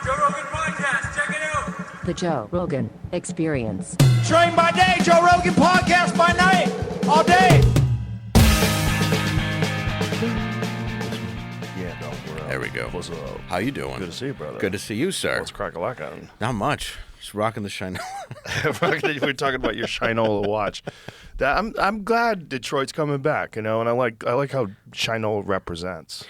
Joe Rogan Podcast. Check it out. The Joe Rogan Experience. Train by day, Joe Rogan Podcast by night, all day. Yeah, no, we're There we go. What's up? How you doing? Good to see you, brother. Good to see you, sir. What's crack-a-lackin'? Not much. Just rocking the shine. We're talking about your Shinola watch. I'm glad Detroit's coming back, you know, and I like how Shinola represents.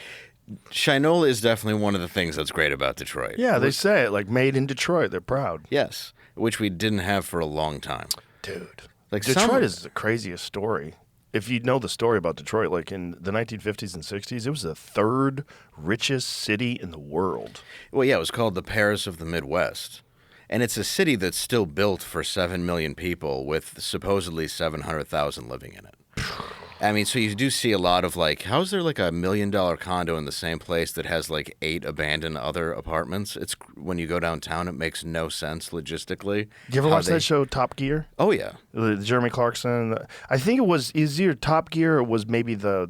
Shinola is definitely one of the things that's great about Detroit. Yeah, they say it, like, made in Detroit. They're proud. Yes, which we didn't have for a long time. Dude. Like Detroit is the craziest story. If you know the story about Detroit, like in the 1950s and 60s, it was the third richest city in the world. Well, yeah, it was called the Paris of the Midwest. And it's a city that's still built for 7 million people with supposedly 700,000 living in it. I mean, so you do see a lot of like, how is there like $1 million condo in the same place that has like 8 abandoned other apartments? It's when you go downtown, it makes no sense logistically. You ever watch that show Top Gear? Oh yeah, Jeremy Clarkson. I think it was either Top Gear or was maybe the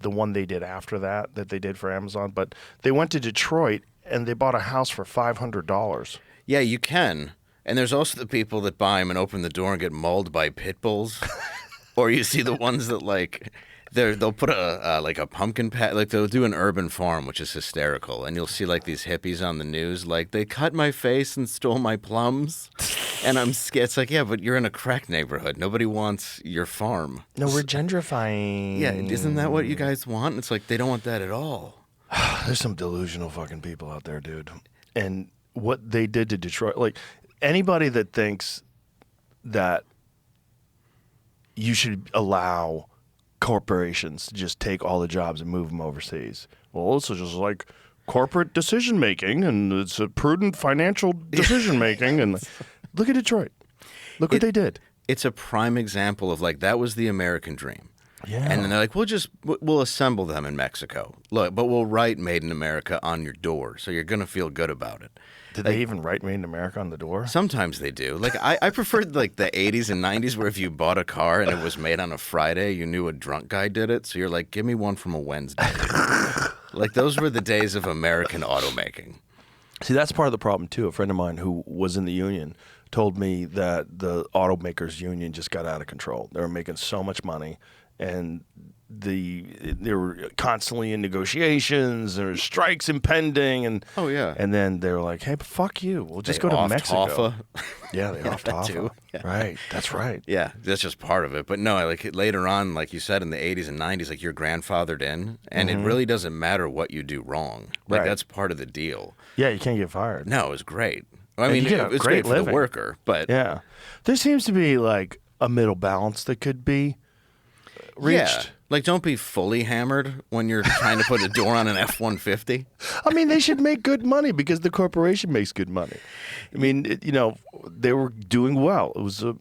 one they did after that they did for Amazon. But they went to Detroit and they bought a house for $500. Yeah, you can. And there's also the people that buy them and open the door and get mauled by pit bulls. Or you see the ones that like they'll put a pumpkin patch, like they'll do an urban farm, which is hysterical, and you'll see like these hippies on the news, like they cut my face and stole my plums, and I'm scared. It's like, yeah, but you're in a crack neighborhood. Nobody wants your farm. No, we're gentrifying. Yeah, isn't that what you guys want? It's like they don't want that at all. There's some delusional fucking people out there, dude. And what they did to Detroit, like anybody that thinks that you should allow corporations to just take all the jobs and move them overseas. Well, it's just like corporate decision making, and it's a prudent financial decision making. And look at Detroit. Look what they did. It's a prime example of like that was the American dream. Yeah. And then they're like, we'll assemble them in Mexico. Look, but we'll write "Made in America" on your door, so you're gonna feel good about it. Did they even write "Made in America" on the door? Sometimes they do. Like I preferred like the 80s and 90s where if you bought a car and it was made on a Friday, you knew a drunk guy did it. So you're like, give me one from a Wednesday. Like those were the days of American automaking. See, that's part of the problem too. A friend of mine who was in the union told me that the automakers union just got out of control. They were making so much money, and they were constantly in negotiations. There were strikes impending, and and then they were like, "Hey, but fuck you. We'll just go to Mexico." Hoffa. Yeah, they offed Hoffa. Too. Yeah. Right, that's right. Yeah, that's just part of it. But no, like later on, like you said, in the 80s and 90s, like you're grandfathered in, and it really doesn't matter what you do wrong. Like that's part of the deal. Yeah, you can't get fired. No, it was great. I mean, it's great for the worker, but yeah, there seems to be like a middle balance that could be reached. Yeah. Like, don't be fully hammered when you're trying to put a door on an F-150. I mean, they should make good money because the corporation makes good money. I mean, they were doing well. It was a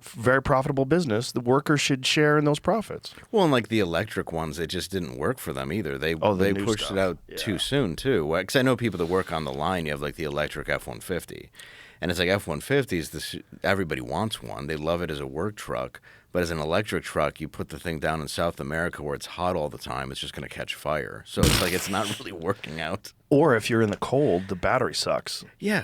very profitable business. The workers should share in those profits. Well, and like the electric ones, it just didn't work for them either. They pushed it out too soon, too. Because I know people that work on the line, you have like the electric F-150. And it's like F-150s, everybody wants one. They love it as a work truck. But as an electric truck, you put the thing down in South America where it's hot all the time, it's just going to catch fire. So it's like it's not really working out. Or if you're in the cold, the battery sucks. Yeah,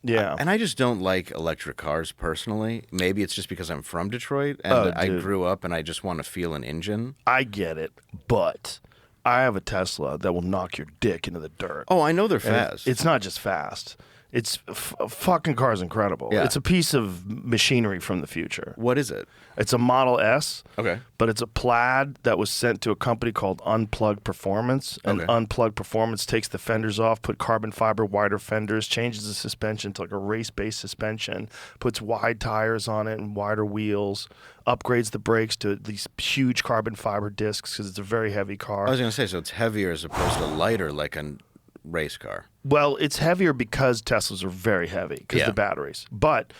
and I just don't like electric cars personally. Maybe it's just because I'm from Detroit and I grew up and I just want to feel an engine. I get it, but I have a Tesla that will knock your dick into the dirt. Oh, I know they're fast. It's not just fast. It's fucking car's incredible. Yeah. It's a piece of machinery from the future. What is it? It's a Model S. Okay. But it's a plaid that was sent to a company called Unplugged Performance. And Unplugged Performance takes the fenders off, put carbon fiber wider fenders, changes the suspension to like a race-based suspension, puts wide tires on it and wider wheels, upgrades the brakes to these huge carbon fiber discs because it's a very heavy car. I was going to say, so it's heavier as opposed to lighter like a race car. Well, it's heavier because Teslas are very heavy because the batteries. But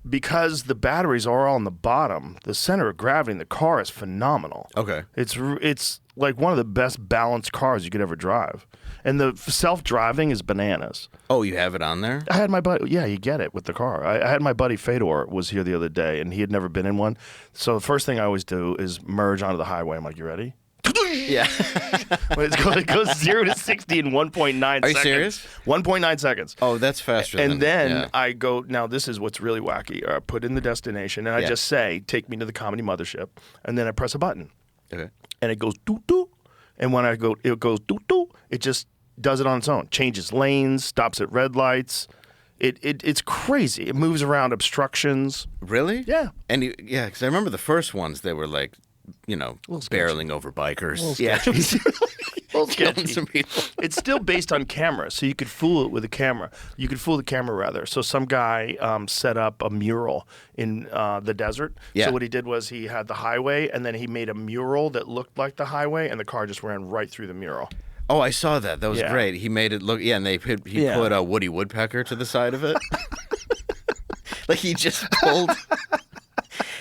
because the batteries are all on the bottom, the center of gravity in the car is phenomenal. Okay. It's like one of the best balanced cars you could ever drive. And the self-driving is bananas. Oh, you have it on there? I had my buddy, yeah, you get it with the car. I had my buddy Fedor was here the other day, and he had never been in one. So the first thing I always do is merge onto the highway. I'm like, you ready? Yeah. When it goes 0 to 60 in 1.9 seconds. Are you serious? 1.9 seconds. Oh, that's faster. And then yeah. I go, now this is what's really wacky. I put in the destination and I Yeah. just say, take me to the comedy mothership. And then I press a button. Okay. And it goes doo-doo. And when it goes doo-doo, it just does it on its own. Changes lanes, stops at red lights. It's crazy. It moves around obstructions. Really? Yeah. And yeah, because I remember the first ones. They were like, barreling over bikers. Yeah. Killing some people. It's still based on camera, so you could fool it with a camera. You could fool the camera, rather. So some guy set up a mural in the desert. Yeah. So what he did was he had the highway, and then he made a mural that looked like the highway, and the car just ran right through the mural. Oh, I saw that. That was Yeah. great. He made it look. Yeah, and he put a Woody Woodpecker to the side of it. Like he just pulled.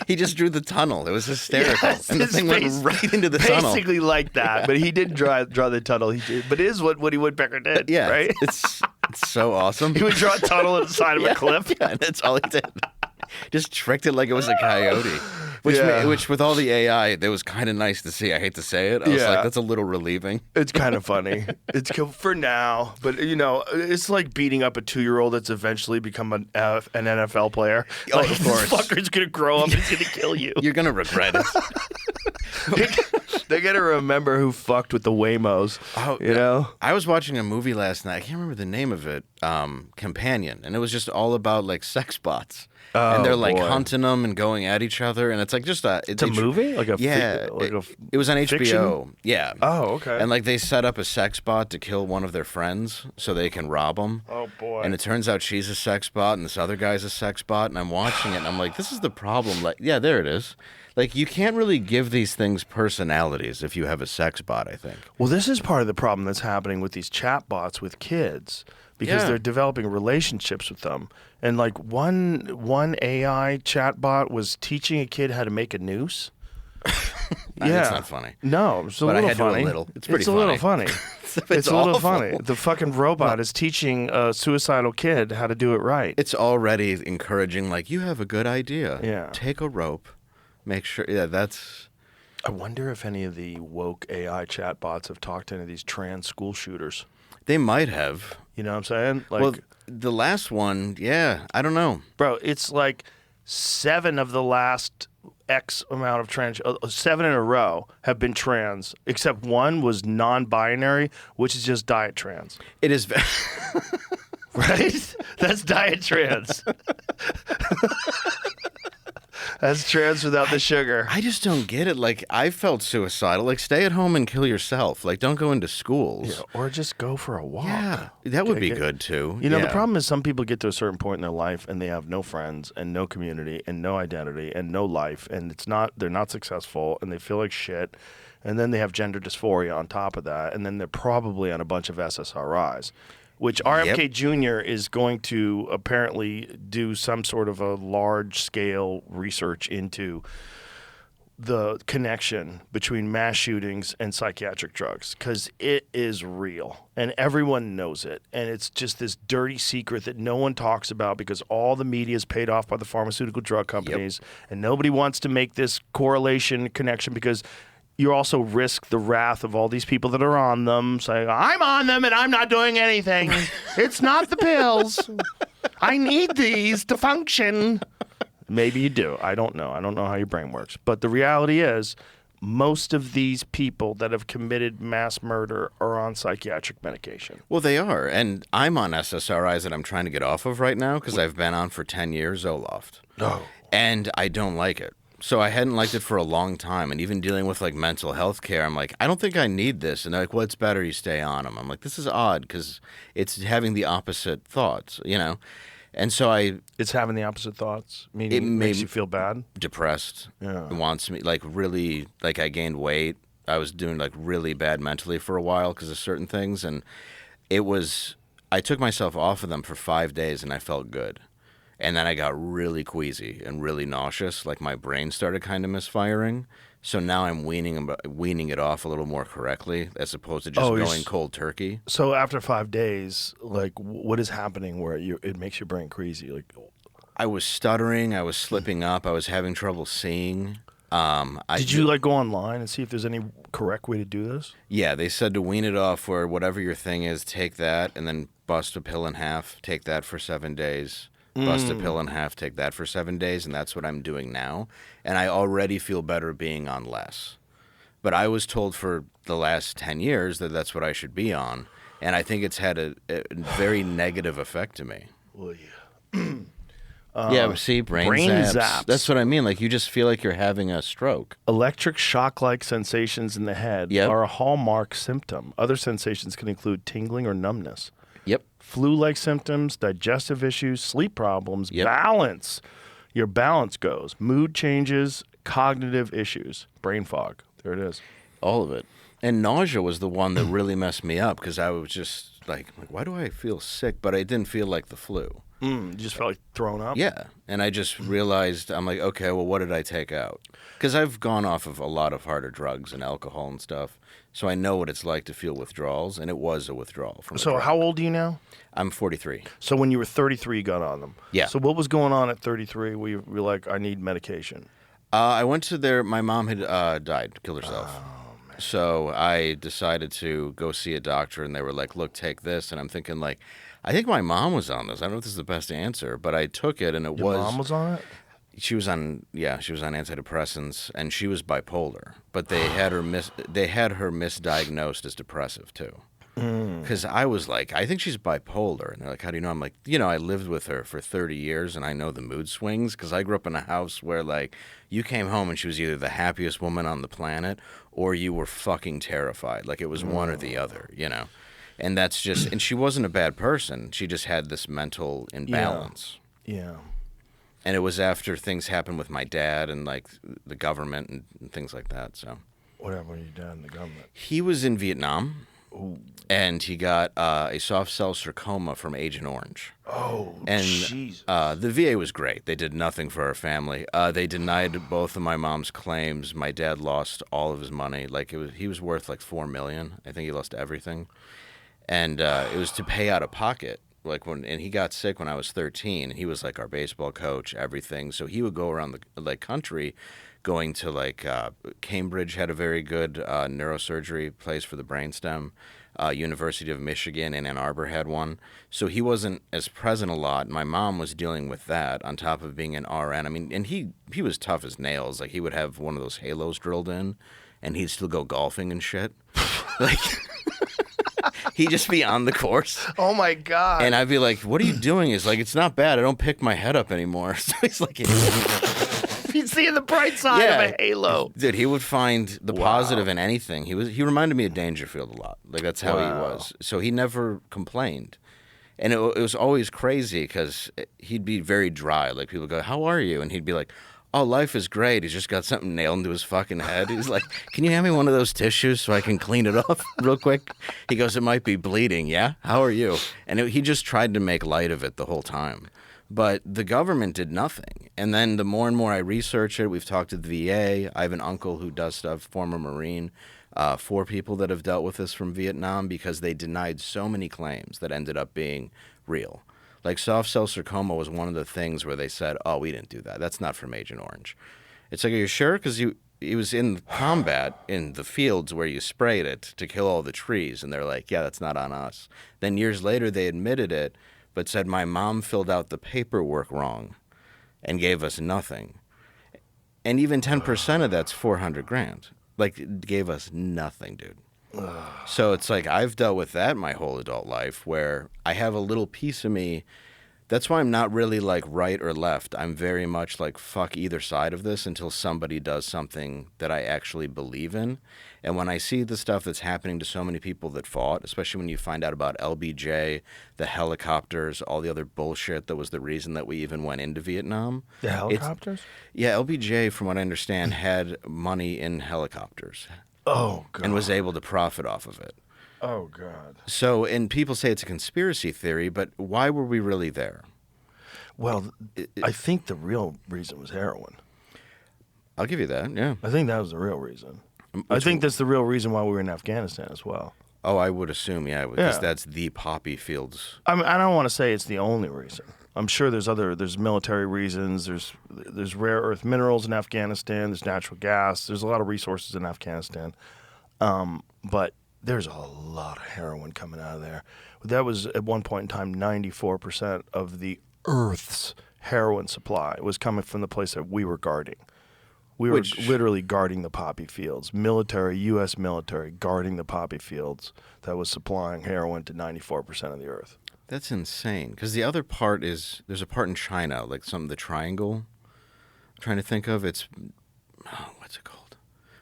He just drew the tunnel. It was hysterical, Yes, and the it's thing went right into the tunnel. Basically like that, but he didn't draw the tunnel. He did, but it is what Woody Woodpecker did. Yeah, right. It's so awesome. He would draw a tunnel at the side of a cliff. Yeah, and that's all he did. Just tricked it like it was a coyote. Yeah. Which with all the AI, it was kind of nice to see. I hate to say it. I was Yeah. like, that's a little relieving. It's kind of funny. It's cool for now, but it's like beating up a 2-year-old that's eventually become an NFL player. Oh, Like, of course. This fucker's gonna grow up and he's gonna kill you. You're gonna regret it. They gotta remember who fucked with the Waymos. Oh, you know? I was watching a movie last night. I can't remember the name of it. Companion, and it was just all about like sex bots. And they're like boy. hunting them and going at each other, and it's like just It's a movie, like a yeah. It was on HBO. fiction? Yeah. Oh, okay. And like they set up a sex bot to kill one of their friends so they can rob them. Oh boy. And it turns out she's a sex bot and this other guy's a sex bot, and I'm watching it and I'm like, this is the problem. Like, yeah, there it is. Like you can't really give these things personalities if you have a sex bot, I think. Well, this is part of the problem that's happening with these chat bots with kids because Yeah. they're developing relationships with them. And like one AI chat bot was teaching a kid how to make a noose. That's not funny. No, it's a But I little had to a funny. little. It's pretty a little funny. It's It's a little awful. funny. The fucking robot is teaching a suicidal kid how to do it right. It's already encouraging, like, you have a good idea. Yeah. Take a rope. Make sure. Yeah, that's. I wonder if any of the woke AI chat bots have talked to any of these trans school shooters. They might have. You know what I'm saying? Like, Well, the last one, yeah, I don't know. bro, it's like 7 of the last X amount of trans, 7 in a row have been trans, except one was non-binary, which is just diet trans. It is. Right? That's diet trans. That's trans without the sugar. I just don't get it. Like, I felt suicidal. Like, stay at home and kill yourself. Like, don't go into schools. Yeah, or just go for a walk. Yeah, that would be Get- good too. You know, the Yeah. problem is some people get to a certain point in their life and they have no friends and no community and no identity and no life, and they're not successful and they feel like shit, and then they have gender dysphoria on top of that, and then they're probably on a bunch of SSRIs, which RFK Jr. is going to apparently do some sort of a large-scale research into the connection between mass shootings and psychiatric drugs, because it is real and everyone knows it, and it's just this dirty secret that no one talks about because all the media is paid off by the pharmaceutical drug companies, and nobody wants to make this correlation connection because you also risk the wrath of all these people that are on them saying, I'm on them and I'm not doing anything. It's not the pills. I need these to function. Maybe you do. I don't know. I don't know how your brain works. But the reality is, most of these people that have committed mass murder are on psychiatric medication. Well, they are. And I'm on SSRIs that I'm trying to get off of right now because I've been on for 10 years, Zoloft. Oh. And I don't like it. So I hadn't liked it for a long time. And even dealing with like mental health care, I'm like, I don't think I need this. And they're like, well, it's better you stay on them. I'm like, this is odd because it's having the opposite thoughts, you know? And so It's having the opposite thoughts, meaning it makes you feel bad. depressed. Yeah. It wants me, like, really, like, I gained weight. I was doing, like, really bad mentally for a while because of certain things. And I took myself off of them for 5 days and I felt good. And then I got really queasy and really nauseous. Like, my brain started kind of misfiring. So now I'm weaning it off a little more correctly as opposed to just going cold turkey. So after 5 days, like, what is happening where it makes your brain crazy? Like, I was stuttering. I was slipping up. I was having trouble seeing. Did you like go online and see if there's any correct way to do this? Yeah, they said to wean it off where whatever your thing is, take that and then bust a pill in half, take that for 7 days, bust a pill in half, take that for 7 days, and that's what I'm doing now. And I already feel better being on less. But I was told for the last 10 years that that's what I should be on, and I think it's had a very negative effect to me. Well, yeah. Yeah, see, brain zaps. That's what I mean. Like, you just feel like you're having a stroke. Electric shock-like sensations in the head are a hallmark symptom. Other sensations can include tingling or numbness. Yep. Flu-like symptoms, digestive issues, sleep problems, balance. Your balance goes. Mood changes, cognitive issues, brain fog. There it is. All of it. And nausea was the one that really messed me up because I was just like, why do I feel sick? But I didn't feel like the flu. You just felt like thrown up? Yeah. And I just realized, I'm like, okay, well, what did I take out? Because I've gone off of a lot of harder drugs and alcohol and stuff. So I know what it's like to feel withdrawals, and it was a withdrawal from a drug. How old are you now? I'm 43. So when you were 33, you got on them. Yeah. So what was going on at 33 where you were like, I need medication? I went to my mom had died, killed herself. Oh, man. So I decided to go see a doctor, and they were like, look, take this. And I'm thinking, like, I think my mom was on this. I don't know if this is the best answer, but I took it, and Your mom was on it? She was on antidepressants, and she was bipolar. But they had her misdiagnosed as depressive too. Because I was like, I think she's bipolar, and they're like, how do you know? I'm like, I lived with her for 30 years, and I know the mood swings because I grew up in a house where like you came home and she was either the happiest woman on the planet or you were fucking terrified. Like it was one or the other, And that's just, and she wasn't a bad person. She just had this mental imbalance. Yeah. And it was after things happened with my dad and like the government and things like that. So What happened with your dad and the government? he was in Vietnam. Ooh. And he got a soft cell sarcoma from Agent Orange. Oh, And Jesus. the VA was great. They did nothing for our family. They denied both of my mom's claims. My dad lost all of his money. Like he was worth like $4 million. I think he lost everything. And it was to pay out of pocket. And he got sick when I was 13. And he was like our baseball coach, everything. So he would go around the country, going to like Cambridge had a very good neurosurgery place for the brainstem. University of Michigan in Ann Arbor had one. So he wasn't as present a lot. My mom was dealing with that on top of being an RN. I mean, and he was tough as nails. Like he would have one of those halos drilled in, and he'd still go golfing and shit. Like he'd just be on the course. Oh my God. And I'd be like, what are you doing? He's like, it's not bad. I don't pick my head up anymore. So he's like, he's seeing the bright side of a halo. Dude, he would find the positive in anything. He reminded me of Dangerfield a lot. Like that's how he was. So he never complained. And it was always crazy because he'd be very dry. Like people go, how are you? And he'd be like, oh, life is great. He's just got something nailed into his fucking head. He's like, can you hand me one of those tissues so I can clean it off real quick? He goes, it might be bleeding. Yeah? How are you? And he just tried to make light of it the whole time. But the government did nothing. And then the more and more I research it, we've talked to the VA. I have an uncle who does stuff, former Marine, 4 people that have dealt with this from Vietnam because they denied so many claims that ended up being real. Like soft cell sarcoma was one of the things where they said, oh, we didn't do that. That's not from Agent Orange. It's like, are you sure? Because he was in combat in the fields where you sprayed it to kill all the trees. And they're like, yeah, that's not on us. Then years later, they admitted it, but said my mom filled out the paperwork wrong and gave us nothing. And even 10% of that's $400,000. Like, it gave us nothing, dude. So it's like I've dealt with that my whole adult life where I have a little piece of me. That's why I'm not really like right or left. I'm very much like fuck either side of this until somebody does something that I actually believe in. And when I see the stuff that's happening to so many people that fought, especially when you find out about LBJ, the helicopters, all the other bullshit that was the reason that we even went into Vietnam. The helicopters? Yeah, LBJ, from what I understand, had money in helicopters. Oh, God. And was able to profit off of it. Oh, God. So, and people say it's a conspiracy theory, but why were we really there? Well, I think the real reason was heroin. I'll give you that, yeah. I think that was the real reason. I think that's the real reason why we were in Afghanistan as well. Oh, I would assume, yeah, because that's the poppy fields. I mean, I don't want to say it's the only reason. I'm sure there's military reasons. There's rare earth minerals in Afghanistan. There's natural gas. There's a lot of resources in Afghanistan. But there's a lot of heroin coming out of there. That was at one point in time 94% of the Earth's heroin supply was coming from the place that we were guarding. We were literally guarding the poppy fields. Military, U.S. military, guarding the poppy fields that was supplying heroin to 94% of the Earth. That's insane. Because the other part is, there's a part in China, like the triangle. I'm trying to think of, what's it called?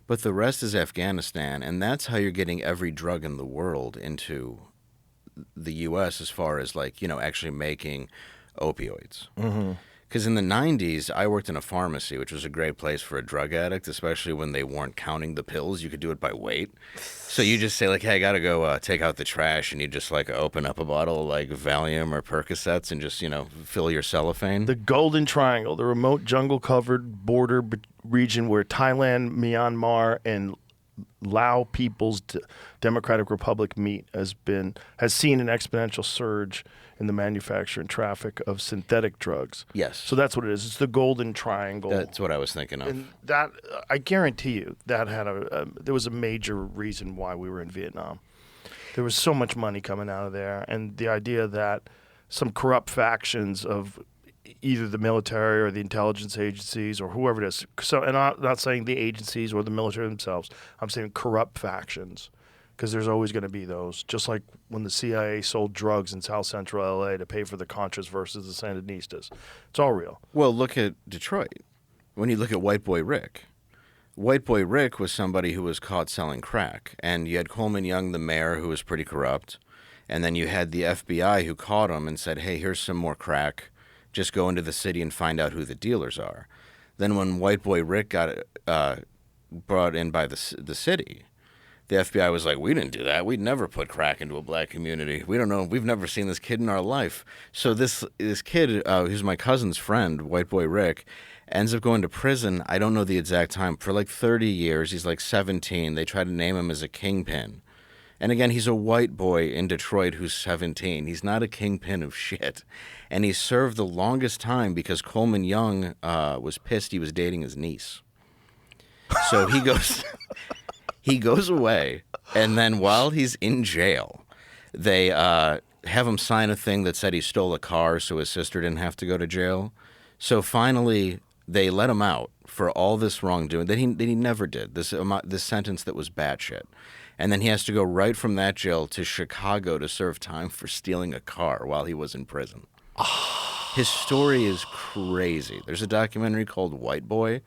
But the rest is Afghanistan, and that's how you're getting every drug in the world into the U.S. as far as actually making opioids. Because in the 90s, I worked in a pharmacy, which was a great place for a drug addict, especially when they weren't counting the pills. You could do it by weight. So you just say, hey, I got to go take out the trash, and you just, open up a bottle of Valium or Percocets and just, fill your cellophane. The Golden Triangle, the remote jungle-covered border region where Thailand, Myanmar, and Lao People's Democratic Republic meet, has seen an exponential surge in the manufacture and traffic of synthetic drugs. Yes. So that's what it is. It's the Golden Triangle. That's what I was thinking of. And that, I guarantee you, that had there was a major reason why we were in Vietnam. There was so much money coming out of there, and the idea that some corrupt factions of either the military or the intelligence agencies or whoever it is. So, and I'm not saying the agencies or the military themselves. I'm saying corrupt factions, because there's always going to be those. Just like when the CIA sold drugs in South Central LA to pay for the Contras versus the Sandinistas. It's all real. Well, look at Detroit. When you look at White Boy Rick was somebody who was caught selling crack, and you had Coleman Young, the mayor, who was pretty corrupt, and then you had the FBI who caught him and said, hey, here's some more crack. Just go into the city and find out who the dealers are. Then when White Boy Rick got brought in by the city, the FBI was like, we didn't do that. We'd never put crack into a black community. We don't know. We've never seen this kid in our life. So this kid, who's my cousin's friend, White Boy Rick, ends up going to prison. I don't know the exact time. For 30 years. He's 17. They try to name him as a kingpin. And again, he's a white boy in Detroit who's 17. He's not a kingpin of shit. And he served the longest time because Coleman Young was pissed he was dating his niece. So he goes away, and then while he's in jail, they have him sign a thing that said he stole a car so his sister didn't have to go to jail. So finally, they let him out for all this wrongdoing that he never did, this sentence that was batshit. And then he has to go right from that jail to Chicago to serve time for stealing a car while he was in prison. His story is crazy. There's a documentary called White Boy,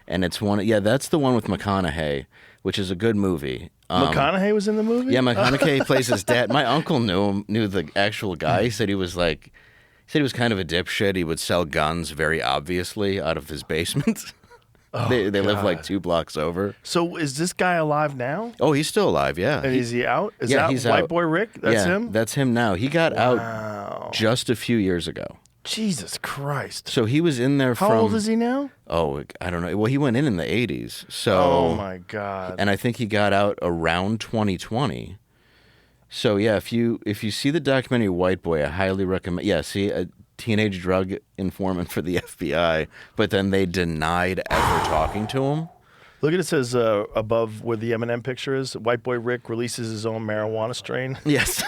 and it's that's the one with McConaughey, which is a good movie. McConaughey was in the movie? Yeah, McConaughey plays his dad. My uncle knew the actual guy. He said he was kind of a dipshit. He would sell guns very obviously out of his basement. Oh, they live 2 blocks over. So is this guy alive now? Oh, he's still alive, yeah. And is he out? Is yeah, that he's White out. Boy Rick? That's him? That's him now. He got out just a few years ago. Jesus Christ. So he was in there How old is he now? Oh, I don't know. Well, he went in the 80s. So, oh, my God. And I think he got out around 2020. So, yeah, if you see the documentary White Boy, I highly recommend. Yeah, see, a teenage drug informant for the FBI, but then they denied ever talking to him. Look at it says above where the M&M picture is, White Boy Rick releases his own marijuana strain. Yes.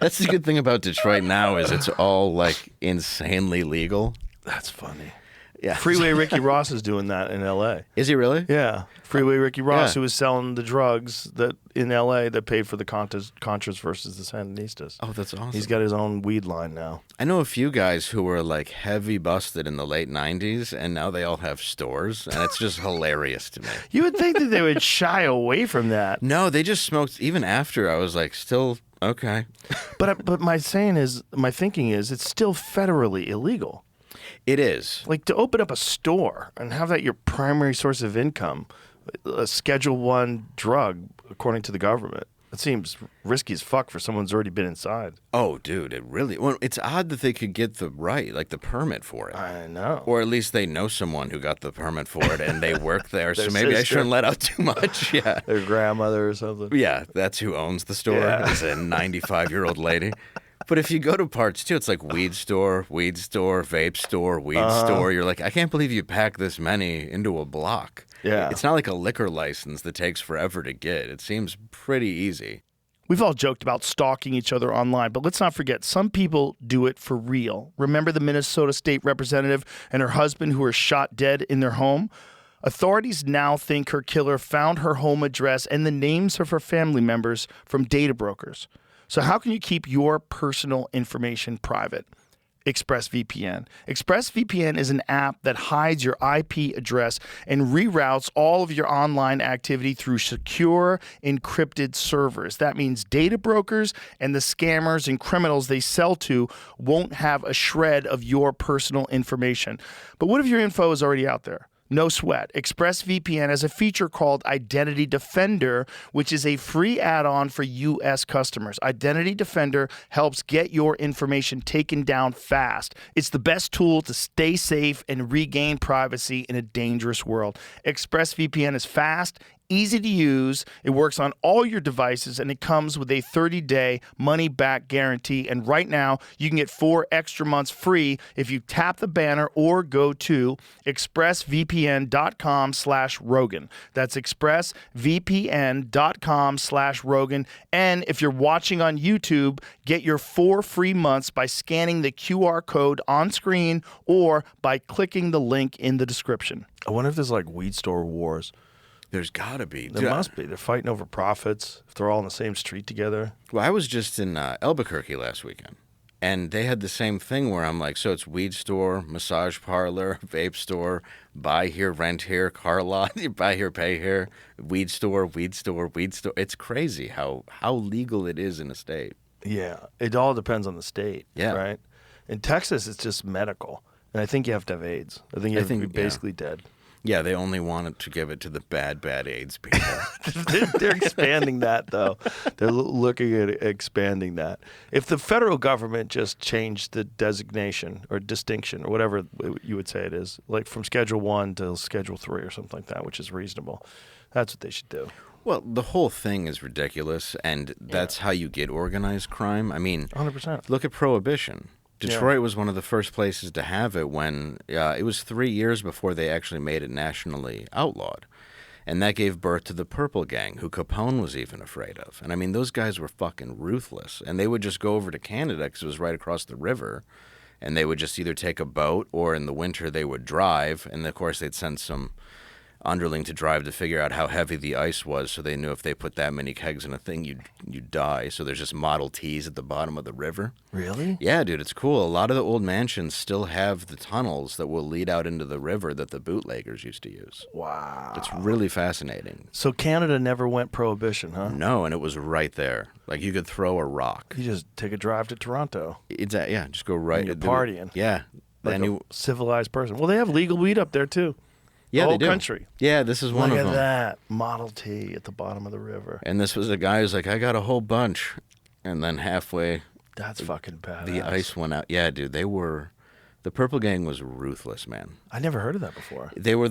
That's the good thing about Detroit now is it's all insanely legal. That's funny. Yeah. Freeway Ricky Ross is doing that in L.A. Is he really? Yeah. Freeway Ricky Ross, Yeah. who was selling the drugs that in L.A. that paid for the Contras versus the Sandinistas. Oh, that's awesome. He's got his own weed line now. I know a few guys who were heavy busted in the late 90s, and now they all have stores, and it's just hilarious to me. You would think that they would shy away from that. No, they just smoked. Even after, I was still okay. But my thinking is it's still federally illegal. It is. To open up a store and have that your primary source of income, a Schedule I drug, according to the government, it seems risky as fuck for someone who's already been inside. Oh, dude, it really. Well, it's odd that they could get the permit for it. I know. Or at least they know someone who got the permit for it and they work there. So Their maybe I sister. shouldn't let out too much. Yeah. Their grandmother or something. Yeah, that's who owns the store. Yeah. Is a 95-year-old lady. But if you go to parts too, it's like weed store, vape store, weed store. You're like, I can't believe you pack this many into a block. Yeah. It's not like a liquor license that takes forever to get. It seems pretty easy. We've all joked about stalking each other online, but let's not forget, some people do it for real. Remember the Minnesota State Representative and her husband who were shot dead in their home? Authorities now think her killer found her home address and the names of her family members from data brokers. So how can you keep your personal information private? ExpressVPN. ExpressVPN is an app that hides your IP address and reroutes all of your online activity through secure, encrypted servers. That means data brokers and the scammers and criminals they sell to won't have a shred of your personal information. But what if your info is already out there? No sweat. ExpressVPN has a feature called Identity Defender, which is a free add-on for U.S. customers. Identity Defender helps get your information taken down fast. It's the best tool to stay safe and regain privacy in a dangerous world. ExpressVPN is fast, easy to use, it works on all your devices, and it comes with a 30-day money-back guarantee. And right now, you can get 4 extra months free if you tap the banner or go to expressvpn.com/Rogan. That's expressvpn.com/Rogan. And if you're watching on YouTube, get your 4 free months by scanning the QR code on screen or by clicking the link in the description. I wonder if there's like weed store wars. There's got to be. There must be. They're fighting over profits if they're all on the same street together. Well, I was just in Albuquerque last weekend, and they had the same thing where I'm like, so it's weed store, massage parlor, vape store, buy here, rent here, car lot, you buy here, pay here, weed store, weed store, weed store. It's crazy how legal it is in a state. Yeah. It all depends on the state. Yeah. Right? In Texas, it's just medical. And I think you have to have AIDS. I think you have to be basically dead. Yeah, they only wanted to give it to the bad AIDS people. They're expanding that, though. They're looking at expanding that. If the federal government just changed the designation or distinction or whatever you would say it is, like from Schedule 1 to Schedule 3 or something like that, which is reasonable, that's what they should do. Well, the whole thing is ridiculous, and that's how you get organized crime. I mean, 100%. Look at Prohibition. Detroit was one of the first places to have it when it was 3 years before they actually made it nationally outlawed. And that gave birth to the Purple Gang, who Capone was even afraid of. And I mean, those guys were fucking ruthless. And they would just go over to Canada because it was right across the river. And they would just either take a boat or in the winter they would drive. And of course, they'd send some underling to drive to figure out how heavy the ice was, so they knew if they put that many kegs in a thing, you'd die. So there's just Model Ts at the bottom of the river. Really? Yeah, dude, it's cool. A lot of the old mansions still have the tunnels that will lead out into the river that the bootleggers used to use. Wow. It's really fascinating. So Canada never went prohibition, huh? No, and it was right there. Like, you could throw a rock. You just take a drive to Toronto. Yeah, just go right. And you're partying. Yeah. Like a civilized person. Well, they have legal weed up there, too. Yeah, the whole they do. country. Yeah, this is one Look of them. at that. Model T at the bottom of the river. And this was a guy who's like, I got a whole bunch. And then halfway, That's fucking badass. the ice went out. Yeah, dude, the Purple Gang was ruthless, man. I never heard of that before. They were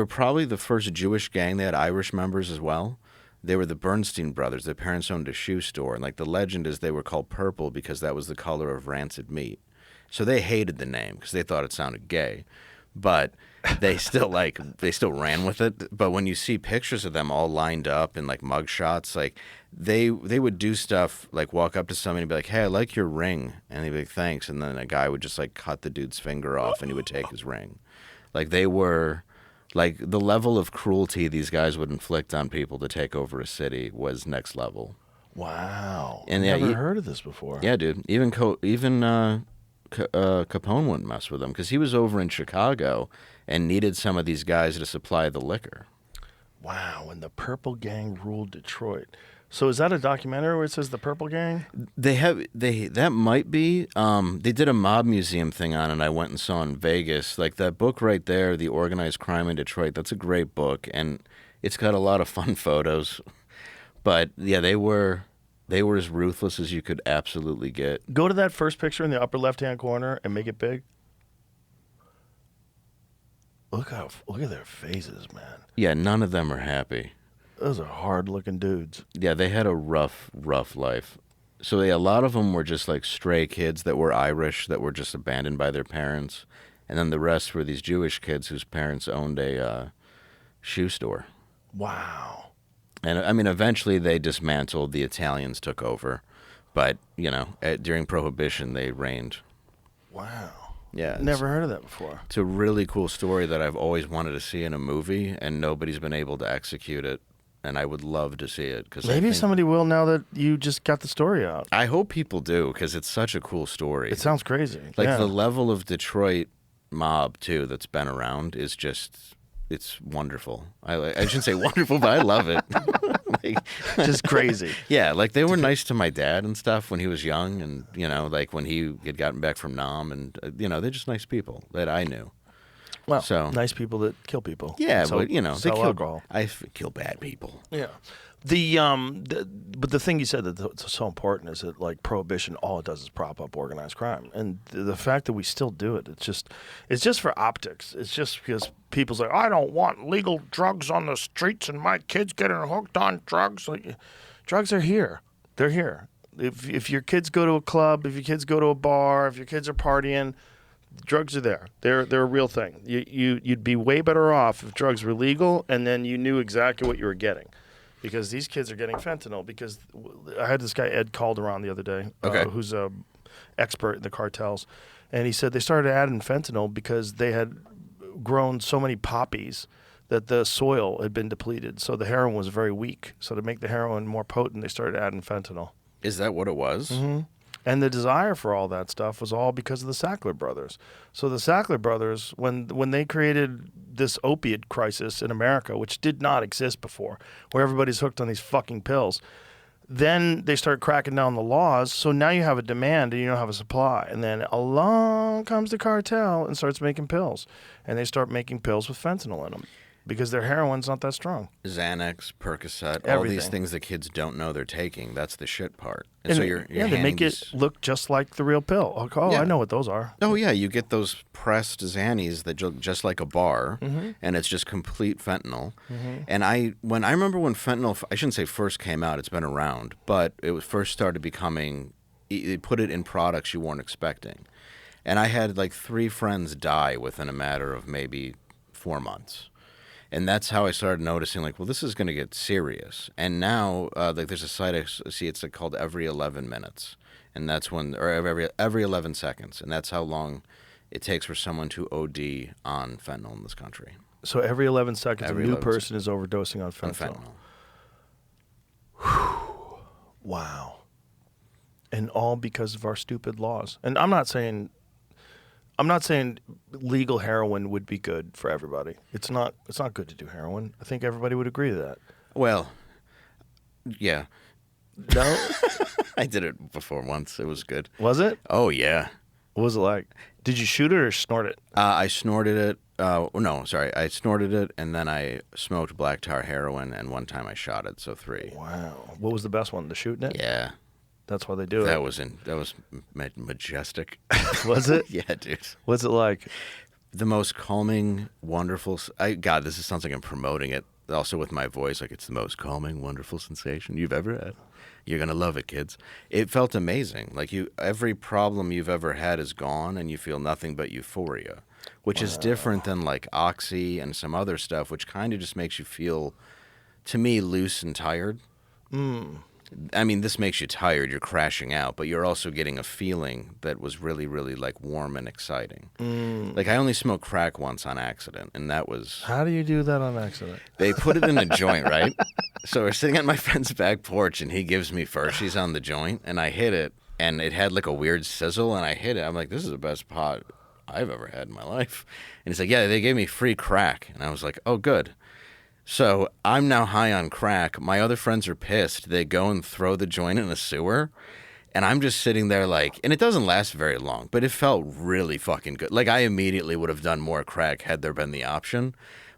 probably the first Jewish gang. They had Irish members as well. They were the Bernstein brothers. Their parents owned a shoe store. And like the legend is they were called purple because that was the color of rancid meat. So they hated the name because they thought it sounded gay. But they still ran with it. But when you see pictures of them all lined up in like mug shots, like they would do stuff like walk up to somebody and be like, "Hey, I like your ring," and they'd be like, "Thanks," and then a guy would just like cut the dude's finger off and he would take his ring. Like they were, like the level of cruelty these guys would inflict on people to take over a city was next level. Wow. And I've never heard of this before. Yeah, dude. Even Capone wouldn't mess with him because he was over in Chicago and needed some of these guys to supply the liquor. Wow, when the Purple Gang ruled Detroit. So is that a documentary where it says the Purple Gang? That might be. They did a mob museum thing on it. I went and saw in Vegas. Like that book right there, The Organized Crime in Detroit. That's a great book, and it's got a lot of fun photos. But yeah, they were as ruthless as you could absolutely get. Go to that first picture in the upper left-hand corner and make it big. Look at their faces, man. Yeah, none of them are happy. Those are hard-looking dudes. Yeah, they had a rough life. So a lot of them were just like stray kids that were Irish that were just abandoned by their parents, and then the rest were these Jewish kids whose parents owned a shoe store. Wow. And I mean, eventually they dismantled. The Italians took over, but during Prohibition they reigned. Wow. Yeah, Never heard of that before. It's a really cool story that I've always wanted to see in a movie, and nobody's been able to execute it. And I would love to see it because Maybe somebody will now that you just got the story out. I hope people do because it's such a cool story. It sounds crazy. Like yeah. the level of Detroit mob too that's been around is just it's wonderful. I shouldn't say wonderful, but I love it. Just crazy. Yeah, like they were nice to my dad and stuff when he was young, and like when he had gotten back from Nam, and they're just nice people that I knew. Well, So- nice people that kill people. Yeah, So- but they sell kill alcohol. kill bad people. Yeah. But the thing you said that's so important is that like prohibition, all it does is prop up organized crime, and the fact that we still do it, it's just for optics. It's just because people's like, I don't want legal drugs on the streets and my kids getting hooked on drugs. Like, drugs are here. They're here. If your kids go to a club, if your kids go to a bar, if your kids are partying, drugs are there. They're a real thing. You'd be way better off if drugs were legal and then you knew exactly what you were getting. Because these kids are getting fentanyl. Because I had this guy, Ed Calderon, the other day, who's a expert in the cartels. And he said they started adding fentanyl because they had grown so many poppies that the soil had been depleted. So the heroin was very weak. So to make the heroin more potent, they started adding fentanyl. Is that what it was? Mm-hmm. And the desire for all that stuff was all because of the Sackler brothers. So the Sackler brothers, when they created this opiate crisis in America, which did not exist before, where everybody's hooked on these fucking pills, then they start cracking down the laws. So now you have a demand and you don't have a supply. And then along comes the cartel and starts making pills. And they start making pills with fentanyl in them because their heroin's not that strong. Xanax, Percocet, all Everything. these things that kids don't know they're taking. That's the shit part. And so they- you're they handing make these- it look just like the real pill. Like, oh, Yeah. I know what those are. Oh yeah, you get those pressed Xannies that look just like a bar, Mm-hmm. and it's just complete fentanyl. And I remember when fentanyl, I shouldn't say first came out, it's been around, but it was first started becoming, they put it in products you weren't expecting, and I had like 3 friends die within a matter of maybe 4 months. And that's how I started noticing, like, well, this is going to get serious. And now, like, there's a site I see, it's like called Every 11 Minutes, and that's when, or every 11 seconds, and that's how long it takes for someone to OD on fentanyl in this country. So every 11 seconds, Every a new 11 person is overdosing on On fentanyl. fentanyl. Wow. And all because of our stupid laws. And I'm not saying legal heroin would be good for everybody. It's not good to do heroin. I think everybody would agree to that. Well, yeah, No? I did it before once. It was good. Was it? Oh yeah, What was it like? Did you shoot it or snort it? I snorted it. No, sorry, I snorted it, and then I smoked black tar heroin, and one time I shot it. So 3. Wow. What was the best one? The shooting it? Yeah, That's why they do that it. was majestic. Was it? Yeah, dude. What's it like? The most calming, wonderful. God, this sounds like I'm promoting it. Also with my voice, like it's the most calming, wonderful sensation you've ever had. You're gonna love it, kids. It felt amazing. Like every problem you've ever had is gone, and you feel nothing but euphoria, which is different than like Oxy and some other stuff, which kind of just makes you feel, to me, loose and tired. I mean, this makes you tired. You're crashing out, but you're also getting a feeling that was really, really like warm and exciting. Like I only smoked crack once on accident, and that was How do you do that on accident? they put it in a joint, right? So we're sitting on my friend's back porch, and he gives me She's on the joint, and I hit it, and it had like a weird sizzle, and I hit it. I'm like, this is the best pot I've ever had in my life. And he's like, yeah, they gave me free crack, and I was like, oh, good. So I'm now high on crack. My other friends are pissed. They go and throw the joint in a sewer. And I'm just sitting there like, and it doesn't last very long, but it felt really fucking good. Like I immediately would have done more crack had there been the option,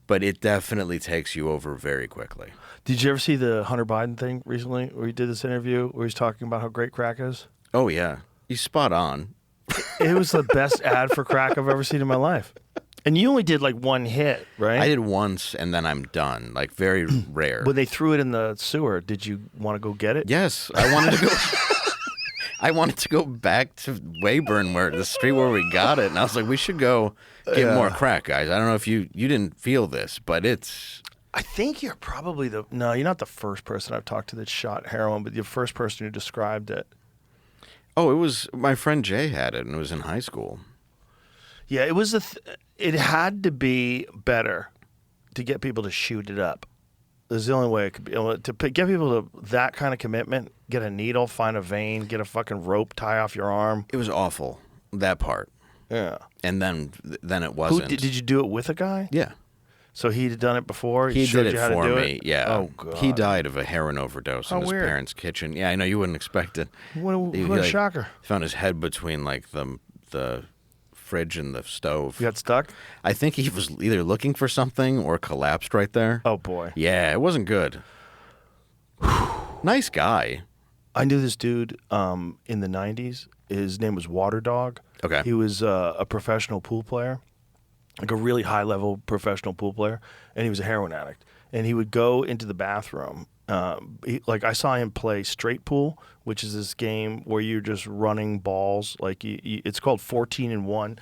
but it definitely takes you over very quickly. Did you ever see the Hunter Biden thing recently where he did this interview where he's talking about how great crack is? Oh, yeah. He's spot on. It was the best ad for crack I've ever seen in my life. And you only did like one hit, right? I did once and then I'm done. Like very rare. When they threw it in the sewer, did you want to go get it? Yes, I wanted to go. I wanted to go back to Weyburn, where the street where we got it, and I was like, we should go get more crack, guys. I don't know if you didn't feel this, but it's. I think you're probably no, you're not the first person I've talked to that shot heroin, but you're the first person who described it. Oh, it was my friend Jay had it, and it was in high school. Yeah, it was it had to be better to get people to shoot it up. It's the only way it could be. To get people to that kind of commitment, get a needle, find a vein, get a fucking rope, tie off your arm. It was awful, that part. Yeah. And then it wasn't. Did you do it with a guy? Yeah. So he'd done it before? He showed did you it how to for do me, it? yeah. Oh, God. He died of a heroin overdose in his weird. parents' kitchen. Yeah, I know, you wouldn't expect it. What a shocker. Found his head between, like, the fridge and the stove. You got stuck? I think he was either looking for something or collapsed right there. Oh, boy. Yeah, it wasn't good. Nice guy. I knew this dude in the 90s. His name was Water Dog. Okay. He was a professional pool player, like a really high-level professional pool player, and he was a heroin addict. And he would go into the bathroom. I saw him play straight pool, which is this game where you're just running balls. Like it's called 14-1.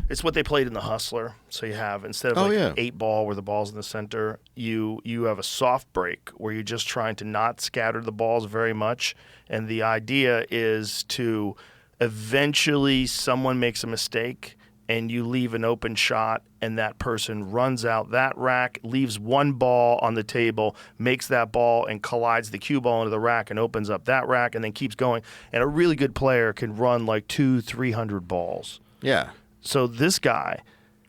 It's what they played in The Hustler. So you have, instead of 8 ball where the ball's in the center, you have a soft break where you're just trying to not scatter the balls very much. And the idea is to eventually someone makes a mistake and you leave an open shot and that person runs out that rack, leaves one ball on the table, makes that ball and collides the cue ball into the rack and opens up that rack and then keeps going. And a really good player can run like 200-300 balls. Yeah. So this guy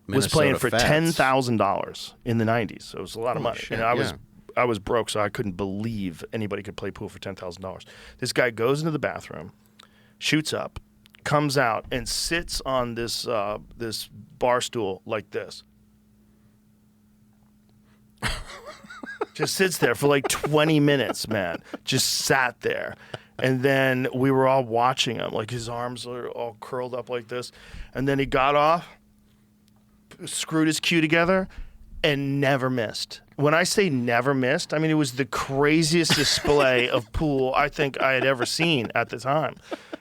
was playing for $10,000 in the 90s. So it was a lot of money. Shit, and I was broke, so I couldn't believe anybody could play pool for $10,000. This guy goes into the bathroom, shoots up, comes out, and sits on this this bar stool like this. Just sits there for like 20 minutes, man. Just sat there. And then we were all watching him. Like his arms are all curled up like this. And then he got off, screwed his cue together, and never missed. When I say never missed, I mean it was the craziest display of pool I think I had ever seen at the time.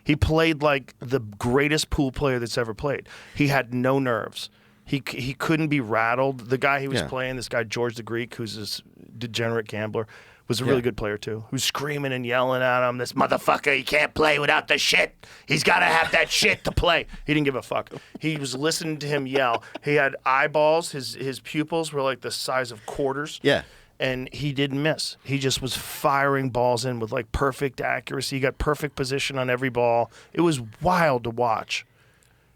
He played like the greatest pool player that's ever played. He had no nerves. He couldn't be rattled. The guy he was playing, this guy George the Greek, who's this degenerate gambler, was a really good player too. Who's screaming and yelling at him, "This motherfucker, he can't play without the shit. He's got to have that shit to play." He didn't give a fuck. He was listening to him yell. He had eyeballs. His pupils were like the size of quarters. Yeah. And he didn't miss. He just was firing balls in with like perfect accuracy. He got perfect position on every ball. It was wild to watch.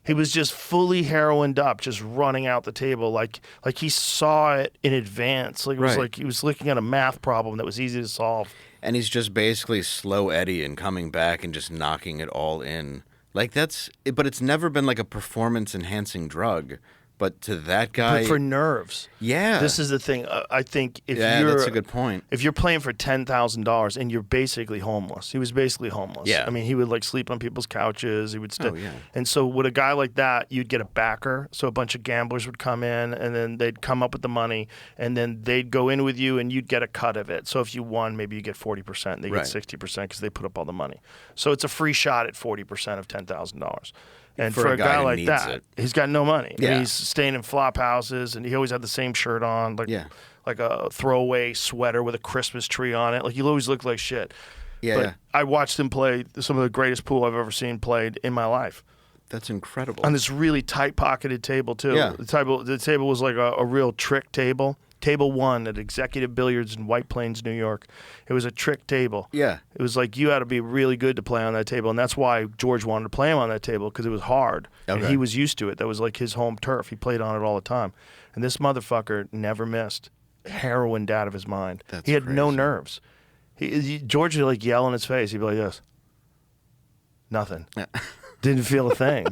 He was just fully heroined up, just running out the table like he saw it in advance. Like it was like he was looking at a math problem that was easy to solve. And he's just basically slow Eddie and coming back and just knocking it all in. Like but it's never been like a performance enhancing drug. But to that guy, But for nerves. Yeah. This is the thing. I think if Yeah, you're, that's a good point. If you're playing for $10,000 and you're basically homeless, he was basically homeless. Yeah. I mean, he would like sleep on people's couches. He would stay. Oh, yeah. And so with a guy like that, you'd get a backer. So a bunch of gamblers would come in and then they'd come up with the money and then they'd go in with you and you'd get a cut of it. So if you won, maybe you get 40% and they get 60% because they put up all the money. So it's a free shot at 40% of $10,000. And for a guy like that, he's got no money. Yeah. I mean, he's staying in flop houses, and he always had the same shirt on, like a throwaway sweater with a Christmas tree on it. Like he always looked like shit. Yeah. But I watched him play some of the greatest pool I've ever seen played in my life. That's incredible. On this really tight-pocketed table too. Yeah. The table was like a real trick table. Table 1 at Executive Billiards in White Plains, New York. It was a trick table. Yeah. It was like you had to be really good to play on that table, and that's why George wanted to play him on that table because it was hard. Okay. And he was used to it. That was like his home turf. He played on it all the time. And this motherfucker never missed. Heroined out of his mind. That's he had no crazy. nerves. George would like yell in his face. He'd be like this. Nothing. Didn't feel a thing.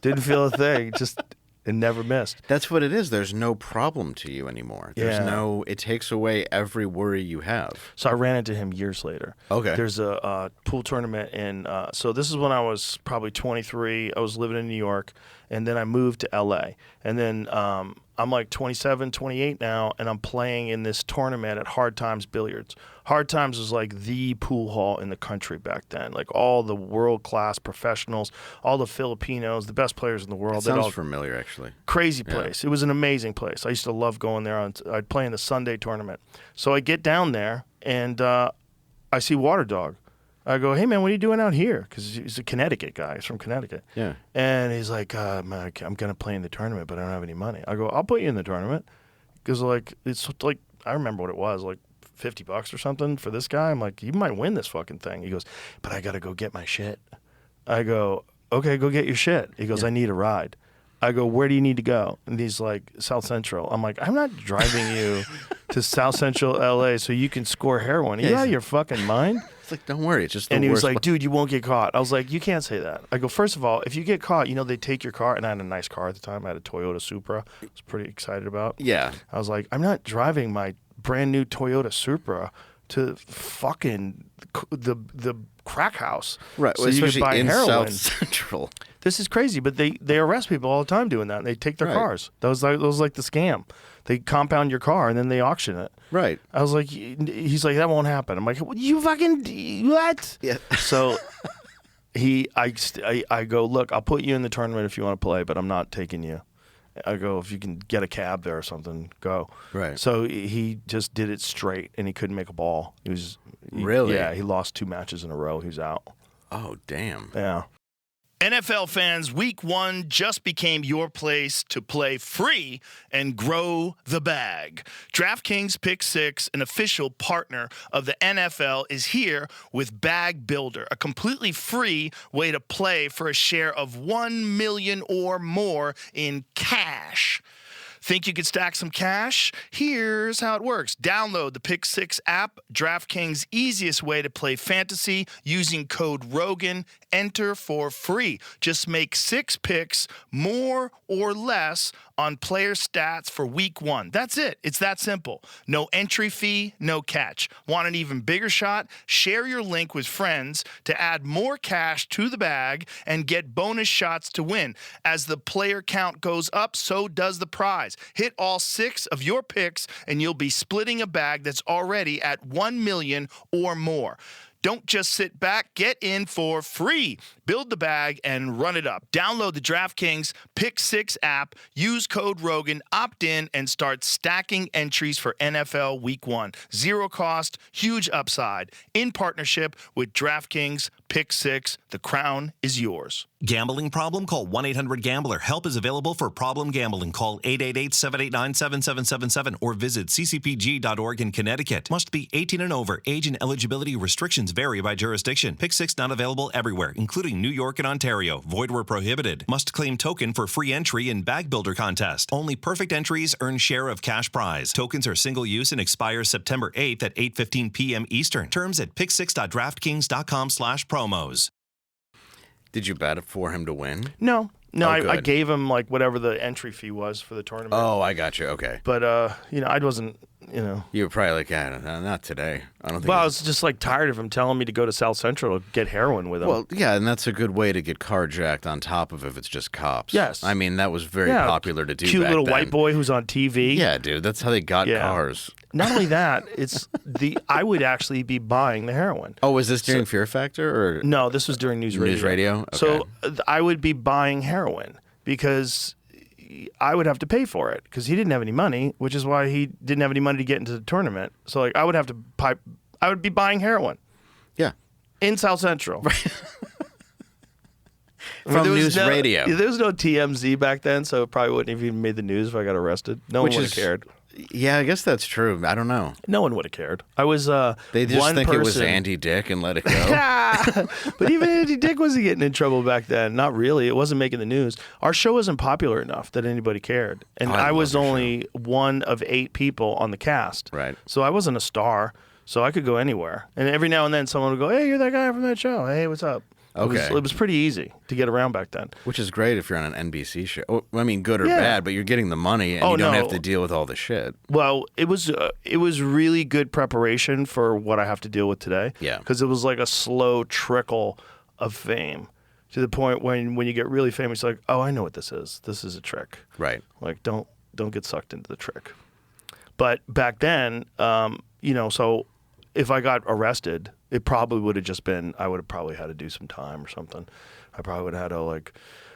Didn't feel a thing. Just... It never missed. That's what it is. There's no problem to you anymore. There's it takes away every worry you have. So I ran into him years later. Okay. There's a pool tournament in, so this is when I was probably 23. I was living in New York, and then I moved to L.A. And then I'm like 27, 28 now, and I'm playing in this tournament at Hard Times Billiards. Hard Times was like the pool hall in the country back then. Like all the world-class professionals, all the Filipinos, the best players in the world. Sounds familiar, actually. Crazy place. It was an amazing place. I used to love going there. I'd play in the Sunday tournament. So I get down there, and I see Water Dog. I go, hey, man, what are you doing out here? Because he's a Connecticut guy. He's from Connecticut. Yeah. And he's like, man, I'm going to play in the tournament, but I don't have any money. I go, I'll put you in the tournament. Because, like, it's like, I remember what it was, like $50 or something for this guy. I'm like, you might win this fucking thing. He goes, but I got to go get my shit. I go, okay, go get your shit. He goes, I need a ride. I go, where do you need to go? And he's like, South Central. I'm like, I'm not driving you to South Central LA so you can score heroin. Are you out of your fucking mind? It's like, don't worry, it's just the And he was worst like, dude, you won't get caught. I was like, you can't say that. I go, first of all, if you get caught, they take your car. And I had a nice car at the time. I had a Toyota Supra. I was pretty excited about. Yeah. I was like, I'm not driving my brand new Toyota Supra to fucking the crack house. Right, so especially you can buy in heroin. South Central. This is crazy, but they arrest people all the time doing that. And they take their cars. That was like the scam. They compound your car and then they auction it. Right. I was like, he's like, that won't happen. I'm like, you fucking what? Yeah. So I go, look, I'll put you in the tournament if you want to play, but I'm not taking you. I go, if you can get a cab there or something, go. Right. So he just did it straight, and he couldn't make a ball. Really? Yeah, he lost 2 matches in a row. He was out. Oh, damn. Yeah. NFL fans, week 1 just became your place to play free and grow the bag. DraftKings Pick 6, an official partner of the NFL, is here with Bag Builder, a completely free way to play for a share of $1 million or more in cash. Think you could stack some cash? Here's how it works. Download the Pick 6 app, DraftKings' easiest way to play fantasy using code Rogan. Enter for free. Just make 6 picks, more or less, on player stats for week 1. That's it. It's that simple. No entry fee, no catch. Want an even bigger shot? Share your link with friends to add more cash to the bag and get bonus shots to win. As the player count goes up, so does the prize. Hit all 6 of your picks and you'll be splitting a bag that's already at $1 million or more. Don't just sit back. Get in for free. Build the bag and run it up. Download the DraftKings Pick 6 app. Use code Rogan. Opt in and start stacking entries for NFL Week 1. Zero cost, huge upside. In partnership with DraftKings Pick 6. The crown is yours. Gambling problem? Call 1-800-GAMBLER. Help is available for problem gambling. Call 888-789-7777 or visit ccpg.org in Connecticut. Must be 18 and over. Age and eligibility restrictions vary by jurisdiction. Pick 6 not available everywhere, including New York and Ontario. Void where prohibited. Must claim token for free entry in Bag Builder contest. Only perfect entries earn share of cash prize. Tokens are single use and expire September 8th at 8:15 p.m. Eastern. Terms at pick6.draftkings.com/promos. Did you bet for him to win? No, Oh, I good. gave him like whatever the entry fee was for the tournament. Oh, I got you. Okay. But I wasn't, You were probably like, yeah, not today. I don't think. Well, I was just like tired of him telling me to go to South Central to get heroin with him. Well, yeah, and that's a good way to get carjacked on top of if it's just cops. Yes. I mean, that was very popular to do Cute back little then. white boy who's on TV. Yeah, dude, that's how they got cars. Not only that, I would actually be buying the heroin. Oh, was this during Fear Factor or No, this was during News Radio. News Radio? Okay. So I would be buying heroin because I would have to pay for it because he didn't have any money, which is why he didn't have any money to get into the tournament. So like I would be buying heroin. Yeah. In South Central. From News Radio. There was no TMZ back then, so it probably wouldn't have even made the news if I got arrested. No one would have cared. Yeah, I guess that's true. I don't know. No one would have cared. I was They just one think person. it was Andy Dick and let it go. But even Andy Dick wasn't getting in trouble back then. Not really. It wasn't making the news. Our show wasn't popular enough that anybody cared. And I was only one of 8 people on the cast. Right. So I wasn't a star. So I could go anywhere. And every now and then someone would go, hey, you're that guy from that show. Hey, what's up? Okay. It was pretty easy to get around back then. Which is great if you're on an NBC show. Oh, I mean, good or bad, but you're getting the money and you don't have to deal with all the shit. Well, it was really good preparation for what I have to deal with today. Yeah. Because it was like a slow trickle of fame to the point when you get really famous, you're like, oh, I know what this is. This is a trick. Right. Like, don't get sucked into the trick. But back then, so if I got arrested, it probably would have just been, I would have probably had to do some time or something. I probably would have had to like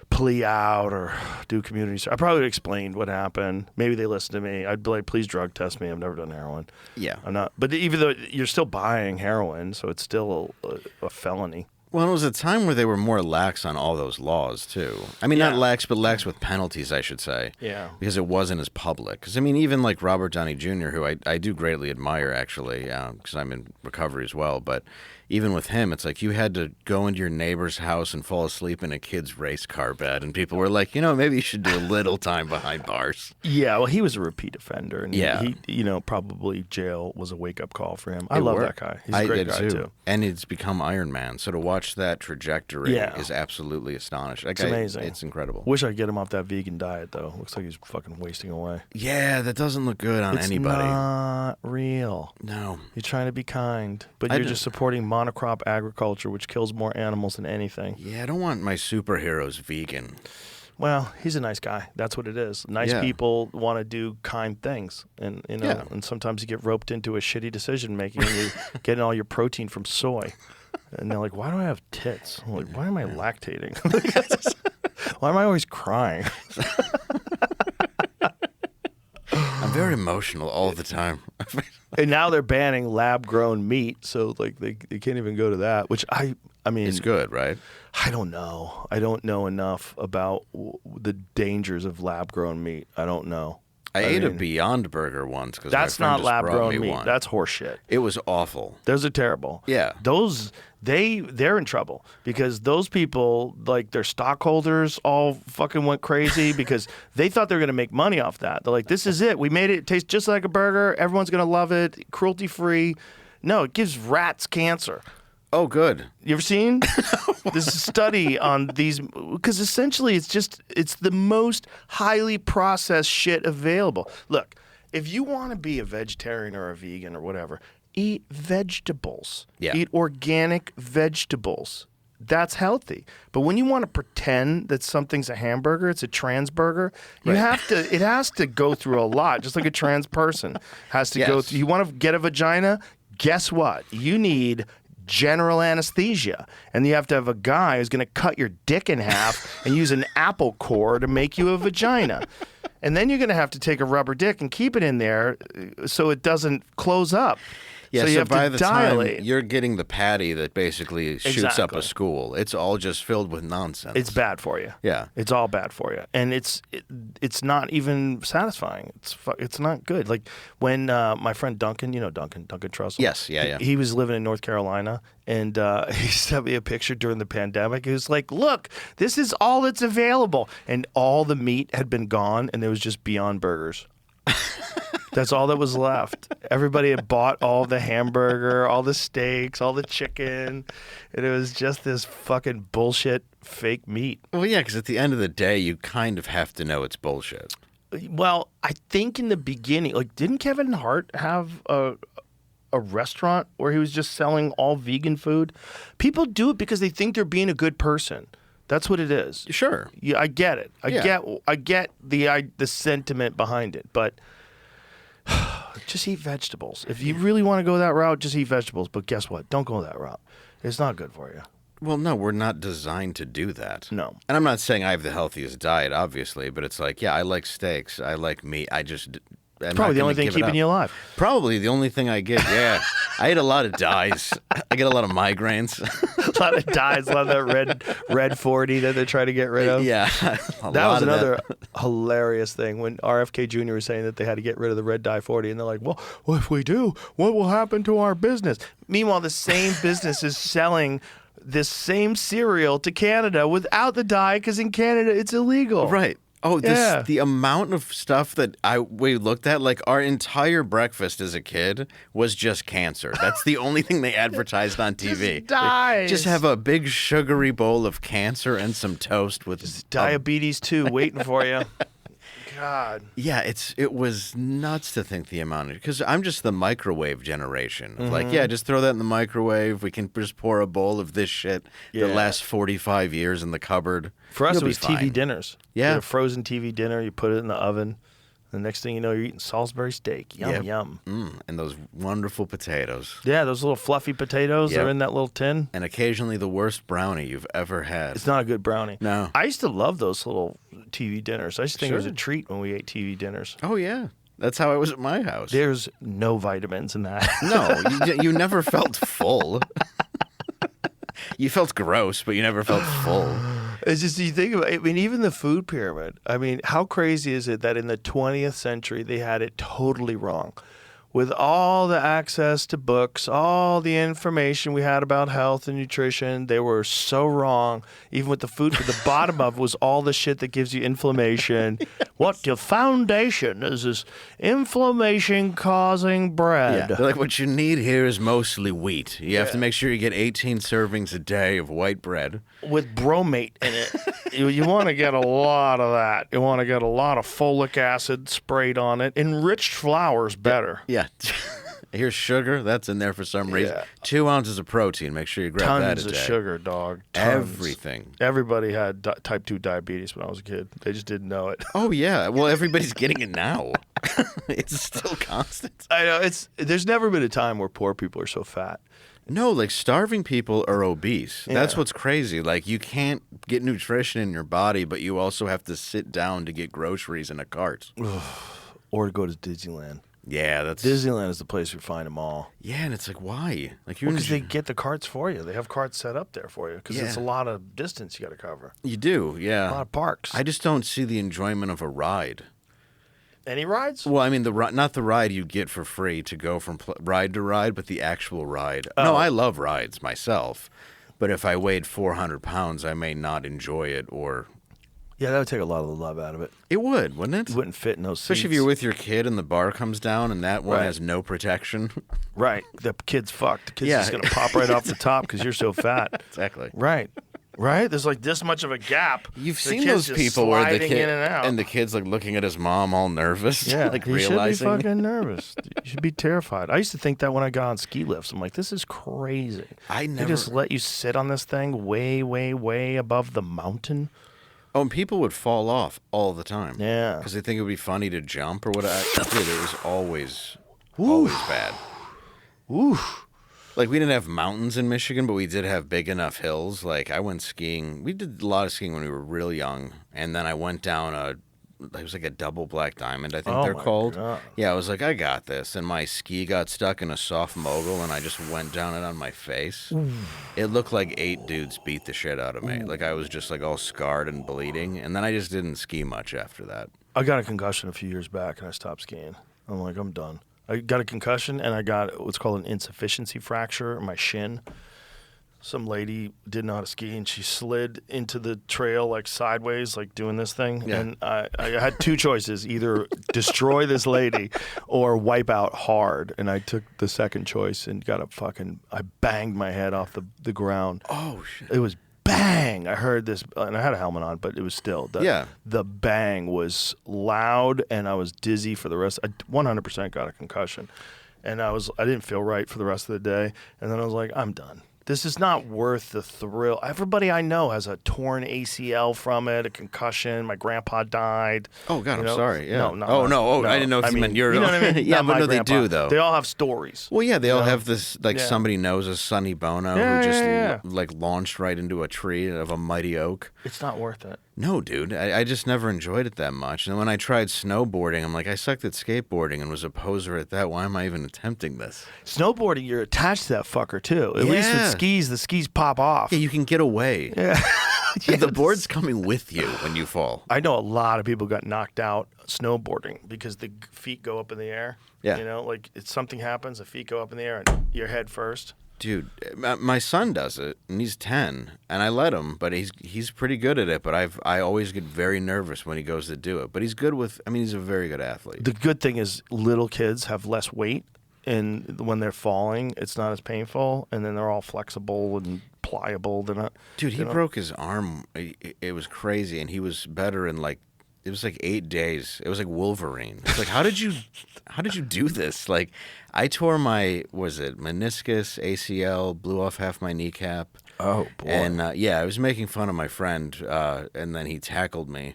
plea out or do community service. I probably would have explained what happened. Maybe they listened to me. I'd be like, please drug test me. I've never done heroin. Yeah. I'm not. But even though you're still buying heroin, so it's still a felony. Well, it was a time where they were more lax on all those laws, too. I mean, not lax, but lax with penalties, I should say. Yeah. Because it wasn't as public. Because, I mean, even like Robert Downey Jr., who I do greatly admire, actually, because I'm in recovery as well, but even with him, it's like you had to go into your neighbor's house and fall asleep in a kid's race car bed, and people were like, maybe you should do a little time behind bars. Yeah, well, he was a repeat offender, and Yeah. he probably jail was a wake-up call for him. I love that guy. He's a great guy, too. And it's become Iron Man, so to watch that trajectory Yeah. is absolutely astonishing. It's amazing. It's incredible. Wish I could get him off that vegan diet, though. Looks like he's fucking wasting away. Yeah, that doesn't look good on anybody. It's not real. No. You're trying to be kind, but you're just supporting monocrop agriculture, which kills more animals than anything. Yeah, I don't want my superheroes vegan. Well, he's a nice guy. That's what it is. Nice people want to do kind things, and and sometimes you get roped into a shitty decision making, and you're getting all your protein from soy. And they're like, "Why do I have tits?" I'm like, "Why am I lactating? Why am I always crying?" I'm very emotional all the time. And now they're banning lab-grown meat, so like they can't even go to that. Which I mean, It's good, right? I don't know. I don't know enough about the dangers of lab-grown meat. I don't know. I ate a Beyond Burger once because That's not lab-grown meat. One. That's horseshit. It was awful. Those are terrible. Yeah. Those they're in trouble because those people, like their stockholders, all fucking went crazy because they thought they were going to make money off that. They're like, "This is it. We made it. It tastes just like a burger. Everyone's going to love it. Cruelty-free." No, it gives rats cancer. Oh, good. You ever seen this study on these? Because essentially, it's the most highly processed shit available. Look, if you want to be a vegetarian or a vegan or whatever, eat vegetables. Yeah. Eat organic vegetables. That's healthy. But when you want to pretend that something's a hamburger, it's a trans burger, you have to. It has to go through a lot, just like a trans person has to go through. You want to get a vagina? Guess what? You need general anesthesia, and you have to have a guy who's going to cut your dick in half and use an apple core to make you a vagina. And then you're going to have to take a rubber dick and keep it in there so it doesn't close up. Yeah, so you have by to the dilate. time you're getting the patty that basically shoots up a school, it's all just filled with nonsense. It's bad for you. Yeah. It's all bad for you. And it's not even it's not good. Like when my friend Duncan, Duncan Trussell. Yes, yeah. He was living in North Carolina, and he sent me a picture during the pandemic. He was like, "Look, this is all that's available." And all the meat had been gone, and there was just Beyond Burgers. That's all that was left. Everybody had bought all the hamburger, all the steaks, all the chicken, and it was just this fucking bullshit fake meat. Well, yeah, because at the end of the day, you kind of have to know it's bullshit. Well, I think in the beginning, like, didn't Kevin Hart have a restaurant where he was just selling all vegan food? People do it because they think they're being a good person. That's what it is. Sure. Yeah, I get it. I Yeah. get the sentiment behind it, but just eat vegetables. If you really want to go that route, just eat vegetables. But guess what? Don't go that route. It's not good for you. Well, no, we're not designed to do that. No. And I'm not saying I have the healthiest diet, obviously, but it's like, yeah, I like steaks. I like meat. I'm Probably not the only gonna thing give it keeping up. you alive. Probably the only thing I get, yeah. I eat a lot of dyes. I get a lot of migraines. A lot of dyes, a lot of that red 40 that they're trying to get rid of. Yeah. That was another hilarious thing when RFK Jr. was saying that they had to get rid of the red dye 40, and they're like, well, if we do, what will happen to our business? Meanwhile, the same business is selling this same cereal to Canada without the dye because in Canada it's illegal. Right. Oh, Yeah. the amount of stuff that we looked at, like our entire breakfast as a kid was just cancer. That's the only thing they advertised on TV. Just dyes. Just have a big sugary bowl of cancer and some toast with Diabetes 2 waiting for you. God. Yeah, it was nuts to think the amount of, because I'm just the microwave generation. Of Like, yeah, just throw that in the microwave. We can just pour a bowl of this shit Yeah. that lasts 45 years in the cupboard. For us, You'll it was be fine. TV dinners. Yeah. You had a frozen TV dinner. You put it in the oven. The next thing you know, you're eating Salisbury steak. Yum, Yep. yum. And those wonderful potatoes. Yeah, those little fluffy potatoes Yep. are in that little tin. And occasionally the worst brownie you've ever had. It's not a good brownie. No. I used to love those little TV dinners. I used to think it was a Sure. treat when we ate TV dinners. Oh, yeah. That's how it was at my house. There's no vitamins in that. No, you never felt full. You felt gross, but you never felt full. It's just, you think about it, I mean, even the food pyramid. I mean, how crazy is it that in the 20th century they had it totally wrong? With all the access to books, all the information we had about health and nutrition, they were so wrong. Even with the food, but the bottom of it was all the shit that gives you inflammation. What your foundation is this inflammation-causing bread. They're like, what you need here is mostly wheat. You have to make sure you get 18 servings a day of white bread. With bromate in it. You want to get a lot of that. You want to get a lot of folic acid sprayed on it. Enriched flour is better. Yeah. Here's sugar. That's in there for some reason. Yeah. 2 ounces of protein. Make sure you grab that a Tons day. of sugar, dog. Tons. Everything. Everybody had type 2 diabetes when I was a kid. They just didn't know it. Oh, yeah. Well, everybody's getting it now. It's still constant. I know. There's never been a time where poor people are so fat. No, like starving people are obese. That's Yeah. what's crazy. Like you can't get nutrition in your body, but you also have to sit down to get groceries in a cart. Or go to Disneyland. Yeah, that's Disneyland is the place you find them all. Yeah, and it's like why? Like you Because they get the carts for you. They have carts set up there for you. Because it's a Yeah. lot of distance you got to cover. You do, A yeah. lot of parks. I just don't see the enjoyment of a ride. Any rides? Well, I mean, not the ride you get for free to go from ride to ride, but the actual ride. Oh. No, I love rides myself, but if I weighed 400 pounds, I may not enjoy it, or Yeah, that would take a lot of the love out of it. it would, wouldn't You it? wouldn't fit in those seats. Especially if you're with your kid and the bar comes down and that one Right. has no protection. Right. The kid's fucked. The kid's Yeah. just going to pop right off the top because you're so fat. Exactly. Right. Right? There's like this much of a gap. You've The seen kid's those just people where the sliding kid in and out. the kid's like looking at his mom all nervous, Yeah, like you realizing. should be fucking nervous. You should be terrified. I used to think that when I got on ski lifts. I'm like, this is crazy. I They never. just let you sit on this thing way, way, way above the mountain. Oh, and people would fall off all the time. Yeah. Because they think it would be funny to jump or whatever. Dude, it was always bad. Ooh. Like, we didn't have mountains in Michigan, but we did have big enough hills. Like, I went skiing. We did a lot of skiing when we were real young. And then I went down it was like a double black diamond, I think Oh they're my called. God. Yeah, I was like, I got this. And my ski got stuck in a soft mogul, and I just went down it on my face. It looked like 8 dudes beat the shit out of me. Like, I was just like all scarred and bleeding. And then I just didn't ski much after that. I got a concussion a few years back and I stopped skiing. I'm like, I'm done. I got a concussion and I got what's called an insufficiency fracture in my shin. Some lady didn't know how to ski and she slid into the trail like sideways, like doing this thing. Yeah. And I had 2 choices, either destroy this lady or wipe out hard. And I took the second choice and I banged my head off the ground. Oh, shit. It was bang. I heard this, and I had a helmet on, but it was still the bang was loud, and I was dizzy for the rest. I 100% got a concussion, and I didn't feel right for the rest of the day. And then I was like, I'm done. This is not worth the thrill. Everybody I know has a torn ACL from it, a concussion. My grandpa died. Oh, God, You I'm know? sorry. Yeah. No, I didn't know if you meant your. You know what I mean? Yeah, Not but my no, they grandpa. do, though. They all have stories. Well, yeah, they all know? have this, like, Yeah. somebody knows a Sonny Bono Yeah, who just, yeah. like, launched right into a tree of a mighty oak. It's not worth it. No, dude, I just never enjoyed it that much. And when I tried snowboarding, I'm like, I sucked at skateboarding and was a poser at that. Why am I even attempting this? Snowboarding, you're attached to that fucker, too. At least Yeah. with skis, the skis pop off. Yeah, you can get away. Yeah. Yeah, the board's coming with you when you fall. I know a lot of people got knocked out snowboarding because the feet go up in the air. Yeah. You know, like something happens, the feet go up in the air and your head first. Dude, my son does it, and he's 10, and I let him, but he's pretty good at it. But I always get very nervous when he goes to do it. But he's good with. I mean, he's a very good athlete. The good thing is little kids have less weight, and when they're falling, it's not as painful, and then they're all flexible and pliable. They're not. Dude, he you know? broke his arm. It was crazy, and he was better in like it was like 8 days. It was like Wolverine. It's like how did you do this? Like I tore my meniscus, ACL, blew off half my kneecap. Oh boy. And yeah, I was making fun of my friend, and then he tackled me.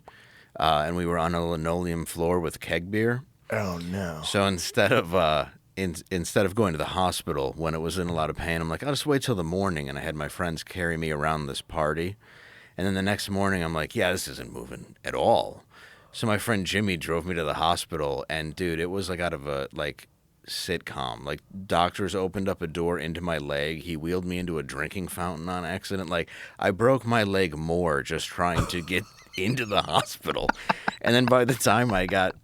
and we were on a linoleum floor with keg beer. Oh no. So instead of instead of going to the hospital when it was in a lot of pain, I'm like, I'll just wait till the morning. And I had my friends carry me around this party. And then the next morning, I'm like, yeah, this isn't moving at all. So my friend Jimmy drove me to the hospital, and dude, it was like out of a sitcom. Like, doctors opened up a door into my leg. He wheeled me into a drinking fountain on accident. Like, I broke my leg more just trying to get into the hospital. And then by the time I got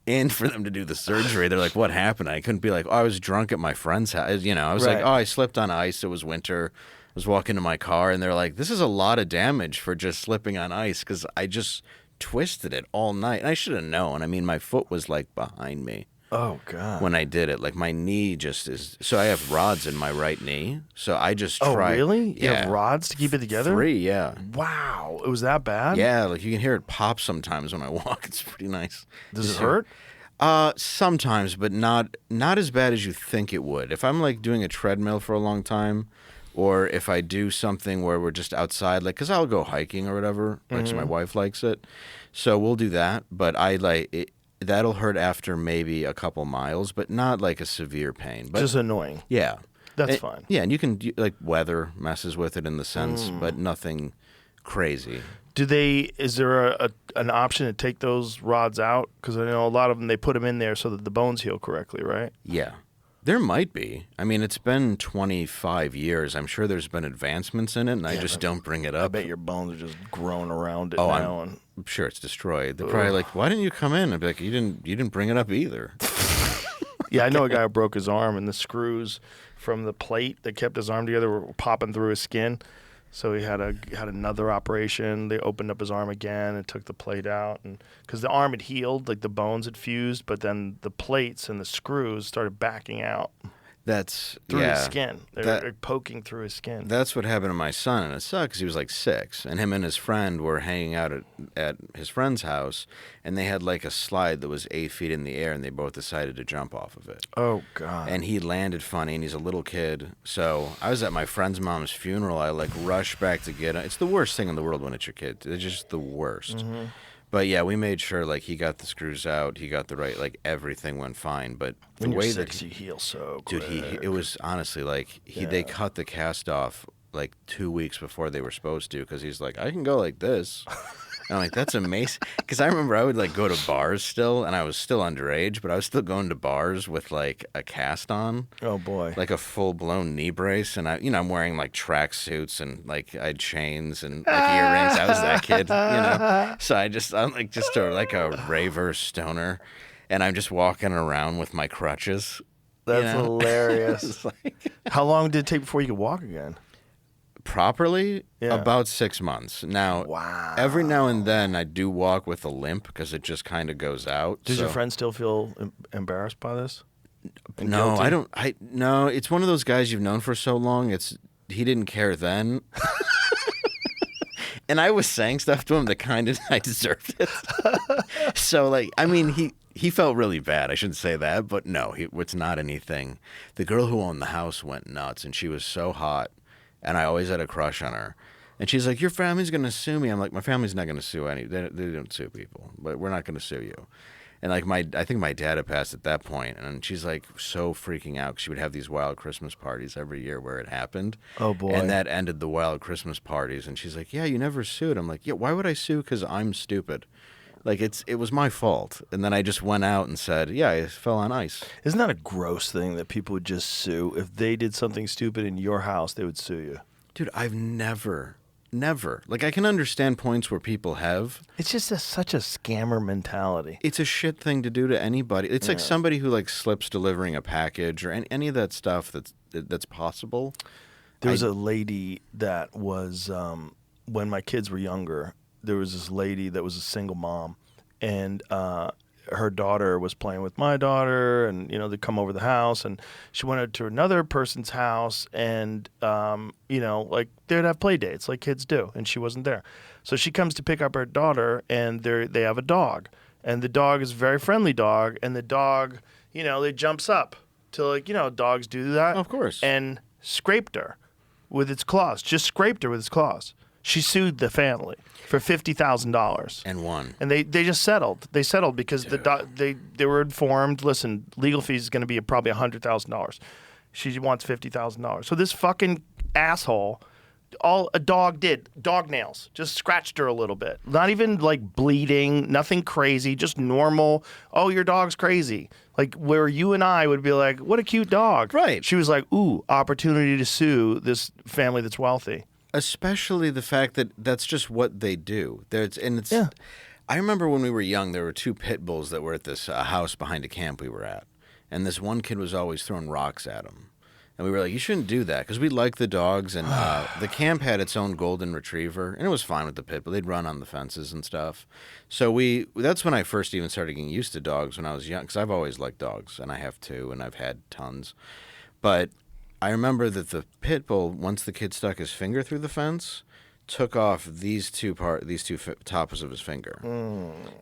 in for them to do the surgery, they're like, what happened? I couldn't be like, oh, I was drunk at my friend's house. You know, I was like, oh, I slipped on ice. It was winter. I was walking to my car, and they're like, this is a lot of damage for just slipping on ice, because I just twisted it all night. And I should have known. I mean, my foot was like behind me. Oh God. When I did it, like my knee just is. So I have rods in my right knee. So I just tried. Oh really? Yeah. You have rods to keep it together? 3, yeah. Wow. It was that bad? Yeah, like you can hear it pop sometimes when I walk. It's pretty nice. Does it hurt? Sometimes, but not as bad as you think it would. If I'm like doing a treadmill for a long time, or if I do something where we're just outside, like, because I'll go hiking or whatever, like, so my wife likes it. So we'll do that, but I like it. That'll hurt after maybe a couple miles, but not like a severe pain. But Just annoying. yeah, That's fine. Yeah, and you can like weather messes with it in the sense, but nothing crazy. Is there an option to take those rods out? Because I know a lot of them, they put them in there so that the bones heal correctly, right? Yeah. There might be. I mean, it's been 25 years. I'm sure there's been advancements in it, and I just don't bring it up. I bet your bones are just growing around it Oh, now. I'm sure it's destroyed. They're probably like, why didn't you come in? I'd be like, you didn't bring it up either. Yeah, I know a guy who broke his arm, and the screws from the plate that kept his arm together were popping through his skin. So he had another operation. They opened up his arm again and took the plate out, and because the arm had healed, like the bones had fused, but then the plates and the screws started backing out. That's through his skin. They're That- poking through his skin. That's what happened to my son, and it sucked because he was like 6, and him and his friend were hanging out at his friend's house, and they had like a slide that was 8 feet in the air, and they both decided to jump off of it. Oh God! And he landed funny, and he's a little kid. So I was at my friend's mom's funeral. I like rushed back to get him. It's the worst thing in the world when it's your kid. It's just the worst. Mm-hmm. But yeah, we made sure like he got the screws out. He got the right, like everything went fine. But the when you're way 6, that you heal so dude, quick. it was honestly like they cut the cast off like 2 weeks before they were supposed to, because he's like, I can go like this. And I'm like, that's amazing. Because I remember I would like go to bars still, and I was still underage, but I was still going to bars with like a cast on. Oh boy! Like a full blown knee brace, and I'm wearing like track suits and like I had chains and like earrings. I was that kid, So I'm like just a raver stoner, and I'm just walking around with my crutches. That's hilarious. It's like, How long did it take before you could walk again? properly, Yeah. about 6 months. Now, Wow. every now and then I do walk with a limp because it just kind of goes out. Does so- your friend still feel embarrassed by this? And No, guilty? I don't. No, it's one of those guys you've known for so long. He didn't care then. And I was saying stuff to him that kind of I deserved it. So like, I mean, he felt really bad. I shouldn't say that, but no, it's not anything. The girl who owned the house went nuts, and she was so hot, and I always had a crush on her. And she's like, your family's going to sue me. I'm like, my family's not going to sue they don't sue people, but we're not going to sue you. And like I think my dad had passed at that point, and she's like so freaking out 'cause she would have these wild Christmas parties every year where it happened. Oh boy! And that ended the wild Christmas parties. And she's like, yeah, you never sued. I'm like, yeah, why would I sue? Because I'm stupid. Like it was my fault. And then I just went out and said, yeah, I fell on ice. Isn't that a gross thing that people would just sue if they did something stupid in your house? They would sue you. Dude, I've never. Like, I can understand points where people have. It's just such a scammer mentality. It's a shit thing to do to anybody. It's like somebody who like slips delivering a package or any of that stuff that's possible. There was a lady that was when my kids were younger. There was this lady that was a single mom, and her daughter was playing with my daughter, and they'd come over the house, and she went to another person's house, and like they'd have play dates like kids do, and she wasn't there. So she comes to pick up her daughter, and they have a dog, and the dog is a very friendly dog, and the dog, it jumps up to dogs do that. Of course. And scraped her with its claws, just scraped her with its claws. She sued the family for $50,000. And won. And they just settled. They settled because they were informed. Listen, legal fees is going to be probably $100,000. She wants $50,000. So this fucking asshole, all a dog did, dog nails, just scratched her a little bit. Not even like bleeding, nothing crazy, just normal. Oh, your dog's crazy. Like where you and I would be like, what a cute dog. Right. She was like, ooh, opportunity to sue this family that's wealthy. Especially the fact that that's just what they do. Yeah. I remember when we were young, there were 2 pit bulls that were at this house behind a camp we were at. And this one kid was always throwing rocks at him. And we were like, you shouldn't do that, because we liked the dogs. And the camp had its own golden retriever, and it was fine with the pit bull. They'd run on the fences and stuff. So that's when I first even started getting used to dogs when I was young, because I've always liked dogs, and I have 2, and I've had tons. But I remember that the pit bull, once the kid stuck his finger through the fence, took off these two tops of his finger.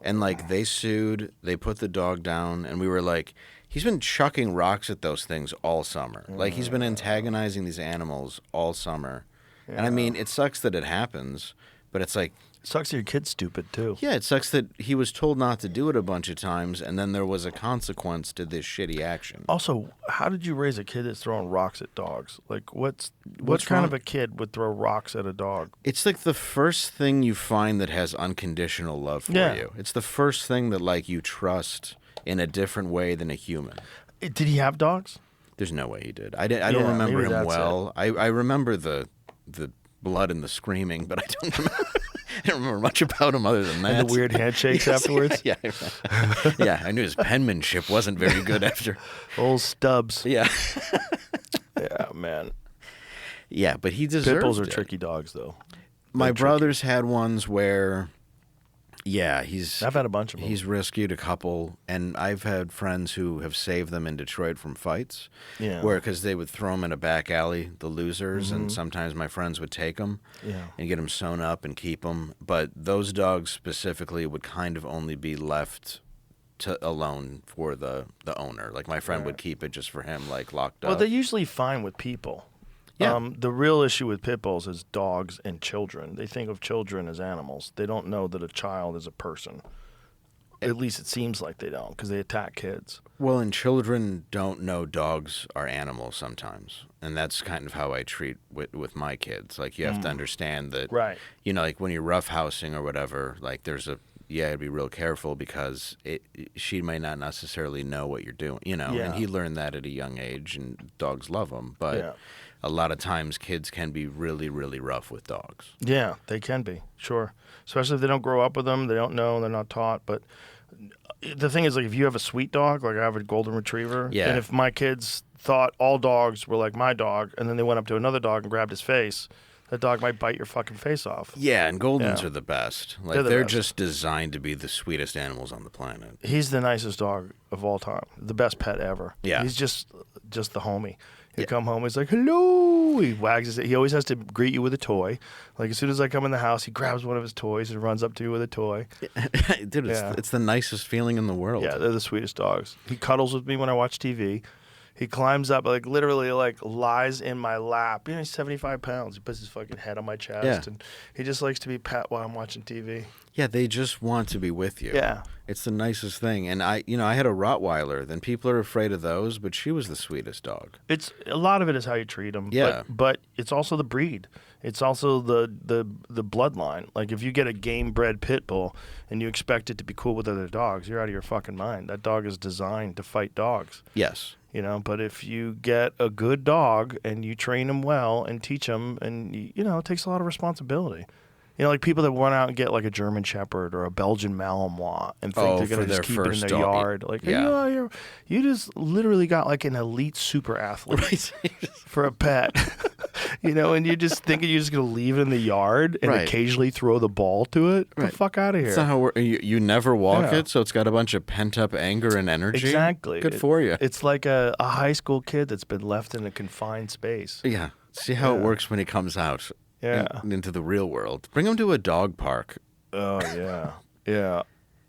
And like they sued, they put the dog down, and we were like, he's been chucking rocks at those things all summer. Like he's been antagonizing these animals all summer. And I mean, it sucks that it happens, but it's like, Sucks that your kid's stupid too. yeah, it sucks that he was told not to do it a bunch of times, and then there was a consequence to this shitty action. Also, how did you raise a kid that's throwing rocks at dogs? Like, what What's kind wrong? of a kid would throw rocks at a dog? It's like the first thing you find that has unconditional love for Yeah. you. It's the first thing that like you trust in a different way than a human. Did he have dogs? There's no way he did. I don't Yeah, remember maybe him that's well. I remember the blood and the screaming, but I don't remember. I don't remember much about him other than that. And the weird handshakes Yes, afterwards? Yeah, yeah. I knew his penmanship wasn't very good after. Old Stubbs. Yeah, Yeah, man. yeah, but he deserved Pit bulls are it. tricky dogs, though. My They're tricky. brothers had ones where, yeah, I've had a bunch of them. He's rescued a couple, and I've had friends who have saved them in Detroit from fights. Yeah. Where, because they would throw them in a back alley, the losers, and sometimes my friends would take them Yeah. and get them sewn up and keep them. But those dogs specifically would kind of only be left alone for the owner. Like my friend would keep it just for him, like locked Well, up. they're usually fine with people. Yeah. The real issue with pit bulls is dogs and children. They think of children as animals. They don't know that a child is a person. At least it seems like they don't, because they attack kids. Well, and children don't know dogs are animals sometimes. And that's kind of how I treat with my kids. Like, you have to understand that, Right. you know, like when you're roughhousing or whatever, like you got to be real careful because she may not necessarily know what you're doing, you know. Yeah. And he learned that at a young age, and dogs love him. But Yeah. a lot of times kids can be really, really rough with dogs. Yeah, they can be, sure. Especially if they don't grow up with them, they don't know, they're not taught. But the thing is, like, if you have a sweet dog, like I have a golden retriever, Yeah. and if my kids thought all dogs were like my dog, and then they went up to another dog and grabbed his face, that dog might bite your fucking face off. Yeah, and Goldens Yeah. are the best. Like They're the they're best. just designed to be the sweetest animals on the planet. He's the nicest dog of all time, the best pet ever. Yeah. He's just the homie. He'll come home, he's like, hello. He wags his, he always has to greet you with a toy. Like, as soon as I come in the house, he grabs one of his toys and runs up to you with a toy. Dude, Yeah. it's the nicest feeling in the world. Yeah, they're the sweetest dogs. He cuddles with me when I watch TV. He climbs up, like, literally, like, lies in my lap. You know, he's 75 pounds. He puts his fucking head on my chest, Yeah. and he just likes to be pet while I'm watching TV. Yeah, they just want to be with you. Yeah. It's the nicest thing. And I had a Rottweiler. Then people are afraid of those, but she was the sweetest dog. It's a lot of it is how you treat them. Yeah. But it's also the breed. It's also the bloodline. Like, if you get a game bred pit bull and you expect it to be cool with other dogs, you're out of your fucking mind. That dog is designed to fight dogs. Yes. You know, but if you get a good dog and you train him well and teach him, and you know, it takes a lot of responsibility. You know, like people that run out and get like a German Shepherd or a Belgian Malinois and think Oh, they're for going to their just keep it in first their dog. yard. Like, Yeah. you just literally got like an elite super athlete Right. for a pet. You know, and you're just thinking you're just going to leave it in the yard and Right. occasionally throw the ball to it. Get Right. the fuck out of here. It's not how you never walk Yeah. it, so it's got a bunch of pent up anger and energy. Exactly. Good for you. It's like a high school kid that's been left in a confined space. Yeah. See how it works when he comes out Yeah. into the real world. Bring him to a dog park. Oh, yeah. Yeah.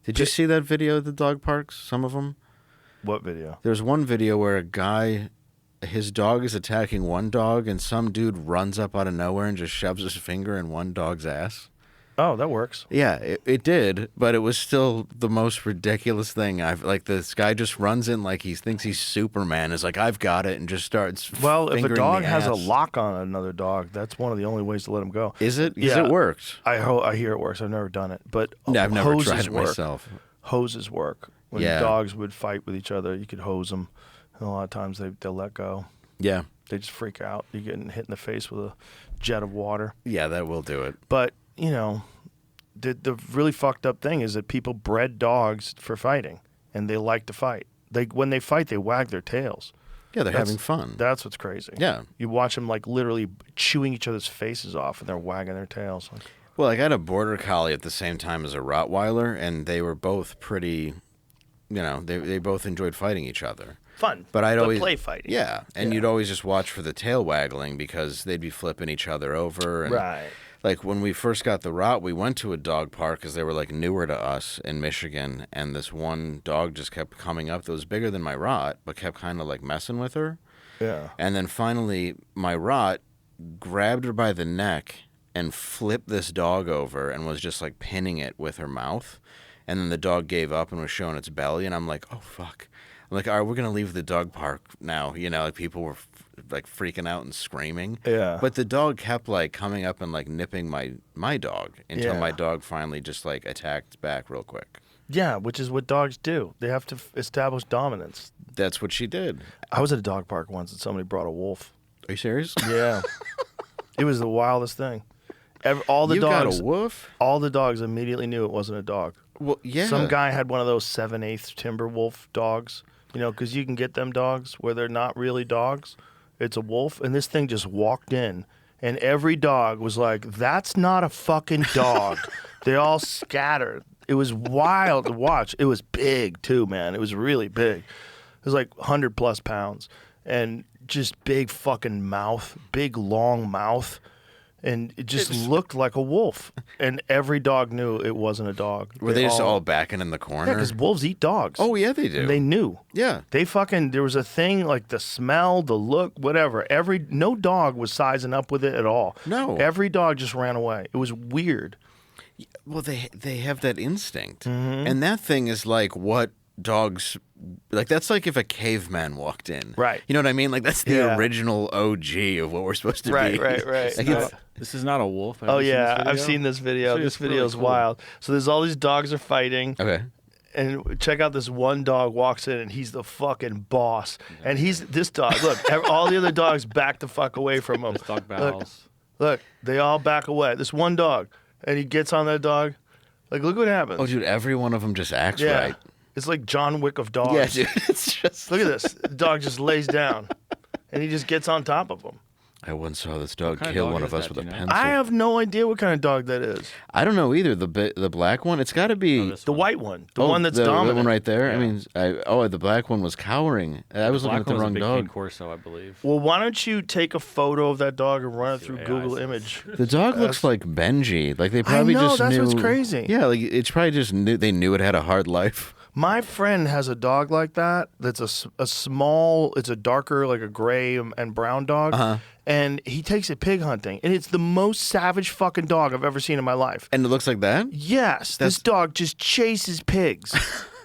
Did you see that video of the dog parks? Some of them? What video? There's one video where a guy his dog is attacking one dog, and some dude runs up out of nowhere and just shoves his finger in one dog's ass. Oh, that works. Yeah, it did, but it was still the most ridiculous thing. This guy just runs in like he thinks he's Superman. Is like, I've got it, and just starts. Well, if a fingering dog the has a ass. lock on another dog, that's one of the only ways to let him go. Is it? Because Yeah. it worked. I hear it works. I've never done it, but No, I've never hoses tried it work. myself. Hoses work. When Yeah. dogs would fight with each other, you could hose them. And a lot of times they'll let go. Yeah, They just freak out. You're getting hit in the face with a jet of water. yeah, that will do it. But, the really fucked up thing is that people bred dogs for fighting, and they like to fight. When they fight, they wag their tails. Yeah, they're That's- having fun. That's what's crazy. Yeah. You watch them like literally chewing each other's faces off, and they're wagging their tails. Like, Well, I got a border collie at the same time as a Rottweiler, and they were both pretty. They both enjoyed fighting each other. fun. But I'd always play fighting. Yeah, and you'd always just watch for the tail waggling because they'd be flipping each other over. And, Right. Like when we first got the Rott, we went to a dog park because they were like newer to us in Michigan, and this one dog just kept coming up that was bigger than my Rott, but kept kind of like messing with her. Yeah. And then finally, my Rott grabbed her by the neck and flipped this dog over and was just like pinning it with her mouth. And then the dog gave up and was showing its belly. And I'm like, oh, fuck. I'm like, all right, we're going to leave the dog park now. Like people were like freaking out and screaming. Yeah. But the dog kept like coming up and like nipping my dog until Yeah. my dog finally just like attacked back real quick. Yeah, which is what dogs do. They have to establish dominance. That's what she did. I was at a dog park once and somebody brought a wolf. Are you serious? Yeah. It was the wildest thing. All the you dogs, got a wolf? all the dogs immediately knew it wasn't a dog. Well, yeah. Some guy had one of those 7/8 timber wolf dogs, because you can get them dogs where they're not really dogs. It's a wolf, and this thing just walked in, and every dog was like, "That's not a fucking dog." They all scattered. It was wild to watch. It was big too, man. It was really big. It was like 100+ pounds, and just big fucking mouth, big long mouth. And it just looked like a wolf. And every dog knew it wasn't a dog. Were they just all backing in the corner? Yeah, because wolves eat dogs. Oh, yeah, they do. And they knew. Yeah. There was a thing like the smell, the look, whatever. No dog was sizing up with it at all. No. Every dog just ran away. It was weird. Well, they have that instinct. Mm-hmm. And that thing is like what dogs, like that's like if a caveman walked in. Right. You know what I mean? Like that's the Yeah. original OG of what we're supposed to Right, be. right. Like, This is not a wolf. Oh, yeah. I've seen this video. So This it's video really is cool. wild. So there's all these dogs are fighting. okay. And check out this one dog walks in and he's the fucking boss. And he's this dog. Look, all the other dogs back the fuck away from him. This dog Look, battles. look, they all back away. This one dog. And he gets on that dog. Like, look what happens. Oh, dude, every one of them just acts yeah. right. It's like John Wick of dogs. Yeah, dude. It's just. Look at this. The dog just lays down. And he just gets on top of him. I once saw this dog kind of kill dog one is of us that, with a do you know? pencil. I have no idea what kind of dog that is. I don't know either. The black one. It's got to be. this The one. white one. The one that's the dominant. one right there. Yeah. I mean, the black one was cowering. I was looking Black at the one was wrong a big dog. King Corso, I believe. Well, why don't you take a photo of that dog and run it through AI Google says. Image? The dog looks like Benji. Like they probably know, just that's knew. what's crazy. Yeah, like it's probably just knew they knew it had a hard life. My friend has a dog like that. That's a small. It's a darker, like a gray and brown dog. Uh-huh. And he takes it pig hunting, and it's the most savage fucking dog I've ever seen in my life. And it looks like that. Yes, this dog just chases pigs.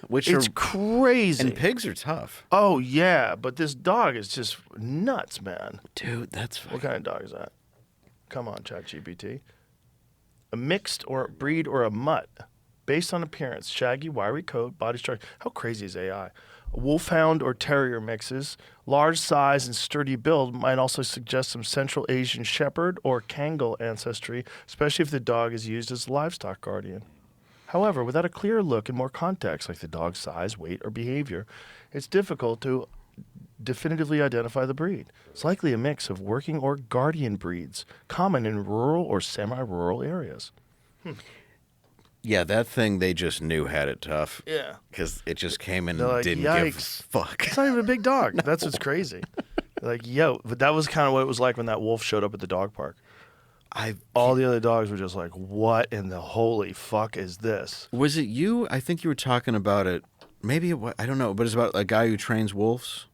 Which It's are crazy. and pigs are tough, Oh yeah, but this dog is just nuts, man. dude. That's What kind of dog is that? Come on, ChatGPT. A mixed or breed or a mutt, based on appearance, shaggy, wiry coat, body structure. How crazy is AI? A wolfhound or terrier mixes, large size and sturdy build might also suggest some Central Asian Shepherd or Kangal ancestry, especially if the dog is used as a livestock guardian. However, without a clear look and more context, like the dog's size, weight, or behavior, it's difficult to definitively identify the breed. It's likely a mix of working or guardian breeds, common in rural or semi-rural areas. yeah. That thing they just knew had it tough. Yeah. Because it just came in They're and like, didn't give a "Yikes." fuck. It's not even a big dog. That's what's crazy. Like, yo, but that was kind of what it was like when that wolf showed up at the dog park. All the other dogs were just like, what in the holy fuck is this? Was it you? I think you were talking about it. Maybe I don't know, but it's about a guy who trains wolves.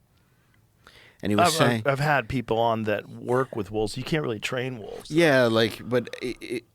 and he was saying, I've had people on that work with wolves. You can't really train wolves. yeah, like, but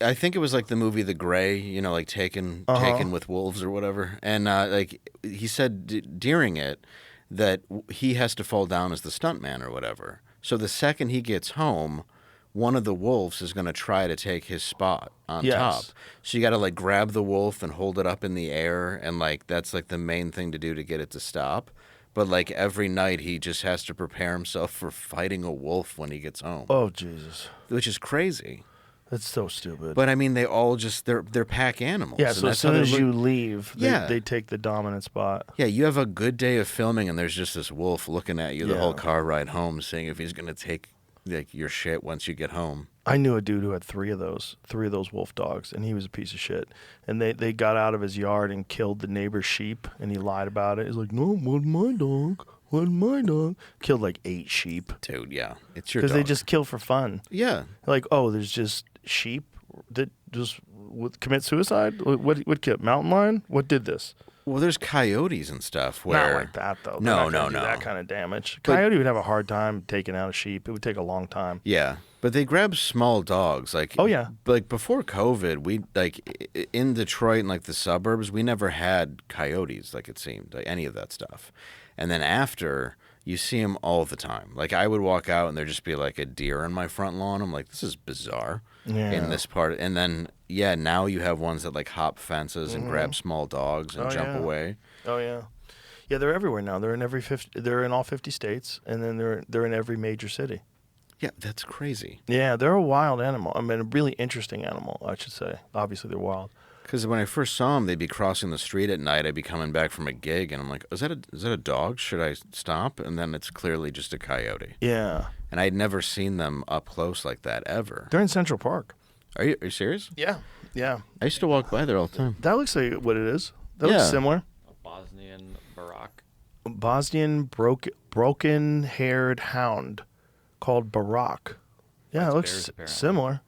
I think it was like the movie The Gray, you know, like Taken with Wolves or whatever. And like he said during it that he has to fall down as the stuntman or whatever. So the second he gets home, one of the wolves is going to try to take his spot on top. So you got to like grab the wolf and hold it up in the air, and like that's like the main thing to do to get it to stop. But like every night he just has to prepare himself for fighting a wolf when he gets home. Oh Jesus, Which is crazy. that's so stupid. But I mean, they all just they're pack animals. yeah, and so as that's how soon they as look- you leave, Yeah. they take the dominant spot. yeah, you have a good day of filming, and there's just this wolf looking at you the Yeah. whole car ride home, seeing if he's gonna take like your shit once you get home. I knew a dude who had three of those wolf dogs, and he was a piece of shit. And they got out of his yard and killed the neighbor's sheep, and he lied about it. He's like, no, wasn't my dog. Wasn't my dog. Killed like 8 sheep. Dude, yeah, it's your Because they dog. just kill for fun. yeah. Like, oh, there's just sheep that just commit suicide? What killed? Mountain lion? What did this? Well, there's coyotes and stuff where Not like that, though. No, They're not gonna no, do no. that kind of damage. But- Coyote would have a hard time taking out a sheep. It would take a long time. Yeah, but they grab small dogs. Like, Oh, yeah. like before COVID, we like in Detroit and like the suburbs, we never had coyotes. Like it seemed like any of that stuff, and then after. You see them all the time. Like I would walk out and there'd just be like a deer on my front lawn. I'm like, this is bizarre. Yeah. In this part, and then yeah, now you have ones that like hop fences and grab small dogs and Oh, jump yeah. away. Oh yeah, yeah. They're everywhere now. They're in They're in all 50 states, and then they're in every major city. Yeah, that's crazy. Yeah, they're a wild animal. I mean, a really interesting animal, I should say. Obviously, they're wild. Because when I first saw them, they'd be crossing the street at night. I'd be coming back from a gig, and I'm like, is that a dog? Should I stop? And then it's clearly just a coyote. Yeah, And I'd never seen them up close like that ever. they're in Central Park. Are you serious? Yeah, yeah. I used to walk by there all the time. That looks like what it is. That looks Yeah. similar. A Bosnian Barak. Bosnian broken-haired hound called Barak. Yeah, Fights it looks bears, apparently. similar.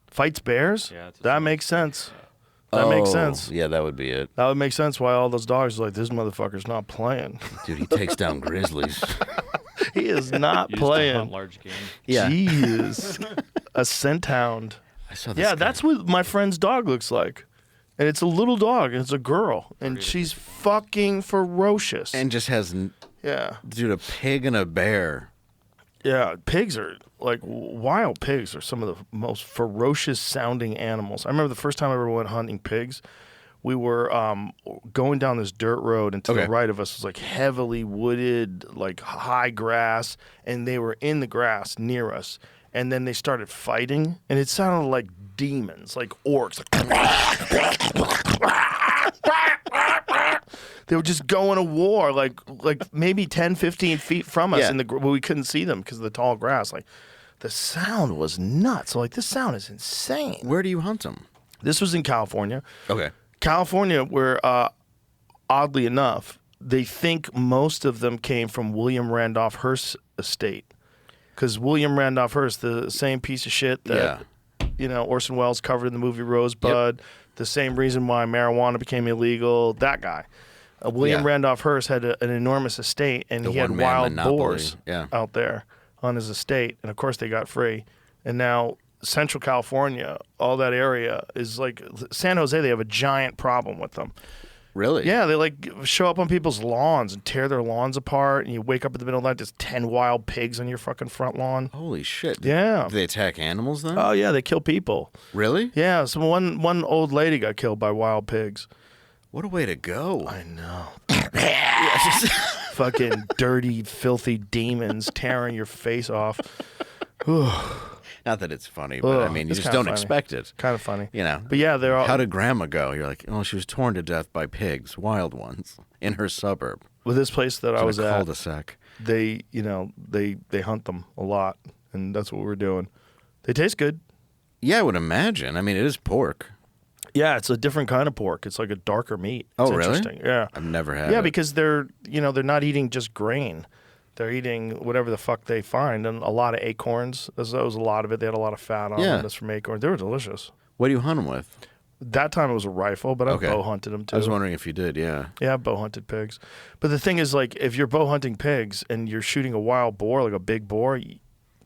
Fights bears? Yeah, it's a That similar- makes sense. That makes Oh, sense. Yeah, that would be it. That would make sense why all those dogs are like, this motherfucker's not playing. Dude, he takes down grizzlies. He is not Used to hunt playing. large game. Yeah. Jeez. A scent hound. I saw this Yeah, guy. that's what my friend's dog looks like. And it's a little dog, and it's a girl. And she's fucking ferocious. And just has, yeah. dude, a pig and a bear. Yeah, pigs are like wild pigs are some of the most ferocious sounding animals. I remember the first time I ever went hunting pigs. We were going down this dirt road, and to Okay. the right of us was like heavily wooded, like high grass, and they were in the grass near us. And then they started fighting, and it sounded like demons, like orcs. They were just going to war, like maybe 10, 15 feet from us, Yeah. but we couldn't see them because of the tall grass. Like, the sound was nuts. Like, this sound is insane. Where do you hunt them? This was in California. Okay. California, where, oddly enough, they think most of them came from William Randolph Hearst's estate. Because William Randolph Hearst, the same piece of shit that, Orson Welles covered in the movie Rosebud, the same reason why marijuana became illegal, that guy. William Yeah. Randolph Hearst had an enormous estate, and The he had one-man wild monopoly. boars Yeah. out there on his estate. And, of course, they got free. And now Central California, all that area is like San Jose, they have a giant problem with them. Really? Yeah, they like show up on people's lawns and tear their lawns apart, and you wake up in the middle of the night, there's 10 wild pigs on your fucking front lawn. Holy shit. Yeah. Do they attack animals then? Oh yeah, they kill people. Really? Yeah, so one old lady got killed by wild pigs. What a way to go. I know. Fucking dirty, filthy demons tearing your face off. Not that it's funny, but I Ugh, mean, you it's just kinda don't funny. expect it. Kind of funny. You know. But yeah, they're all. How did grandma go? You're like, oh, she was torn to death by pigs, wild ones, in her suburb. With this place that I was in a at, cul-de-sac. they hunt them a lot, and that's what we're doing. They taste good. Yeah, I would imagine. I mean, it is pork. Yeah, it's a different kind of pork. It's like a darker meat. Oh, It's really? Interesting. Yeah. I've never had Yeah, it. because they're not eating just grain. They're eating whatever the fuck they find, and a lot of acorns. That was a lot of it. They had a lot of fat on Yeah. them. That's from acorns. They were delicious. What do you hunt them with? That time it was a rifle, but I Okay. bow hunted them too. I was wondering if you did, yeah. Yeah, I bow hunted pigs. But the thing is, like, if you're bow hunting pigs and you're shooting a wild boar, like a big boar, you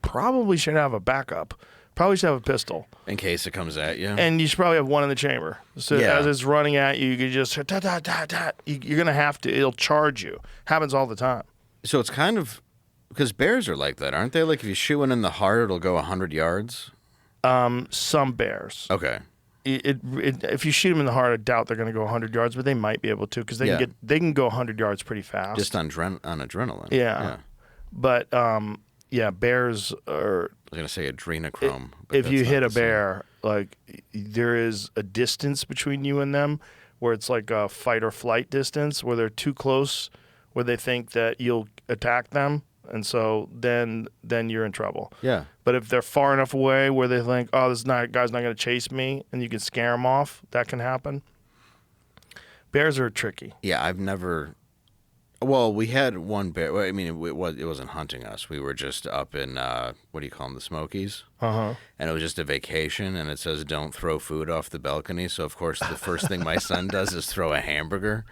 probably should have a backup. Probably should have a pistol. In case it comes at you. And you should probably have one in the chamber. So Yeah. as it's running at you, you can just, you're going to have to, it'll charge you. Happens all the time. So it's kind of, because bears are like that, aren't they? Like if you shoot one in the heart, it'll go 100 yards? Some bears. Okay. If you shoot them in the heart, I doubt they're going to go 100 yards, but they might be able to because they can go 100 yards pretty fast. Just on adrenaline. Yeah. But bears are. I was going to say adrenochrome. but If that's you not hit a the same. bear, like there is a distance between you and them where it's like a fight or flight distance where they're too close, where they think that you'll attack them, and so then you're in trouble. Yeah. But if they're far enough away where they think, oh, guy's not going to chase me, and you can scare them off, that can happen. Bears are tricky. Yeah, I've never. Well, we had one bear. Well, I mean, it wasn't hunting us. We were just up in what do you call them, the Smokies? And it was just a vacation. And it says don't throw food off the balcony. So of course, the first thing my son does is throw a hamburger,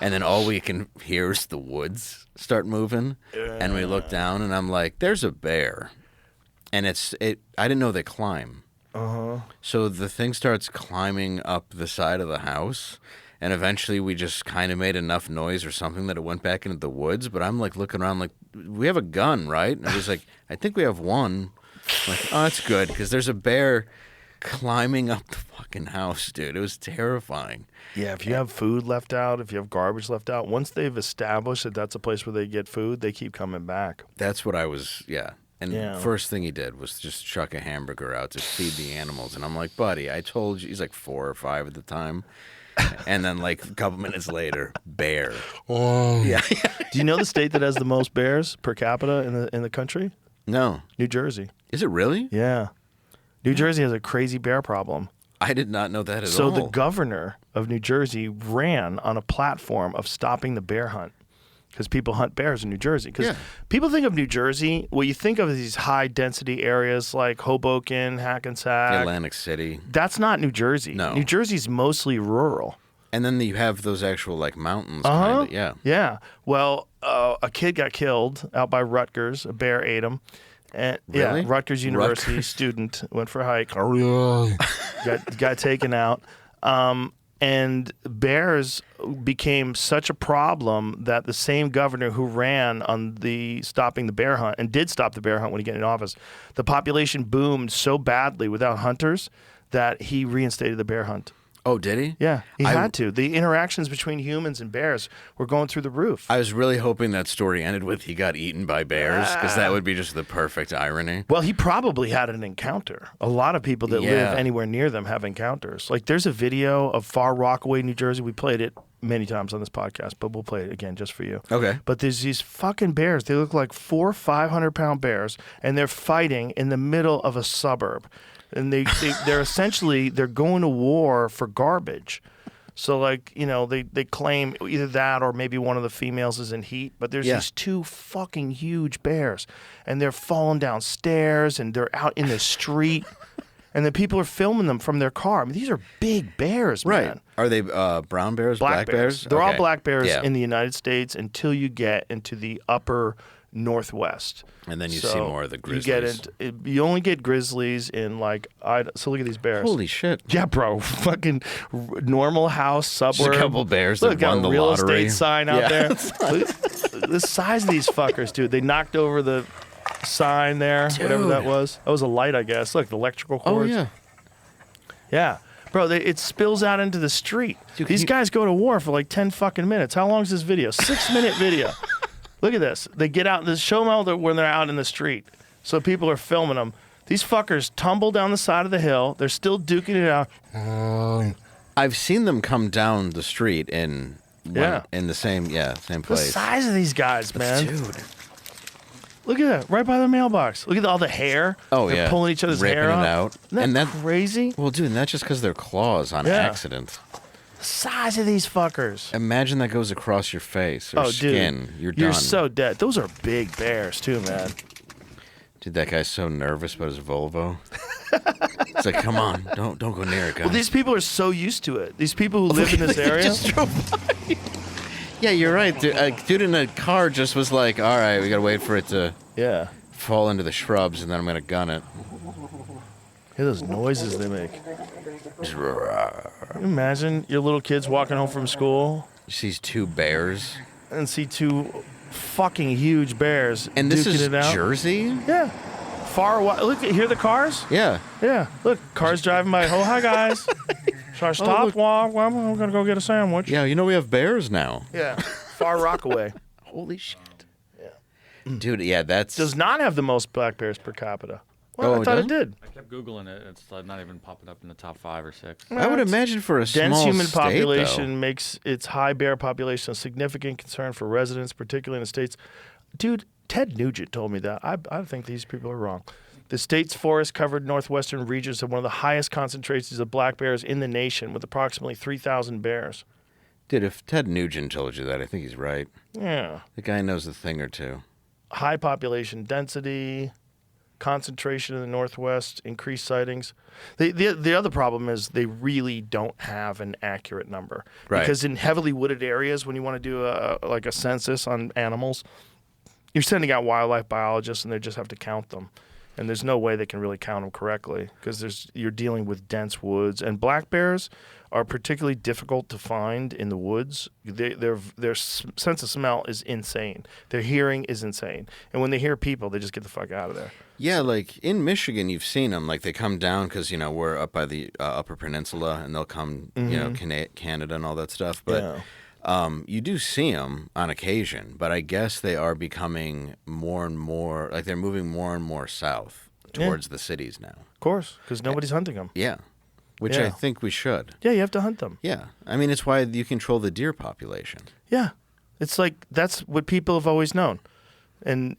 and then all we can hear is the woods start moving. And we look down, and I'm like, "There's a bear," and I didn't know they climb. So the thing starts climbing up the side of the house. And eventually we just kind of made enough noise or something that it went back into the woods. But I'm like looking around like, we have a gun, right? And he's like, I think we have one. I'm like, oh, that's good because there's a bear climbing up the fucking house, dude. It was terrifying. Yeah, if you have food left out, if you have garbage left out, once they've established that that's a place where they get food, they keep coming back. That's what I was, yeah. And Yeah. first thing he did was just chuck a hamburger out to feed the animals. And I'm like, buddy, I told you. He's like 4 or 5 at the time. And then, like, a couple minutes later, bear. Oh. Yeah. Do you know the state that has the most bears per capita in the country? No. New Jersey. Is it really? Yeah. New Jersey has a crazy bear problem. I did not know that at all. So the governor of New Jersey ran on a platform of stopping the bear hunt because people hunt bears in New Jersey. Because people think of New Jersey, what you think of is these high-density areas like Hoboken, Hackensack. Atlantic City. That's not New Jersey. No. New Jersey's mostly rural. And then you have those actual, like, mountains kind of, yeah. Yeah. Well, a kid got killed out by Rutgers. A bear ate him. And, Really? Yeah, Rutgers University Rutgers. student went for a hike. got taken out. And bears became such a problem that the same governor who ran on the stopping the bear hunt and did stop the bear hunt when he got in office, the population boomed so badly without hunters that he reinstated the bear hunt. Oh, did he? Yeah, he had to. The interactions between humans and bears were going through the roof. I was really hoping that story ended with he got eaten by bears, because that would be just the perfect irony. Well, he probably had an encounter. A lot of people that Yeah. live anywhere near them have encounters. Like there's a video of Far Rockaway, New Jersey. We played it many times on this podcast, but we'll play it again just for you. Okay. But there's these fucking bears. They look like 500-pound bears, and they're fighting in the middle of a suburb. And they're essentially, they're going to war for garbage. So, like, you know, they claim either that or maybe one of the females is in heat. But there's these 2 fucking huge bears. And they're falling down stairs and they're out in the street. And the people are filming them from their car. I mean, these are big bears, man. Right. Are they brown bears, Black bears. They're all Okay. black bears Yeah. in the United States until you get into the upper Northwest. And then you see more of the grizzlies. You only get grizzlies in like so look at these bears. Holy shit. Yeah, bro. Fucking normal house, suburb. Just a couple bears Look, that won got the a real lottery. estate sign out Yeah. there. Look, the size of these fuckers, dude. They knocked over the sign there, whatever that was. That was a light, I guess. Look, the electrical Oh, cords. yeah. Yeah. Bro, it spills out into the street. Dude, These guys go to war for like 10 fucking minutes. How long is this video? 6-minute video. Look at this. They get out, show them when they're out in the street. So people are filming them. These fuckers tumble down the side of the hill. They're still duking it out. I've seen them come down the street in Yeah. in the same The place. size of these guys, man. Dude. Look at that, right by the mailbox. Look at all the hair. Oh, They're yeah. pulling each other's Ripping hair it up. out. Isn't that And that- crazy? Well, dude, and that's just because they're claws on Yeah. accident. The size of these fuckers. Imagine that goes across your face or skin. Dude. You're done. You're so dead. Those are big bears, too, man. Dude, that guy's so nervous about his Volvo. It's like, come on, don't go near it, guys. Well, these people are so used to it. These people who live in this area. Just drove by. Yeah, you're right. Dude in a car just was like, all right, we got to wait for it to fall into the shrubs, and then I'm going to gun it. Hear those noises they make. Just, Can you imagine your little kids walking home from school you see 2 bears. and see 2 fucking huge bears And this duking is it out? Jersey? Yeah. Far away. Look, hear the cars? Yeah. Yeah. Look, cars driving by. Oh, hi, guys. Should I stop? look. Walk? Well, I'm going to go get a sandwich. Yeah, you know we have bears now. Yeah. Far Rockaway. Holy shit. Yeah. Dude, yeah, that's... Does not have the most black bears per capita. Well, Oh, I it thought it doesn't? did. I kept Googling it. It's not even popping up in the top 5 or 6. I would imagine for a Dense small human state, population makes its high bear population a significant concern for residents, particularly in the states. Dude, Ted Nugent told me that. I think these people are wrong. The state's forest-covered northwestern regions have one of the highest concentrations of black bears in the nation, with approximately 3,000 bears. Dude, if Ted Nugent told you that, I think he's right. Yeah. The guy knows a thing or two. High population density, concentration in the Northwest, increased sightings. The other problem is they really don't have an accurate number. Right. Because in heavily wooded areas, when you want to do a census on animals, you're sending out wildlife biologists and they just have to count them. And there's no way they can really count them correctly because you're dealing with dense woods. And black bears are particularly difficult to find in the woods. Their sense of smell is insane. Their hearing is insane. And when they hear people, they just get the fuck out of there. Yeah, like in Michigan, you've seen them. Like they come down because, we're up by the Upper Peninsula and they'll come, Canada and all that stuff. But you do see them on occasion. But I guess they are becoming more and more, like they're moving more and more south towards the cities now. Of course, because nobody's hunting them. Yeah, which I think we should. Yeah, you have to hunt them. Yeah, I mean, it's why you control the deer population. Yeah. It's like that's what people have always known. And,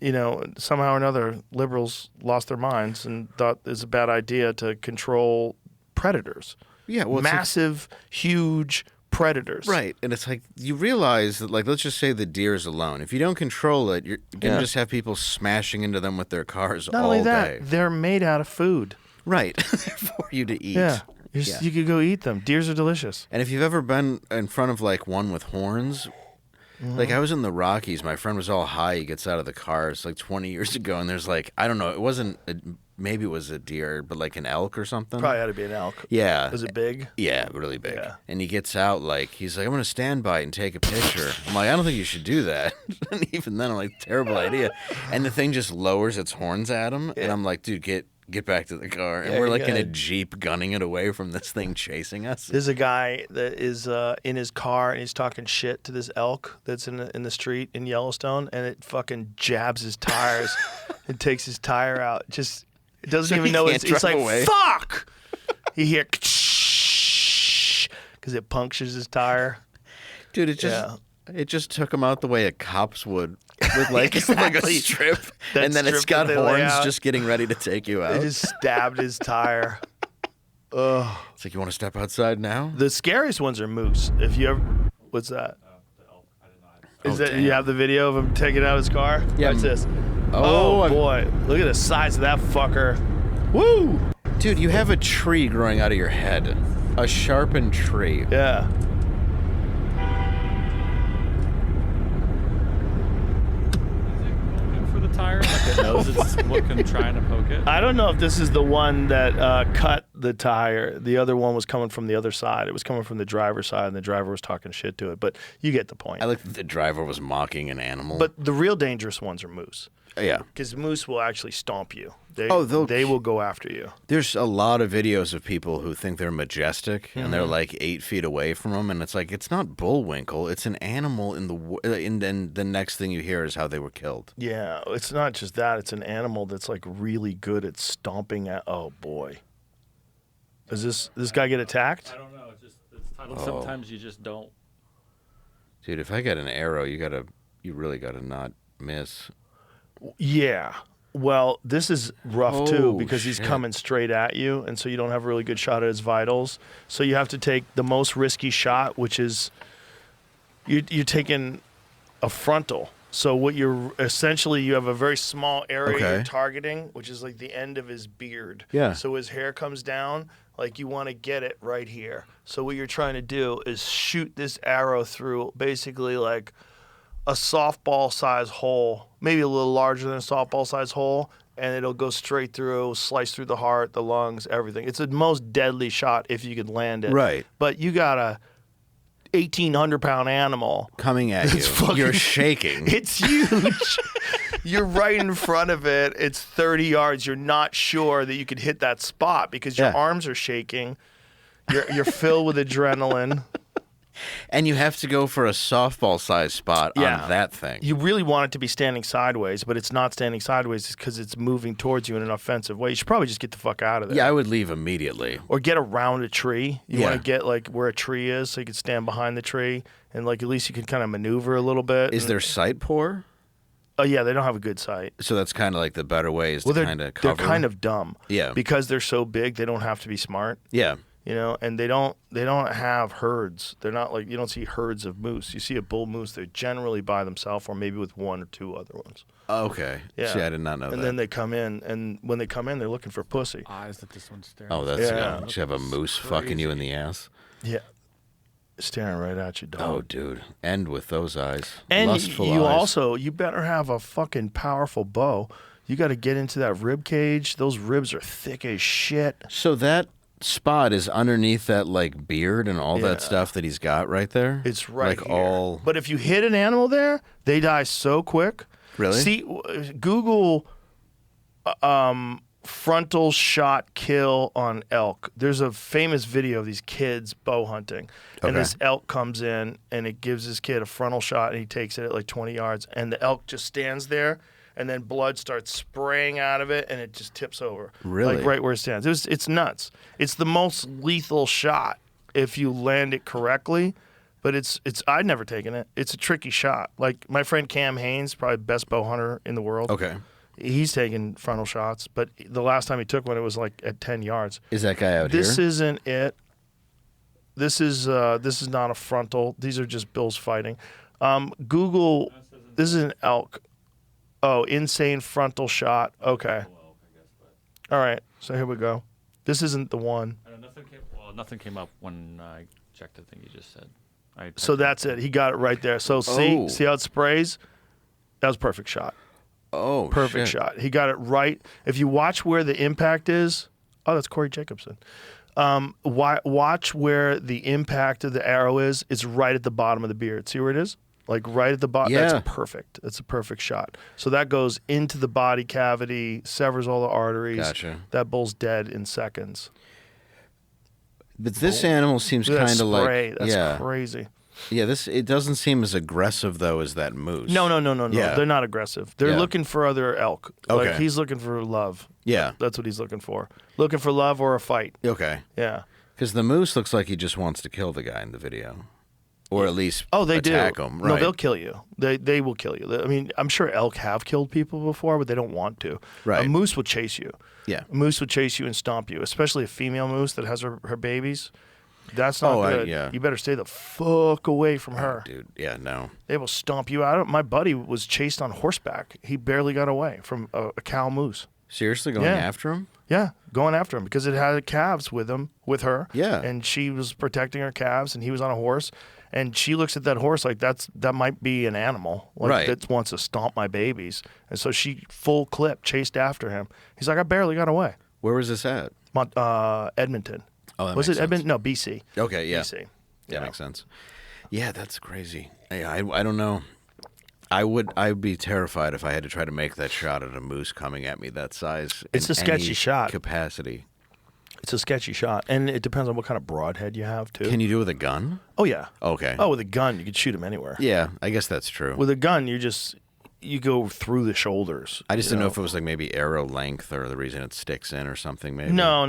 somehow or another, liberals lost their minds and thought it's a bad idea to control predators. Yeah, well, massive, huge predators. Right, and it's like you realize that, like, let's just say the deers alone. If you don't control it, you're gonna just have people smashing into them with their cars Not all only that, day. they're made out of food. Right, for you to eat. Yeah. You could go eat them. Deers are delicious. And if you've ever been in front of like one with horns, like I was in the Rockies, my friend was all high. He gets out of the car. It's like 20 years ago, and there's like, I don't know, it wasn't. Maybe it was a deer, but like an elk or something. Probably had to be an elk. Yeah. Was it big? Yeah, really big. Yeah. And he gets out like, he's like, I'm going to stand by it and take a picture. I'm like, I don't think you should do that. And even then, I'm like, terrible idea. And the thing just lowers its horns at him. And I'm like, dude, get back to the car. And we're like in a Jeep gunning it away from this thing chasing us. There's a guy that is in his car and he's talking shit to this elk that's in the street in Yellowstone, and it fucking jabs his tires and takes his tire out. It doesn't even know it's like, away. Fuck! You hear because it punctures his tire. Dude, it just took him out the way a cops would with like, with like a strip. That and then it's strip got that they lay horns out. just getting ready to take you out. It just stabbed his tire. Ugh. It's like, you want to step outside now? The scariest ones are moose. If you ever, what's that? Is that damn. you have the video of him taking out his car? Yeah. What's this? Oh, boy! Look at the size of that fucker. Woo! Dude, you have a tree growing out of your head. A sharpened tree. Yeah. For the tire, like it knows it's looking, trying to poke it. I don't know if this is the one that cut the tire. The other one was coming from the other side. It was coming from the driver's side, and the driver was talking shit to it. But you get the point. I like that the driver was mocking an animal. But the real dangerous ones are moose. yeah. Because moose will actually stomp you. They will go after you. There's a lot of videos of people who think they're majestic and they're like 8 feet away from them, and it's like, it's not Bullwinkle, it's an animal and then the next thing you hear is how they were killed. Yeah, it's not just that. It's an animal that's like really good at stomping at. Oh boy, does this guy get attacked? I don't know. It's titled Sometimes You Just Don't. Dude, if I get an arrow, you really gotta not miss. Yeah. Well, this is rough too Oh, because he's shit. coming straight at you, and so you don't have a really good shot at his vitals. So you have to take the most risky shot, which is you're taking a frontal. So what you're essentially, you have a very small area Okay. you're targeting, which is like the end of his beard. Yeah. So his hair comes down, like you want to get it right here. So what you're trying to do is shoot this arrow through basically like a softball size hole, maybe a little larger than a softball size hole, and it'll go straight through, slice through the heart, the lungs, everything. It's the most deadly shot if you can land it. Right. But you got a 1,800-pound animal. Coming at you. You're shaking. It's huge. You're right in front of it. It's 30 yards. You're not sure that you could hit that spot because your Yeah. arms are shaking. You're filled with adrenaline. And you have to go for a softball-sized spot on that thing. You really want it to be standing sideways, but it's not standing sideways because it's moving towards you in an offensive way. You should probably just get the fuck out of there. Yeah, I would leave immediately. Or get around a tree. You Yeah. want to get like where a tree is so you can stand behind the tree and like at least you can kind of maneuver a little bit. Is there sight poor? Oh yeah, they don't have a good sight. So that's kind of like the better way is Well, to they're kind of cover. they're kind of dumb. Yeah. Because they're so big, they don't have to be smart. Yeah. You know, and they don't have herds. They're not like, you don't see herds of moose. You see a bull moose, they're generally by themselves or maybe with one or two other ones. Okay. Yeah. See, I did not know that. And then they come in, and when they come in, they're looking for pussy. Eyes that this one's staring. Oh, that's Yeah. you have a moose fucking you in the ass. Yeah. Staring right at you, dog. Oh, dude. End with those eyes. And Lustful you eyes. also, you better have a fucking powerful bow. You got to get into that rib cage. Those ribs are thick as shit. So that spot is underneath that like beard and all that stuff that he's got right there. It's right like here. all. But if you hit an animal there, they die so quick. Really? See, Google frontal shot kill on elk. There's a famous video of these kids bow hunting. And Okay. this elk comes in and it gives this kid a frontal shot and he takes it at like 20 yards. And the elk just stands there and then blood starts spraying out of it and it just tips over. Really? Like right where it stands. It's nuts. It's the most lethal shot if you land it correctly. But I'd never taken it. It's a tricky shot. Like my friend Cam Haynes, probably best bow hunter in the world. Okay. He's taken frontal shots, but the last time he took one, it was like at 10 yards. Is that guy out This here? isn't it. This is not a frontal. These are just bills fighting. Google. This is an elk. Oh, insane frontal shot. Okay. All right. So here we go. This isn't the one. Nothing came up when I checked the thing you just said. So that's it. He got it right there. So Oh. see how it sprays? That was a perfect shot. Oh, Perfect shit. shot. He got it right. If you watch where the impact is, oh, that's Corey Jacobson. Watch where the impact of the arrow is. It's right at the bottom of the beard. See where it is? Like right at the bottom. Yeah. That's perfect. That's a perfect shot. So that goes into the body cavity, severs all the arteries. Gotcha. That bull's dead in seconds. But this animal seems Look at that kind of like spray. That's yeah, crazy. yeah. It doesn't seem as aggressive though as that moose. No. Yeah. They're not aggressive. They're Yeah. looking for other elk. Like Okay. he's looking for love. Yeah. That's what he's looking for. Looking for love or a fight. Okay. Yeah. Because the moose looks like he just wants to kill the guy in the video, or at least Oh, they attack do. him. No, Right. they'll kill you. They will kill you. I mean, I'm sure elk have killed people before, but they don't want to. Right. A moose will chase you. Yeah. A moose would chase you and stomp you, especially a female moose that has her babies. That's not good. yeah. You better stay the fuck away from her. Dude. Yeah. No. They will stomp you out. My buddy was chased on horseback. He barely got away from a cow moose. Seriously, going Yeah. after him? Yeah, going after him because it had calves with her. Yeah. And she was protecting her calves, and he was on a horse. And she looks at that horse like that might be an animal, like Right. that wants to stomp my babies. And so she full clip chased after him. He's like, I barely got away. Where was this at? Edmonton. Oh, that was makes it Edmonton? sense. No, BC. Okay. Yeah. BC. That makes sense. Yeah, that's crazy. I don't know. I'd be terrified if I had to try to make that shot at a moose coming at me that size. It's in a sketchy any shot. Capacity. It's a sketchy shot, and it depends on what kind of broadhead you have too. Can you do it with a gun? Oh yeah. Okay. Oh, with a gun you could shoot him anywhere. Yeah, I guess that's true. With a gun, you go through the shoulders. I just you didn't know if it was like maybe arrow length or the reason it sticks in or something. Maybe. No.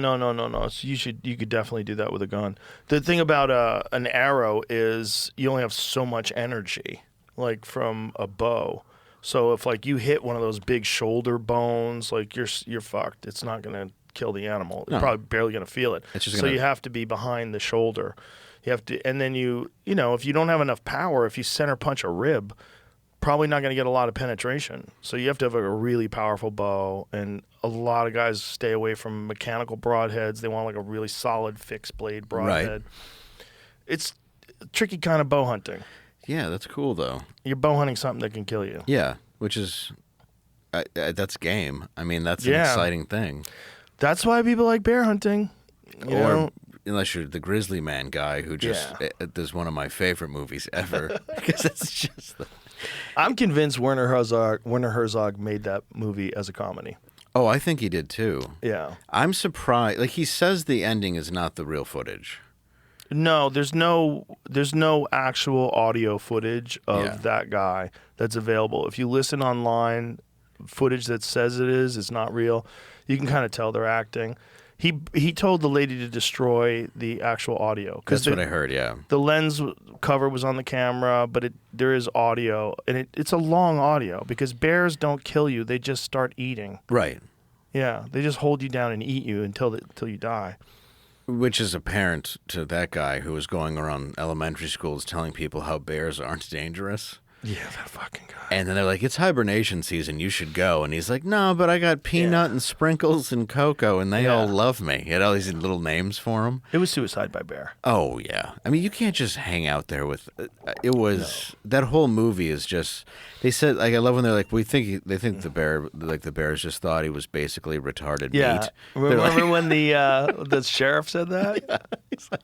So you could definitely do that with a gun. The thing about an arrow is you only have so much energy, like from a bow. So if like you hit one of those big shoulder bones, like you're fucked. It's not gonna kill the animal. You're No. probably barely gonna feel it. It's just so gonna- you have to be behind the shoulder. You have to, and then you know if you don't have enough power, if you center punch a rib, probably not going to get a lot of penetration. So you have to have a really powerful bow, and a lot of guys stay away from mechanical broadheads. They want like a really solid fixed blade broadhead. It's a tricky kind of bow hunting. Yeah, that's cool though. You're bow hunting something that can kill you. Yeah, which is that's game. I mean, that's an exciting thing. That's why people like bear hunting. You know? Unless you're the Grizzly Man guy who just does one of my favorite movies ever because it's just. I'm convinced Werner Herzog made that movie as a comedy. Oh, I think he did too. Yeah. I'm surprised. Like he says, the ending is not the real footage. No, there's no actual audio footage of that guy that's available. If you listen online, footage that says it's not real. You can kind of tell they're acting. He told the lady to destroy the actual audio. That's what I heard, yeah. The lens cover was on the camera, but there is audio, and it's a long audio because bears don't kill you. They just start eating. Right. Yeah, they just hold you down and eat you until you die. Which is apparent to that guy who was going around elementary schools telling people how bears aren't dangerous. Yeah, that fucking guy. And then they're like, it's hibernation season, you should go. And he's like, no, but I got peanut and sprinkles and cocoa, and they all love me. He had all these little names for him. It was suicide by bear. Oh, yeah. I mean, you can't just hang out there with... It was... No. That whole movie is just... They said, like, I love when they're like, they think the bears just thought he was basically retarded meat. Remember when the sheriff said that? Yeah. He's like...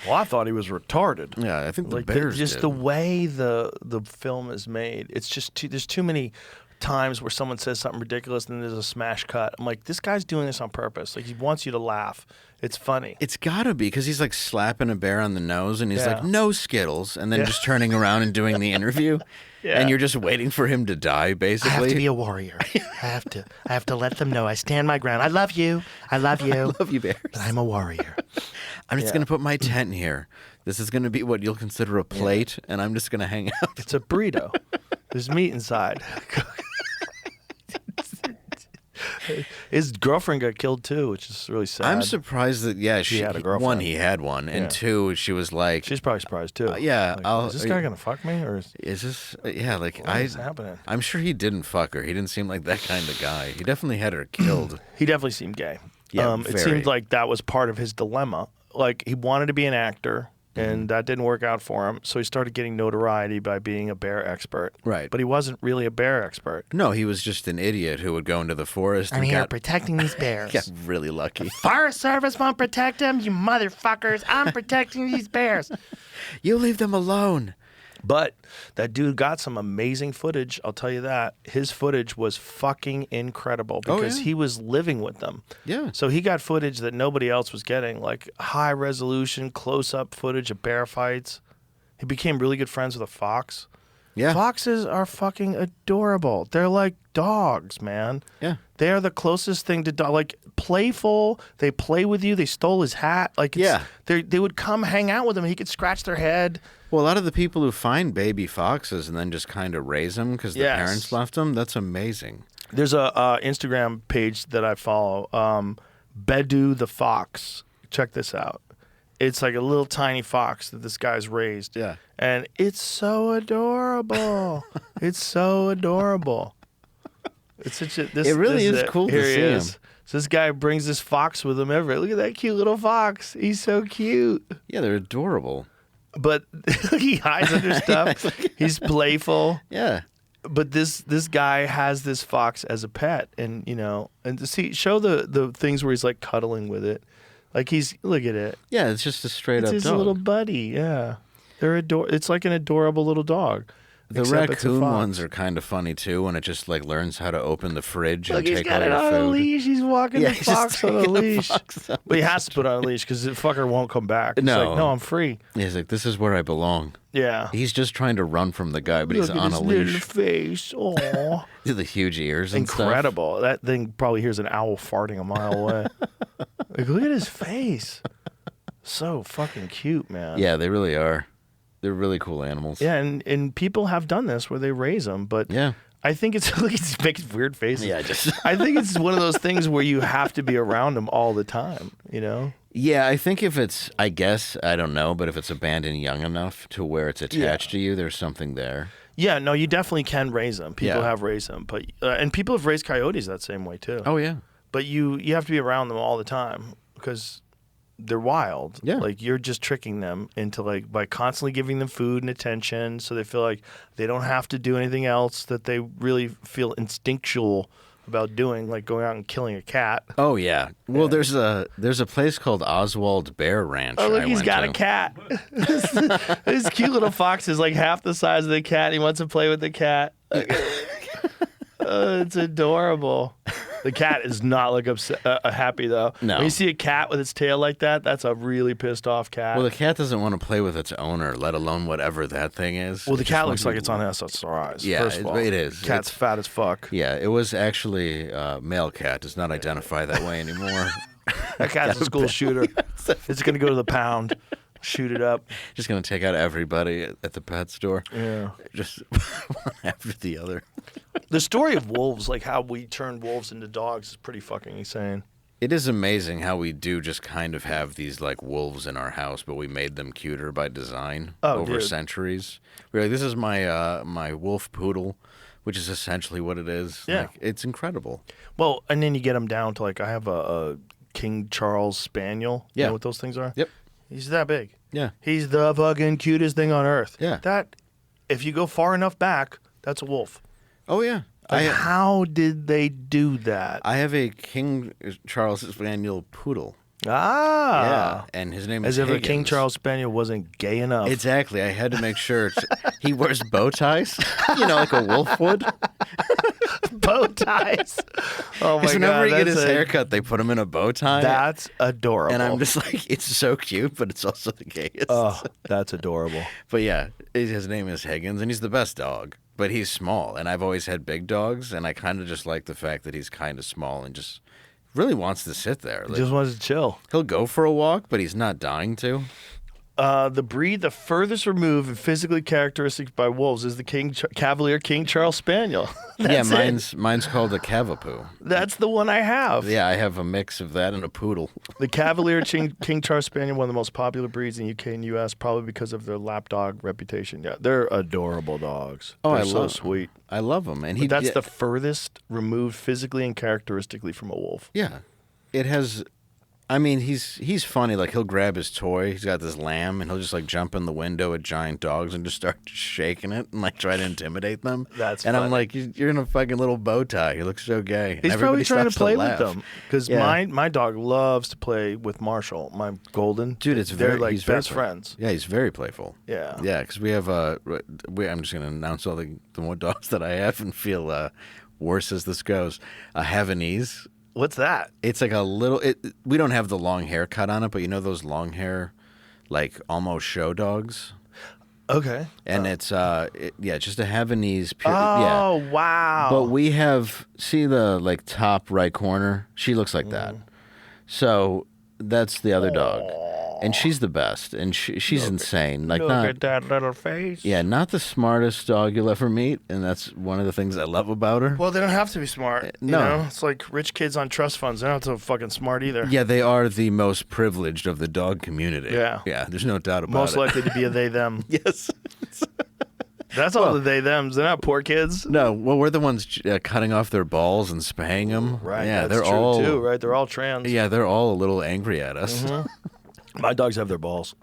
Well, I thought he was retarded. Yeah, I think the like bears just did. the way the film is made. It's just there's too many times where someone says something ridiculous and then there's a smash cut. I'm like, this guy's doing this on purpose. Like he wants you to laugh. It's funny. It's gotta be because he's like slapping a bear on the nose and he's like, no Skittles, and then just turning around and doing the interview. And you're just waiting for him to die, basically. I have to be a warrior. I have to let them know I stand my ground. I love you. I love you. I love you, bears. But I'm a warrior. I'm just going to put my tent here. This is going to be what you'll consider a plate, and I'm just going to hang out. It's a burrito. There's meat inside. His girlfriend got killed too, which is really sad. I'm surprised that she had a girlfriend. One, he had one, and two, she was like, she's probably surprised too. Like, is this guy gonna fuck me or is this? Yeah, like what is happening? I'm sure he didn't fuck her. He didn't seem like that kind of guy. He definitely had her killed. He definitely seemed gay. Yeah, it seemed like that was part of his dilemma. Like he wanted to be an actor. And that didn't work out for him, so he started getting notoriety by being a bear expert. Right. But he wasn't really a bear expert. No, he was just an idiot who would go into the forest I'm and here protecting these bears. got really lucky. Forest Service won't protect them, you motherfuckers. I'm protecting these bears. You leave them alone. But that dude got some amazing footage, I'll tell you that. His footage was fucking incredible because he was living with them. Yeah. So he got footage that nobody else was getting, like high resolution, close-up footage of bear fights. He became really good friends with a fox. Yeah. Foxes are fucking adorable. They're like dogs, man. Yeah. They are the closest thing to dog. Like playful. They play with you. They stole his hat. Like they would come hang out with him. He could scratch their head. Well, a lot of the people who find baby foxes and then just kind of raise them because the parents left them, that's amazing. There's a Instagram page that I follow, Bedu the Fox. Check this out. It's like a little tiny fox that this guy's raised. Yeah. And it's so adorable. It's so adorable. It's such a. It really is cool to see him. So this guy brings this fox with him everywhere. Look at that cute little fox. He's so cute. Yeah, they're adorable. But he hides under stuff. He's playful. Yeah. But this guy has this fox as a pet, and and to show the things where he's like cuddling with it, like look at it. Yeah, it's just a straight up dog. It's his little buddy. Yeah, It's like an adorable little dog. The raccoon ones are kind of funny too when it just like learns how to open the fridge and take all your food. He's got it on a leash. He's walking the fox on a leash. But he has to put on a leash because the fucker won't come back. He's like, no, I'm free. He's like, this is where I belong. Yeah. He's just trying to run from the guy, but he's on a leash. Little face. Aw. The huge ears and Incredible. stuff. That thing probably hears an owl farting a mile away. Like, look at his face. So fucking cute, man. Yeah, they really are. They're really cool animals. Yeah, and people have done this where they raise them, but I think it's look, he's making weird faces. Yeah, I think it's one of those things where you have to be around them all the time, Yeah, I think if it's, I don't know, but if it's abandoned young enough to where it's attached to you, there's something there. Yeah, no, you definitely can raise them. People Yeah. have raised them, but and people have raised coyotes that same way too. Oh yeah. But you have to be around them all the time because they're wild. Yeah. Like you're just tricking them into like by constantly giving them food and attention, so they feel like they don't have to do anything else that they really feel instinctual about doing, like going out and killing a cat. Oh yeah. Well, there's a place called Oswald Bear Ranch. Oh, look, I he's went got to. a cat. This cute little fox is like half the size of the cat. He wants to play with the cat. It's adorable. The cat is not like happy though. No. When you see a cat with its tail like that, that's a really pissed off cat. Well, the cat doesn't want to play with its owner, let alone whatever that thing is. Well, the It just cat wants looks like to- it's on SSRIs. Yeah, first of all. it is. Cat's fat as fuck. Yeah, it was actually male cat. Does not identify that way anymore. That cat's a school shooter. It's going to go to the pound, shoot it up. Just gonna take out everybody at the pet store. Yeah. Just one after the other. The story of wolves, like how we turned wolves into dogs, is pretty fucking insane. It is amazing how we do just kind of have these like wolves in our house, but we made them cuter by design over dude. centuries. We're like, this is my my wolf poodle, which is essentially what it is. Yeah. Like, it's incredible. Well, and then you get them down to like I have a King Charles Spaniel. You Yeah. know what those things are? Yep. He's that big. Yeah. He's the fucking cutest thing on earth. Yeah. That, if you go far enough back, that's a wolf. Oh yeah. Like, how did they do that? I have a King Charles Spaniel poodle. Ah. Yeah, and his name is As if a King Higgins. Charles Spaniel wasn't gay enough. Exactly. I had to make sure he wears bow ties, like a wolf would. bow ties. Oh my Because whenever god, he get his that's haircut, they put him in a bow tie. That's adorable. and I'm just like, it's so cute, but it's also the gayest. oh, that's adorable. But yeah, his name is Higgins, and he's the best dog. But he's small, and I've always had big dogs, and I kind of just like the fact that he's kind of small and just really wants to sit there. Like, Just wants to chill. he'll go for a walk, but he's not dying to. The breed the furthest removed and physically characteristic by wolves is the Cavalier King Charles Spaniel. Yeah, That's it. mine's called a Cavapoo. That's the one I have. Yeah, I have a mix of that and a poodle. The Cavalier King Charles Spaniel, one of the most popular breeds in the UK and US, probably because of their lapdog reputation. Yeah, they're adorable dogs. Oh, they're I so love sweet. I love him, and But that's the furthest removed physically and characteristically from a wolf. Yeah, it has. I mean, he's funny. Like he'll grab his toy. He's got this lamb, and he'll just like jump in the window at giant dogs and just start shaking it and like try to intimidate them. That's and I'm funny. like, you're in a fucking little bow tie. You look so gay. And He's probably everybody trying to stops play with laugh. them because Yeah. my dog loves to play with Marshall, my golden. Dude, it's they're very like he's very best play- friends. Yeah, he's very playful. Yeah. Yeah, because we have I'm just gonna announce all the more dogs that I have and feel worse as this goes. A Havanese. What's that? It's like a little. We don't have the long hair cut on it, but you know those long hair, like almost show dogs. Okay. And it's just a Havanese. Pure, Oh yeah. wow! But we have the like top right corner. She looks like that. So that's the other dog, and she's the best, and she's insane. Like Look not at that little face. yeah, not the smartest dog you'll ever meet, and that's one of the things I love about her. Well, they don't have to be smart. no. You know? It's like rich kids on trust funds. They're not so fucking smart either. Yeah, they are the most privileged of the dog community. Yeah. Yeah, there's no doubt about Most it. likely to be a they them. Yes. That's all the they thems. They're not poor kids. No, well, we're the ones cutting off their balls and spaying them. Right. Yeah, that's they're true all too. Right. They're all trans. Yeah, they're all a little angry at us. My dogs have their balls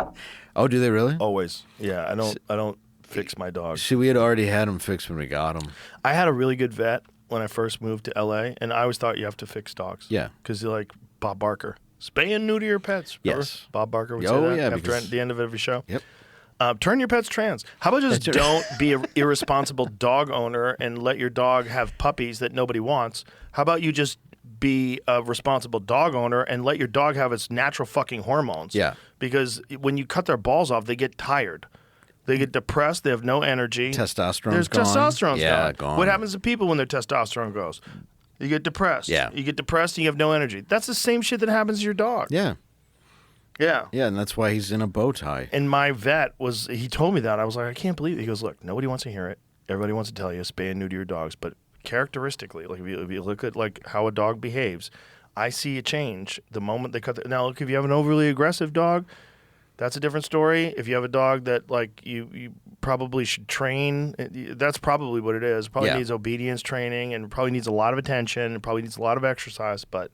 Oh, do they really? always. Yeah. I don't fix my dogs. See, we had already had them fixed when we got them. I had a really good vet when I first moved to LA, and I always thought you have to fix dogs. Yeah. Because you're like Bob Barker. Spay and neuter your pets. Remember? Yes. Bob Barker would Oh, say that yeah, after because- the end of every show. Yep. Turn your pets trans. How about just That's right. don't be an irresponsible dog owner and let your dog have puppies that nobody wants? How about you just be a responsible dog owner and let your dog have its natural fucking hormones? Yeah. Because when you cut their balls off, they get tired. They get depressed. They have no energy. Testosterone's There's gone. testosterone's Yeah, gone. What happens to people when their testosterone goes? You get depressed. Yeah. You get depressed and you have no energy. That's the same shit that happens to your dog. Yeah. Yeah. Yeah, and that's why he's in a bow tie. And my vet he told me that. I was like, I can't believe it. He goes, look, nobody wants to hear it. Everybody wants to tell you, spay and neuter your dogs. But characteristically, like if you look at like how a dog behaves, I see a change the moment they cut. Now, look, if you have an overly aggressive dog, That's a different story. If you have a dog that like you probably should train, that's probably what it is. Probably needs obedience training and probably needs a lot of attention and probably needs a lot of exercise. But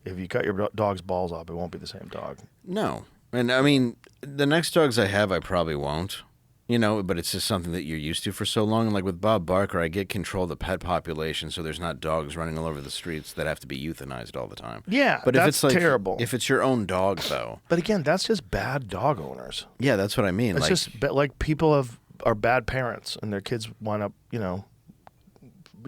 if you cut your dog's balls off, it won't be the same dog. No. And I mean, the next dogs I have, I probably won't. You know, but it's just something that you're used to for so long. And like with Bob Barker, I get control of the pet population, so there's not dogs running all over the streets that have to be euthanized all the time. Yeah, but that's if it's like, terrible. If it's your own dog, though. But again, that's just bad dog owners. Yeah, that's what I mean. It's like, just like people are bad parents, and their kids wind up,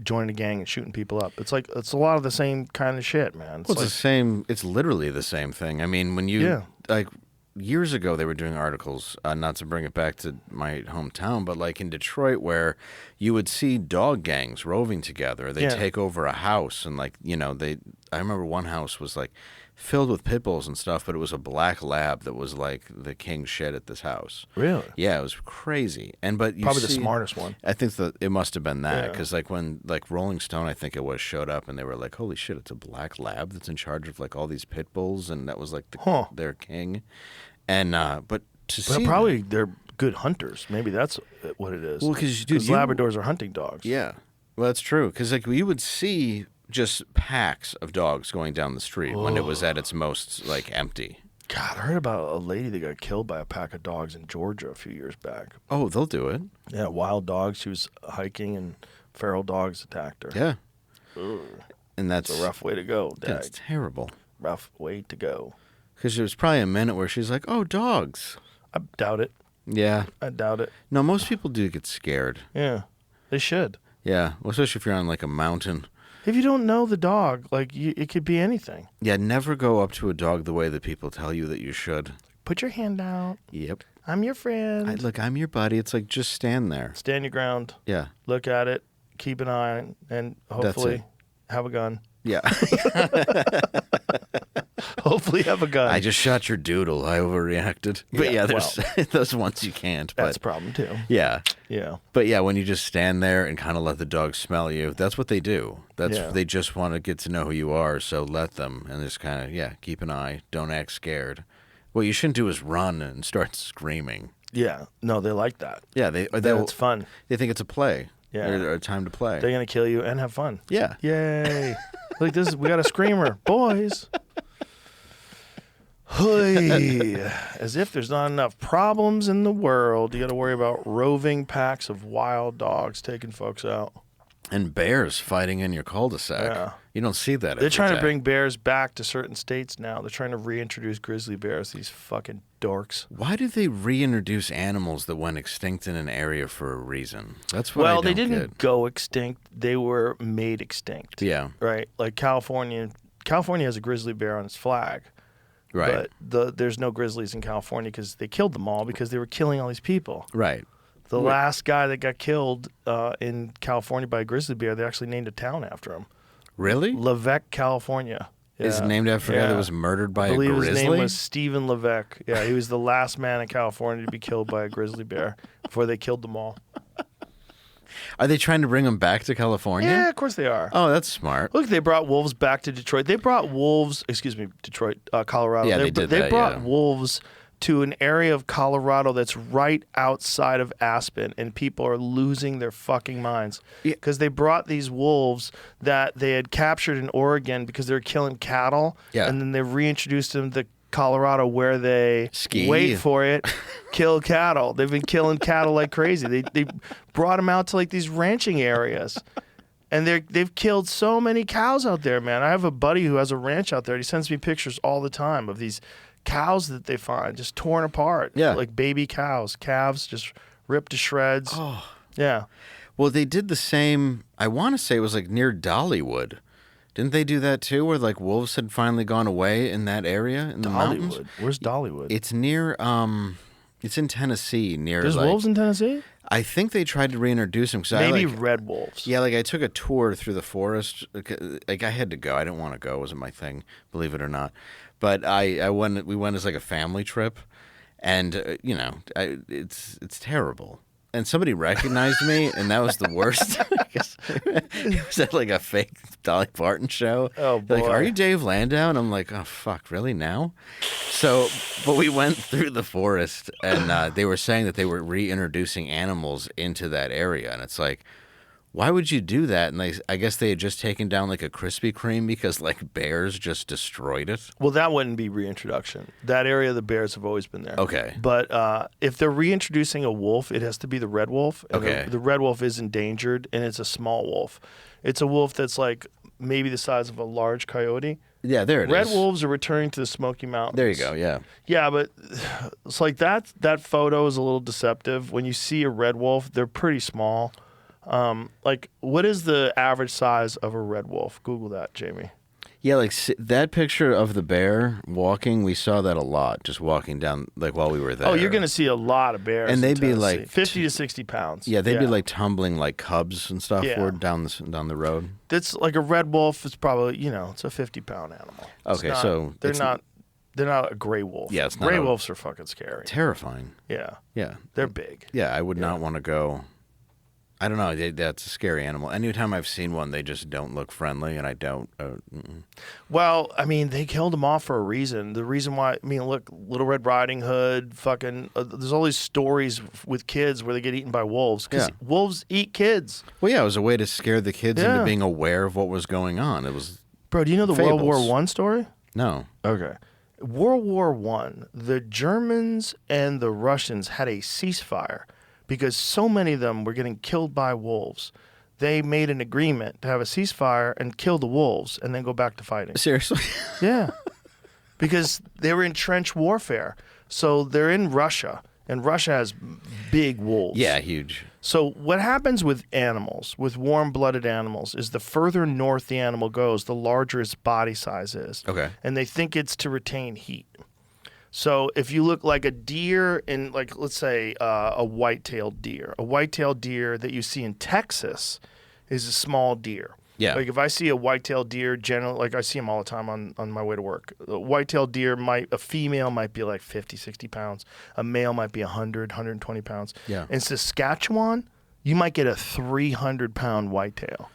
joining a gang and shooting people up. It's like it's a lot of the same kind of shit, man. It's the same. It's literally the same thing. I mean, when you like. Years ago, they were doing articles, not to bring it back to my hometown, but like in Detroit, where you would see dog gangs roving together. They take over a house, and like I remember one house was like filled with pit bulls and stuff, but it was a black lab that was like the king shit at this house. Really? Yeah, it was crazy. But probably the smartest one. I think that it must have been that because like when like Rolling Stone, I think it was, showed up and they were like, "Holy shit, it's a black lab that's in charge of like all these pit bulls," and that was like their king. And but probably they're good hunters. Maybe that's what it is. Well, because Labradors are hunting dogs. Yeah, well, that's true. Because like you would see just packs of dogs going down the street when it was at its most like empty. God, I heard about a lady that got killed by a pack of dogs in Georgia a few years back. Oh, they'll do it. Yeah, wild dogs. She was hiking and feral dogs attacked her. Yeah. Ugh. And that's a rough way to go. That's terrible. Rough way to go. Because there was probably a minute where she's like, "Oh, dogs." I doubt it. Yeah. I doubt it. No, most people do get scared. Yeah, they should. Yeah, well, especially if you're on like a mountain. If you don't know the dog, like it could be anything. Yeah, never go up to a dog the way that people tell you that you should. Put your hand out. Yep. I'm your friend. Look, I'm your buddy. It's like just stand there. Stand your ground. Yeah. Look at it. Keep an eye on it, and hopefully have a gun. Yeah. Hopefully have a gun. I just shot your doodle. I overreacted. But yeah, there's those ones you can't. That's a problem too. Yeah. Yeah. But yeah, when you just stand there and kind of let the dog smell you, that's what they do. They just want to get to know who you are, so let them and just kind of keep an eye. Don't act scared. What you shouldn't do is run and start screaming. Yeah. No, they like that. Yeah, it's fun. They think it's a play. Yeah. Or a time to play. They're gonna kill you and have fun. Yeah. Yay. Like we got a screamer. Boys. Hey, as if there's not enough problems in the world. You got to worry about roving packs of wild dogs taking folks out. And bears fighting in your cul-de-sac. Yeah. You don't see that. They're trying to bring bears back to certain states now. They're trying to reintroduce grizzly bears, these fucking dorks. Why do they reintroduce animals that went extinct in an area for a reason? That's what I don't they didn't get. go extinct. They were made extinct. Yeah. Right? Like California has a grizzly bear on its flag. Right. But there's no grizzlies in California because they killed them all because they were killing all these people. Right. The last guy that got killed in California by a grizzly bear, they actually named a town after him. Really? Levesque, California. Yeah. Is it named after a guy that was murdered by a grizzly? I believe his name was Stephen Levesque. Yeah, he was the last man in California to be killed by a grizzly bear before they killed them all. Are they trying to bring them back to California? Yeah, of course they are. Oh, that's smart. Look, they brought wolves back to Detroit. They brought wolves, Colorado. Yeah, they did They that, brought wolves to an area of Colorado that's right outside of Aspen, and people are losing their fucking minds because they brought these wolves that they had captured in Oregon because they were killing cattle, and then they reintroduced them to Colorado where they wait for it, kill cattle. They've been killing cattle like crazy. They brought them out to like these ranching areas. And they've killed so many cows out there, man. I have a buddy who has a ranch out there. And he sends me pictures all the time of these cows that they find just torn apart. Yeah. Like baby cows, calves just ripped to shreds. Oh. Yeah. Well, they did the same, I want to say it was like near Dollywood. Didn't they do that too, where like wolves had finally gone away in that area in the mountains? Where's Dollywood? It's near, it's in Tennessee. There's wolves in Tennessee? I think they tried to reintroduce them. Maybe red wolves. Yeah, like I took a tour through the forest. Like I had to go. I didn't want to go. It wasn't my thing, believe it or not. But we went as like a family trip, and it's terrible. and somebody recognized me, and that was the worst. It was at like a fake Dolly Parton show. Oh, They're like, boy. are you Dave Landau? And I'm like, oh fuck, really now? So, but we went through the forest, and they were saying that they were reintroducing animals into that area, and it's like, why would you do that? And I guess they had just taken down like a Krispy Kreme because like bears just destroyed it. Well, that wouldn't be reintroduction. That area, the bears have always been there. Okay. But if they're reintroducing a wolf, it has to be the red wolf. And Okay. The red wolf is endangered, and it's a small wolf. It's a wolf that's like maybe the size of a large coyote. Yeah, there it is. Red wolves are returning to the Smoky Mountains. There you go. Yeah. Yeah, but it's like that photo is a little deceptive. When you see a red wolf, they're pretty small. Like, what is the average size of a red wolf? Google that, Jamie. Yeah, like that picture of the bear walking, we saw that a lot, just walking down, like while we were there. Oh, you're going to see a lot of bears. And in they'd be Tennessee. like 50 to 60 pounds. Yeah, they'd be like tumbling like cubs and stuff Yeah. forward down the road. That's like a red wolf is probably, it's a 50-pound animal. It's Okay, not- so they're it's- not a gray wolf. Yeah, it's not gray a- wolves are fucking scary. Terrifying. Yeah, Yeah. they're big. Yeah, I would not want to go. I don't know. That's a scary animal. Anytime I've seen one, they just don't look friendly, and I don't. Well, I mean, they killed them off for a reason. The reason why, I mean, look, Little Red Riding Hood, fucking, there's all these stories with kids where they get eaten by wolves because Yeah. wolves eat kids. Well, yeah, it was a way to scare the kids Yeah. into being aware of what was going on. It was Bro, do you know the Fables. World War I story? no. Okay. World War I, the Germans and the Russians had a ceasefire because so many of them were getting killed by wolves. They made an agreement to have a ceasefire and kill the wolves and then go back to fighting. Seriously. Yeah. Because they were in trench warfare. So they're in Russia, and Russia has big wolves. Yeah, huge. So what happens with animals, with warm-blooded animals, is the further north the animal goes, the larger its body size is. Okay. And they think it's to retain heat. So if you look like a deer in, like, let's say a white-tailed deer that you see in Texas is a small deer. Yeah. Like if I see a white-tailed deer, generally, like I see them all the time on my way to work. A white-tailed deer a female might be like 50, 60 pounds. A male might be 100, 120 pounds. Yeah. In Saskatchewan, you might get a 300-pound whitetail.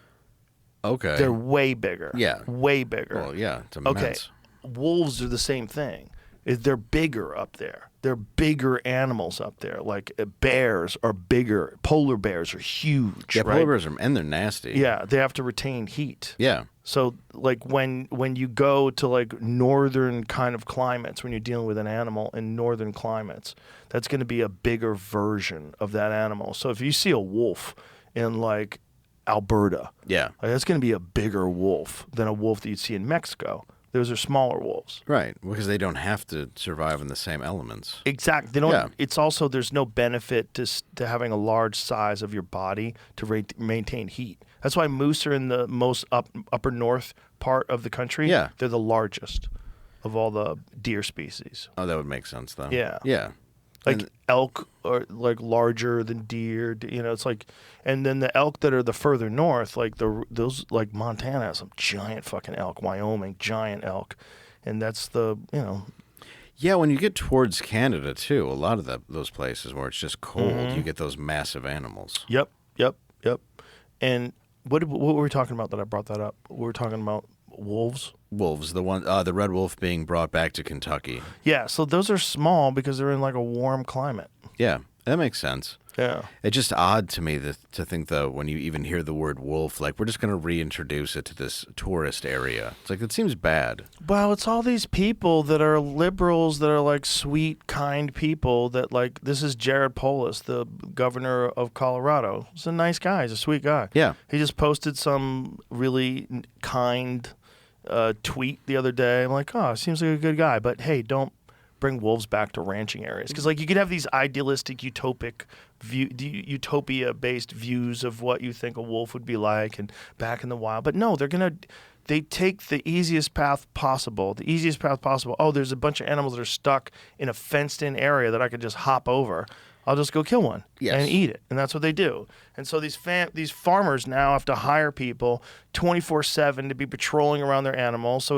Okay. They're way bigger. Yeah. Way bigger. Well, yeah, it's Okay. immense. Wolves are the same thing. They're bigger up there. They're bigger animals up there. Like bears are bigger. Polar bears are huge. Yeah, right? polar bears and they're nasty. Yeah, they have to retain heat. Yeah. So like when you go to like northern kind of climates, when you're dealing with an animal in northern climates, that's going to be a bigger version of that animal. So if you see a wolf in like Alberta, Yeah. like, that's going to be a bigger wolf than a wolf that you'd see in Mexico. Those are smaller wolves. Right, because they don't have to survive in the same elements. Exactly. They don't. Yeah. It's also there's no benefit to having a large size of your body to maintain heat. That's why moose are in the most upper north part of the country. Yeah. They're the largest of all the deer species. Oh, that would make sense, though. Yeah. Yeah. Like And- elk are like larger than deer. It's like, and then the elk that are the further north, like those like Montana has some giant fucking elk. Wyoming, giant elk, and that's the Yeah, when you get towards Canada, too, a lot of those places where it's just cold, you get those massive animals. Yep. And what were we talking about that I brought that up? We were talking about wolves. Wolves, the red wolf being brought back to Kentucky. Yeah, so those are small because they're in like a warm climate. Yeah, that makes sense. Yeah. It's just odd to me to think, though, when you even hear the word wolf, like, we're just going to reintroduce it to this tourist area. It's like, it seems bad. Well, it's all these people that are liberals that are like sweet, kind people that like, this is Jared Polis, the governor of Colorado. He's a nice guy. He's a sweet guy. Yeah. He just posted some really kind tweet the other day. I'm like, oh, seems like a good guy. But hey, don't bring wolves back to ranching areas. Because like you could have these idealistic, utopia-based views of what you think a wolf would be like and back in the wild. But no, they take the easiest path possible. Oh, there's a bunch of animals that are stuck in a fenced-in area that I could just hop over. I'll just go kill one and eat it. And that's what they do. And so these farmers now have to hire people 24/7 to be patrolling around their animals. So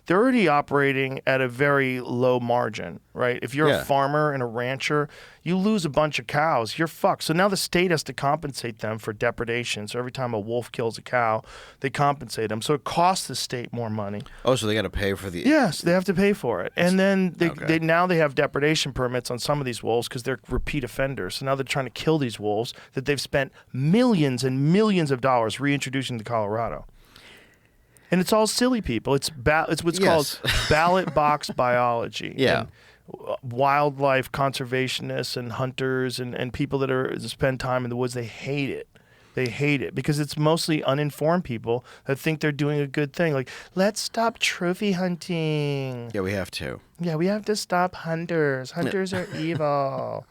they're already operating at a very low margin, right? If you're a farmer and a rancher, you lose a bunch of cows, you're fucked. So now the state has to compensate them for depredation. So every time a wolf kills a cow, they compensate them. So it costs the state more money. Oh, so they got to pay for the... Yes, they have to pay for it. And then now they have depredation permits on some of these wolves because they're repeat offenders. So now they're trying to kill these wolves that they've spent millions and millions of dollars reintroducing to Colorado. And it's all silly people. It's what's called ballot box biology. Yeah. And wildlife conservationists and hunters and people that spend time in the woods, they hate it. They hate it because it's mostly uninformed people that think they're doing a good thing. Like, let's stop trophy hunting. Yeah, we have to. Yeah, we have to stop hunters. Hunters are evil.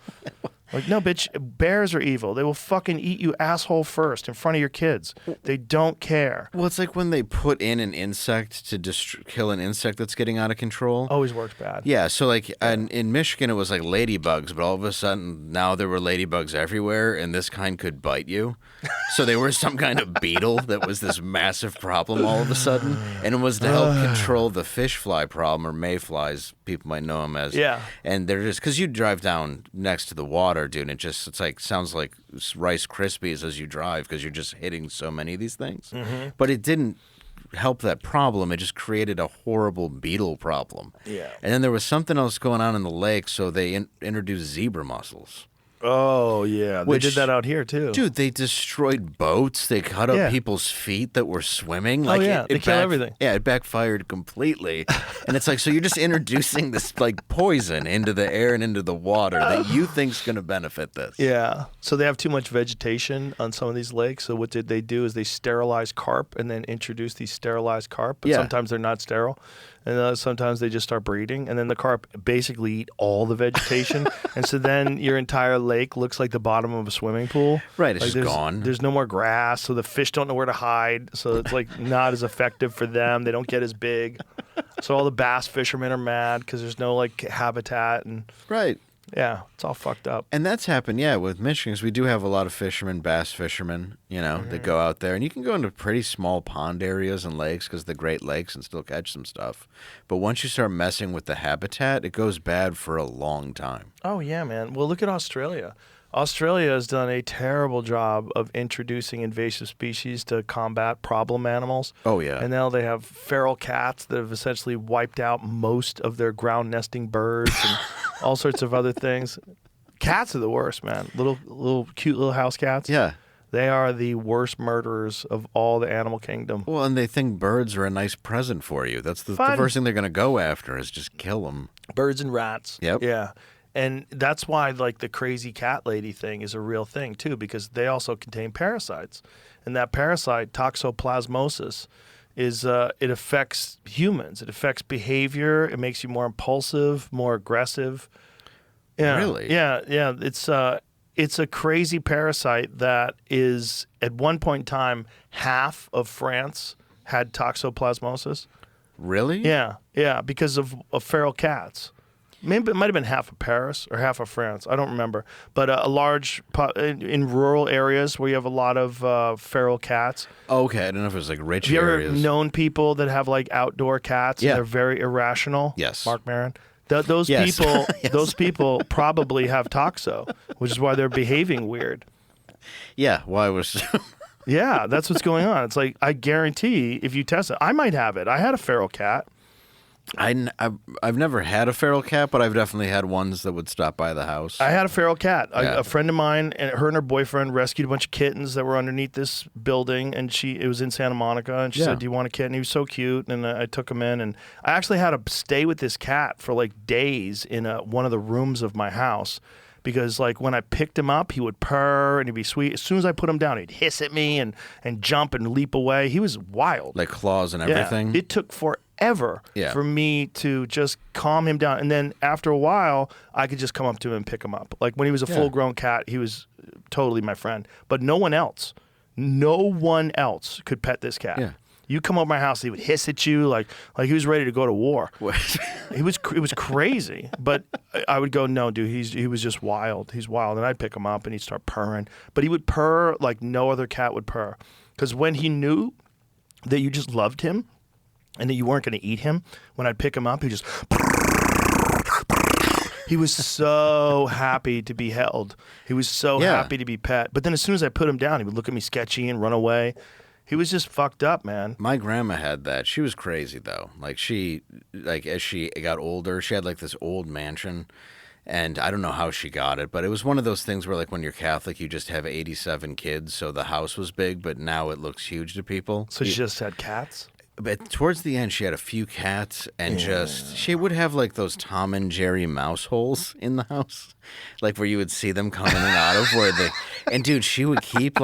Like, no, bitch, bears are evil. They will fucking eat you asshole first in front of your kids. They don't care. Well, it's like when they put in an insect to kill an insect that's getting out of control. Always works bad. Yeah, so like in Michigan it was like ladybugs, but all of a sudden now there were ladybugs everywhere, and this kind could bite you. So they were some kind of beetle that was this massive problem all of a sudden, and it was to help control the fish fly problem, or mayflies, people might know them as. Yeah. And they're just, because you drive down next to the water, dude, and it's like sounds like Rice Krispies as you drive because you're just hitting so many of these things. Mm-hmm. But it didn't help that problem. It just created a horrible beetle problem. Yeah. And then there was something else going on in the lake, so they introduced zebra mussels. Oh, yeah. They did that out here, too. Dude, they destroyed boats. They cut up people's feet that were swimming. Like, they kill everything. Yeah, it backfired completely. And it's like, so you're just introducing this, like, poison into the air and into the water that you think's going to benefit this. Yeah. So they have too much vegetation on some of these lakes. So what did they do is they sterilize carp and then introduce these sterilized carp. But sometimes they're not sterile. And sometimes they just start breeding. And then the carp basically eat all the vegetation. And so then your entire lake looks like the bottom of a swimming pool. Right, it's just gone. There's no more grass, so the fish don't know where to hide. So it's like not as effective for them. They don't get as big. So all the bass fishermen are mad because there's no like habitat. And right. Yeah, it's all fucked up. And that's happened, with Michigan. 'Cause we do have a lot of fishermen, bass fishermen, that go out there. And you can go into pretty small pond areas and lakes because the Great Lakes and still catch some stuff. But once you start messing with the habitat, it goes bad for a long time. Oh, yeah, man. Well, look at Australia. Australia has done a terrible job of introducing invasive species to combat problem animals. Oh, yeah. And now they have feral cats that have essentially wiped out most of their ground nesting birds and all sorts of other things. Cats are the worst, man. Little cute little house cats. Yeah. They are the worst murderers of all the animal kingdom. Well, and they think birds are a nice present for you. That's the first thing they're going to go after is just kill them. Birds and rats. Yep. Yeah. And that's why, like, the crazy cat lady thing is a real thing, too, because they also contain parasites. And that parasite, toxoplasmosis, it affects humans. It affects behavior. It makes you more impulsive, more aggressive. Yeah. Really? Yeah. It's a crazy parasite that is, at one point in time, half of France had toxoplasmosis. Really? Yeah, because of feral cats. Maybe it might have been half of Paris or half of France. I don't remember. But a large in rural areas where you have a lot of feral cats. Okay, I don't know if it was like rich Have you areas. ever known people that have like outdoor cats? Yeah. And they're very irrational. Yes. Mark Maron. Those Yes. people, Yes. those people probably have toxo, which is why they're behaving weird. Yeah, well, I was... Yeah, that's what's going on. It's like, I guarantee if you test it, I might have it. I had a feral cat. I've never had a feral cat, but I've definitely had ones that would stop by the house. I had a feral cat. Yeah. A friend of mine, and her boyfriend rescued a bunch of kittens that were underneath this building, and it was in Santa Monica, and she said, "Do you want a kitten?" He was so cute, and I took him in, and I actually had to stay with this cat for like days in one of the rooms of my house. Because like when I picked him up, he would purr and he'd be sweet. As soon as I put him down, he'd hiss at me and jump and leap away. He was wild. Like claws and everything? Yeah. It took forever for me to just calm him down. And then after a while, I could just come up to him and pick him up. Like when he was a full-grown cat, he was totally my friend. But no one else could pet this cat. Yeah. You come over my house, he would hiss at you like he was ready to go to war. It was crazy. But I would go, no, dude, he was just wild. He's wild. And I'd pick him up and he'd start purring. But he would purr like no other cat would purr. Because when he knew that you just loved him, and that you weren't going to eat him, when I'd pick him up, he was so happy to be held. He was so happy to be pet. But then as soon as I put him down, he would look at me sketchy and run away. He was just fucked up, man. My grandma had that. She was crazy though. As she got older, she had like this old mansion, and I don't know how she got it, but it was one of those things where like when you're Catholic, you just have 87 kids, so the house was big, but now it looks huge to people. So she just had cats? But towards the end, she had a few cats, and she would have like those Tom and Jerry mouse holes in the house, like where you would see them coming in and out of. And dude, she would keep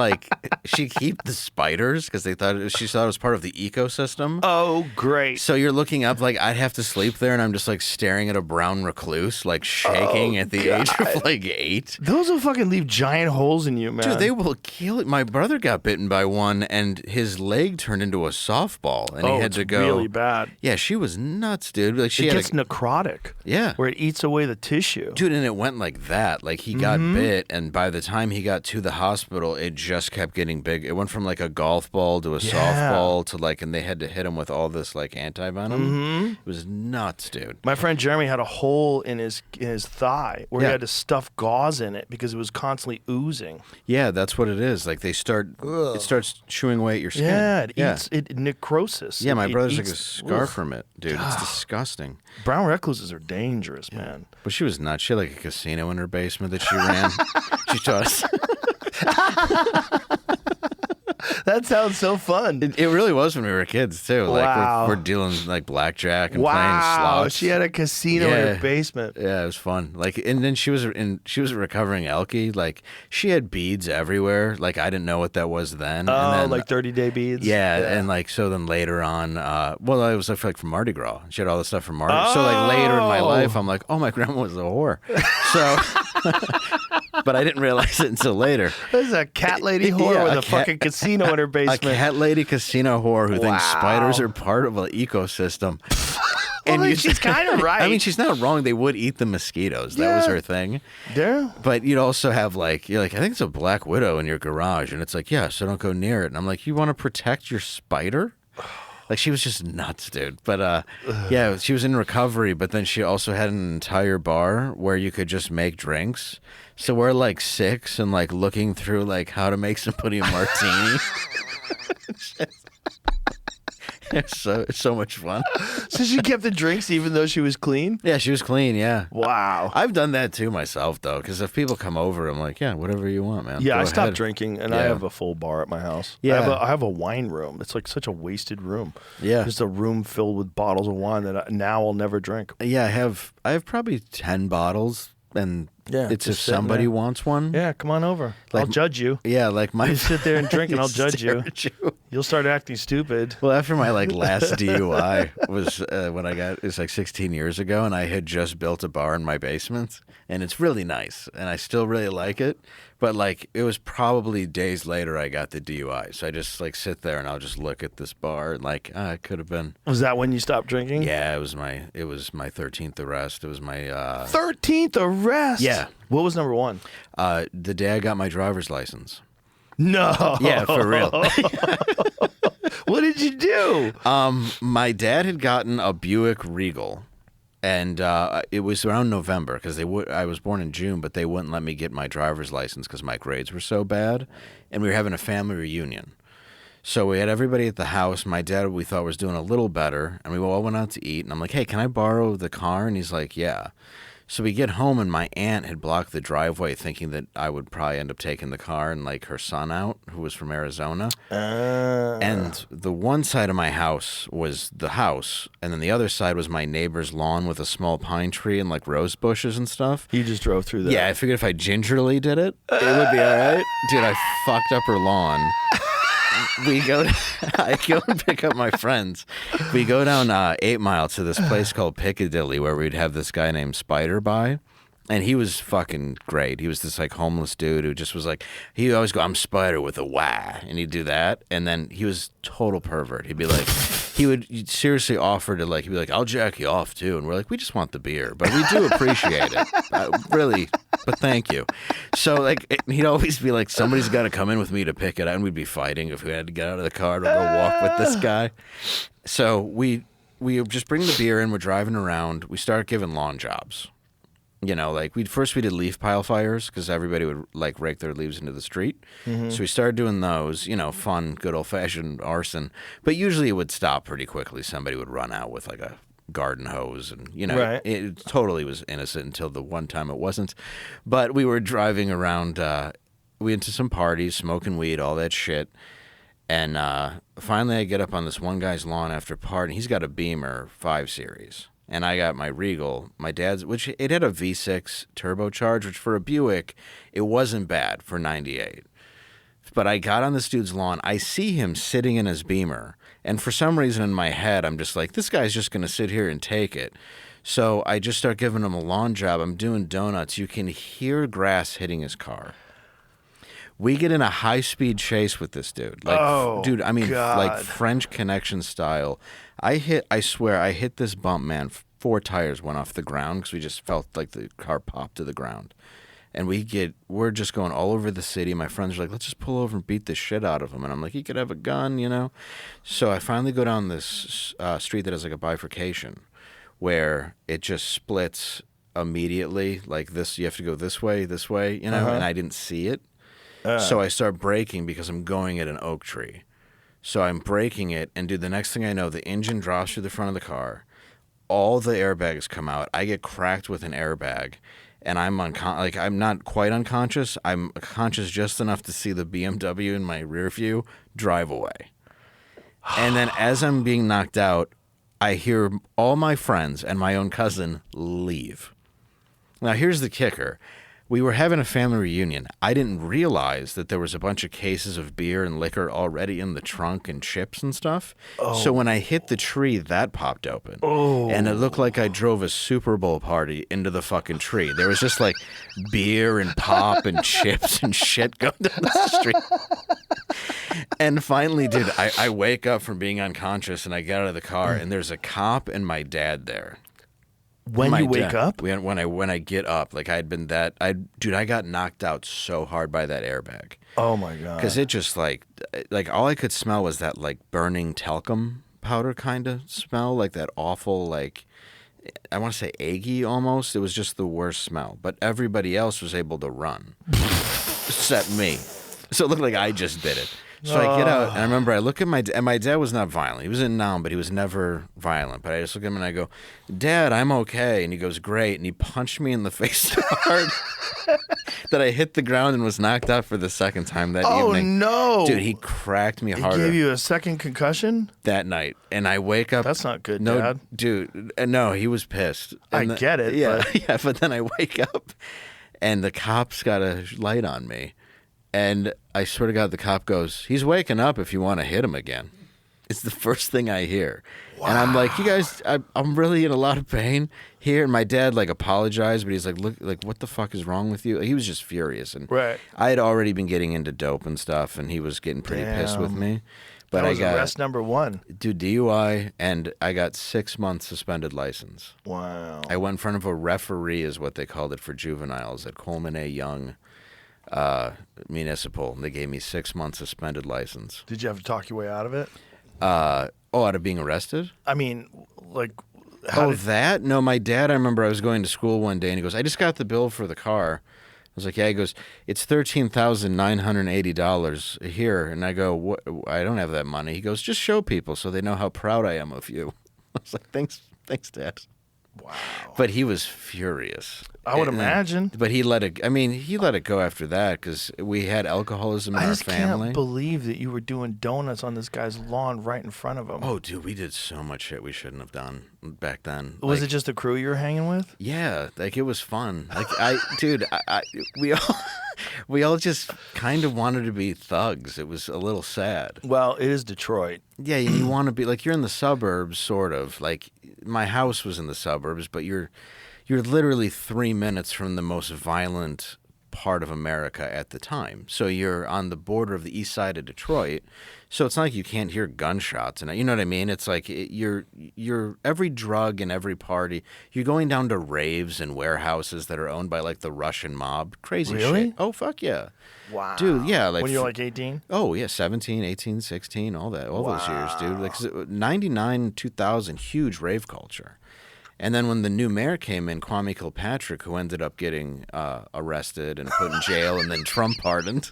she'd keep the spiders because she thought it was part of the ecosystem. Oh, great! So you're looking up, like I'd have to sleep there, and I'm just like staring at a brown recluse, like shaking at the age of like 8. Those will fucking leave giant holes in you, man. Dude, they will kill it. My brother got bitten by one, and his leg turned into a softball, and he had to go. Really bad. Yeah, she was nuts, dude. Like It gets necrotic. Yeah. Where it eats away the tissue. Dude, and it went like that. Like he got bit, and by the time he got to the hospital, it just kept getting big. It went from like a golf ball to a softball to like, and they had to hit him with all this like anti-venom. It was nuts, dude. My friend Jeremy had a hole in his thigh where he had to stuff gauze in it because it was constantly oozing. Yeah, that's what it is. Like it starts chewing away at your skin. Yeah, it eats necrosis. Yeah, my It brother's like a eats- scar from it, dude. It's disgusting. Brown recluses are dangerous, man. But she was nuts. She had like a casino in her basement that she ran. She taught us. That sounds so fun. It really was when we were kids too. Like Wow. we're dealing like blackjack and playing slots. She had a casino in her basement. Yeah, it was fun. Like, and then she was a recovering alkie. Like, she had beads everywhere. Like, I didn't know what that was then. Oh, and then, like 30-day beads? Yeah, and like so then later on, well, I was like from Mardi Gras. She had all this stuff from Mardi Gras. So like later in my life, I'm like, oh, my grandma was a whore. So, but I didn't realize it until later. There's a cat lady whore Yeah, with a a cat- fucking casino in her A basement. cat lady casino whore who thinks spiders are part of an ecosystem. Well, she's kind of right. I mean, she's not wrong. They would eat the mosquitoes. That was her thing. Yeah. But you'd also have you're like, I think it's a black widow in your garage. And it's like, yeah, so don't go near it. And I'm like, you want to protect your spider? Like, she was just nuts, dude. But yeah, she was in recovery. But then she also had an entire bar where you could just make drinks. So we're like 6 and like looking through like how to make somebody a martini. It's so much fun. So she kept the drinks even though she was clean? Yeah, she was clean, yeah. Wow. I've done that too myself, though, because if people come over, I'm like, yeah, whatever you want, man. Yeah, Go I stopped ahead. drinking, and I have a full bar at my house. Yeah. I have a wine room. It's like such a wasted room. Yeah. Just a room filled with bottles of wine that now I'll never drink. Yeah, I have probably 10 bottles, and Yeah, it's if just sitting somebody there. wants one. Yeah, come on over. Like- I'll judge you. Yeah, like my You sit there and drink, and I'll judge Stare you. at you. You'll start acting stupid. Well, after my last DUI was when it was like 16 years ago, and I had just built a bar in my basement, and it's really nice, and I still really like it. But like, it was probably days later I got the DUI, so I just like sit there and I'll just look at this bar and like, it could have been. Was that when you stopped drinking? Yeah, it was my 13th arrest. It was my 13th arrest. Yeah. What was number one? the day I got my driver's license. No. Yeah, for real. What did you do? My dad had gotten a Buick Regal, and it was around November because I was born in June, but they wouldn't let me get my driver's license because my grades were so bad, and we were having a family reunion. So we had everybody at the house. My dad, we thought, was doing a little better, and we all went out to eat. And I'm like, hey, can I borrow the car? And he's like, yeah. So we get home, and my aunt had blocked the driveway thinking that I would probably end up taking the car and like her son out, who was from Arizona. And the one side of my house was the house, and then the other side was my neighbor's lawn with a small pine tree and like rose bushes and stuff. You just drove through that. Yeah, I figured if I gingerly did it, it would be all right. Dude, I fucked up her lawn. I go and pick up my friends. We go down 8 Mile to this place called Piccadilly where we'd have this guy named Spider by. And he was fucking great. He was this like homeless dude who just was like, he always go, I'm Spider with a Y. And he'd do that. And then he was total pervert. He'd be like, he would seriously offer to like, he'd be like, I'll jack you off too. And we're like, we just want the beer, but we do appreciate it. Really, but thank you. So like, he'd always be like, somebody's got to come in with me to pick it out. And we'd be fighting if we had to get out of the car to go walk with this guy. So we just bring the beer in, we're driving around, we start giving lawn jobs. You know, like we did leaf pile fires because everybody would like rake their leaves into the street. So we started doing those, you know, fun, good old fashioned arson. But usually it would stop pretty quickly. Somebody would run out with like a garden hose, and you know, it totally was innocent until the one time it wasn't. But we were driving around, we went to some parties, smoking weed, all that shit. And finally, I get up on this one guy's lawn after party. He's got a Beamer 5 Series. And I got my Regal, my dad's, which it had a V6 turbocharged, which for a Buick, it wasn't bad for 98. But I got on this dude's lawn. I see him sitting in his Beamer. And for some reason in my head, I'm just like, this guy's just going to sit here and take it. So I just start giving him a lawn job. I'm doing donuts. You can hear grass hitting his car. We get in a high-speed chase with this dude. Like, dude, I mean, like French Connection style. I swear, I hit this bump, man. 4 tires went off the ground because we just felt like the car popped to the ground. And we're just going all over the city. My friends are like, let's just pull over and beat the shit out of him. And I'm like, he could have a gun, you know? So I finally go down this street that has like a bifurcation where it just splits immediately. Like this, you have to go this way, you know? And I didn't see it. So I start braking because I'm going at an oak tree. So I'm braking it, and dude, the next thing I know, the engine drops through the front of the car. All the airbags come out. I get cracked with an airbag, and I'm I'm not quite unconscious. I'm conscious just enough to see the BMW in my rear view drive away. And then as I'm being knocked out, I hear all my friends and my own cousin leave. Now, here's the kicker. We were having a family reunion. I didn't realize that there was a bunch of cases of beer and liquor already in the trunk and chips and stuff. So when I hit the tree, that popped open. And it looked like I drove a Super Bowl party into the fucking tree. There was just like beer and pop and chips and shit going down the street. And finally, dude, I wake up from being unconscious and I get out of the car and there's a cop and my dad there. When you wake up? When I get up, like I got knocked out so hard by that airbag. Oh my God. Because it just like all I could smell was that like burning talcum powder kind of smell, like that awful, like I want to say eggy almost. It was just the worst smell. But everybody else was able to run, except me. So it looked like I just did it. So I get out, and I remember I look at my dad, and my dad was not violent. He was in Nam, but he was never violent. But I just look at him and I go, Dad, I'm okay. And he goes, great. And he punched me in the face so hard that I hit the ground and was knocked out for the second time that evening. Oh, no. Dude, he cracked me harder. He gave you a second concussion? That night. And I wake up. That's not good, no, Dad. Dude, no, he was pissed. I get it. Yeah, but... yeah, but then I wake up, and the cop's got a light on me. And I swear to God, the cop goes, he's waking up if you want to hit him again. It's the first thing I hear. Wow. And I'm like, you guys, I'm really in a lot of pain here. And my dad, like, apologized, but he's like, look, like, what the fuck is wrong with you? He was just furious. And I had already been getting into dope and stuff, and he was getting pretty pissed with me. But that was arrest number 1. Dude, DUI, and I got 6 months suspended license. Wow. I went in front of a referee, is what they called it for juveniles, at Coleman A. Young Municipal. And they gave me 6 months suspended license. Did you have to talk your way out of it? Out of being arrested? I mean, like... that? No, my dad, I remember I was going to school one day, and he goes, I just got the bill for the car. I was like, yeah. He goes, it's $13,980 here. And I go, what? I don't have that money. He goes, just show people so they know how proud I am of you. I was like, thanks, Dad. Wow. But he was furious. I would imagine. But he let it go after that because we had alcoholism in our family. I just can't believe that you were doing donuts on this guy's lawn right in front of him. Oh, dude, we did so much shit we shouldn't have done back then. Was it just a crew you were hanging with? Yeah, like it was fun. Like we all just kind of wanted to be thugs. It was a little sad. Well, it is Detroit. Yeah, you want to be like you're in the suburbs, sort of. Like my house was in the suburbs, but you're literally 3 minutes from the most violent part of America at the time. So you're on the border of the east side of Detroit. So it's not like you can't hear gunshots, and you know what I mean. It's like you're every drug and every party. You're going down to raves and warehouses that are owned by like the Russian mob. Crazy Really? shit. Oh fuck yeah. Wow. Dude, yeah, like when you're like 18? Oh yeah, 17, 18, 16, all those years, dude. Like 99, 2000, huge rave culture. And then when the new mayor came in, Kwame Kilpatrick, who ended up getting arrested and put in jail and then Trump pardoned,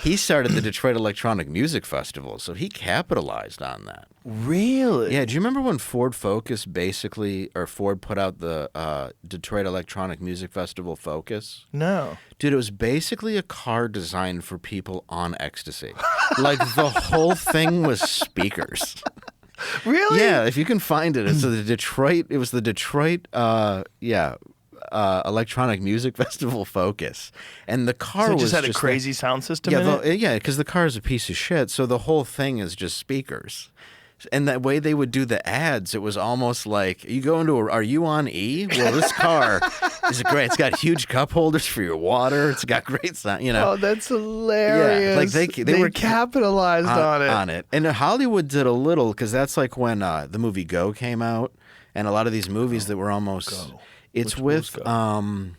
he started the Detroit Electronic Music Festival, so he capitalized on that. Really? Yeah, do you remember when Ford Focus Ford put out the Detroit Electronic Music Festival Focus? No. Dude, it was basically a car designed for people on ecstasy. Like the whole thing was speakers. Really? Yeah, if you can find it, it was the Detroit Electronic Music Festival Focus, and the car So it was just had a crazy sound system in it? Yeah, because the car is a piece of shit, so the whole thing is just speakers. And that way they would do the ads, it was almost like you go into are you on E? Well, this car is great. It's got huge cup holders for your water. It's got great sound, you know. Oh, that's hilarious. Yeah, like they were capitalized on it. And Hollywood did a little, because that's like when the movie Go came out, and a lot of these movies that were almost Go. It's Which with was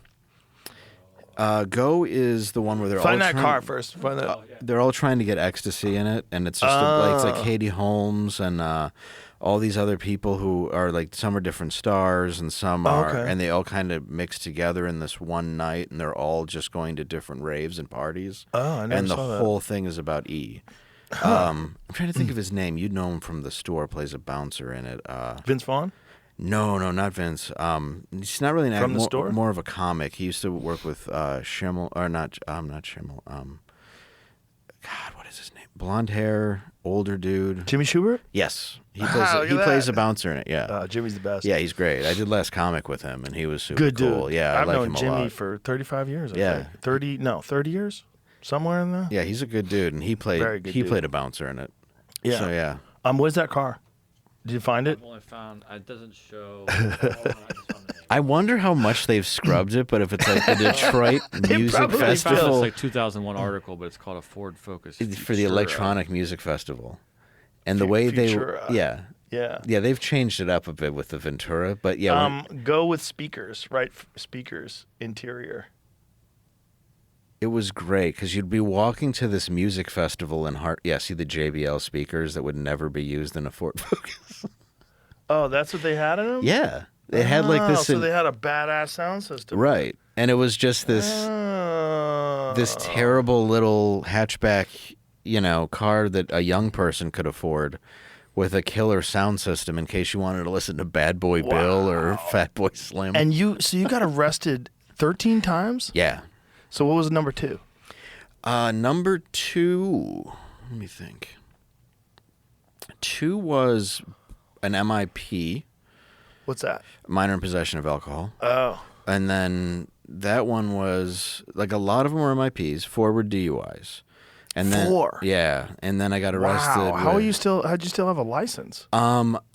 Go is the one where they're Find all that car first. Find that. they're all trying to get ecstasy in it, and it's just it's like Katie Holmes and all these other people who are like, some are different stars and some are, and they all kind of mix together in this one night, and they're all just going to different raves and parties. Oh, I never and the saw that. whole thing is about E. I'm trying to think of his name. You'd know him from The Store. Plays a bouncer in it. Vince Vaughn? No, not Vince. He's not really an From actor. The Store? More of a comic. He used to work with Schimmel, or not Schimmel. God, what is his name? Blonde hair, older dude. Jimmy Schubert? Yes, he Wow, plays. look He at plays that. a bouncer in it. Yeah, Jimmy's the best. yeah, he's great. I did last comic with him, and he was super Good cool. dude. Yeah, I I've like known him a Jimmy lot. for 35 years. I Yeah. think. 30 years? Somewhere in there? Yeah, he's a good dude, and he Very played. good He dude. played a bouncer in it. Yeah. So yeah. Where's that car? Did you find it? I've only found it doesn't show. I wonder how much they've scrubbed it, but if it's like the Detroit Music probably It's Festival like 2001 article, but it's called a Ford Focus for the Electronic Music Festival, and the way Futura. Yeah. Yeah, they've changed it up a bit with the Ventura, but yeah, Go with speakers, right? Speakers, interior. it was great because you'd be walking to this music festival in see the JBL speakers that would never be used in a Ford Focus. Oh, that's what they had in them? Yeah, they had like this, So they had a badass sound system. right, and it was just this terrible little hatchback, car that a young person could afford, with a killer sound system in case you wanted to listen to Bad Boy Bill or Fat Boy Slim. And you got arrested 13 times? yeah. So what was number 2? Number 2, let me think. 2 was an MIP, What's that? minor in possession of alcohol. Oh. And then that one was, like, a lot of them were MIPs, 4 were DUIs. And then, 4? Yeah. And then I got arrested. Wow. How'd you still have a license?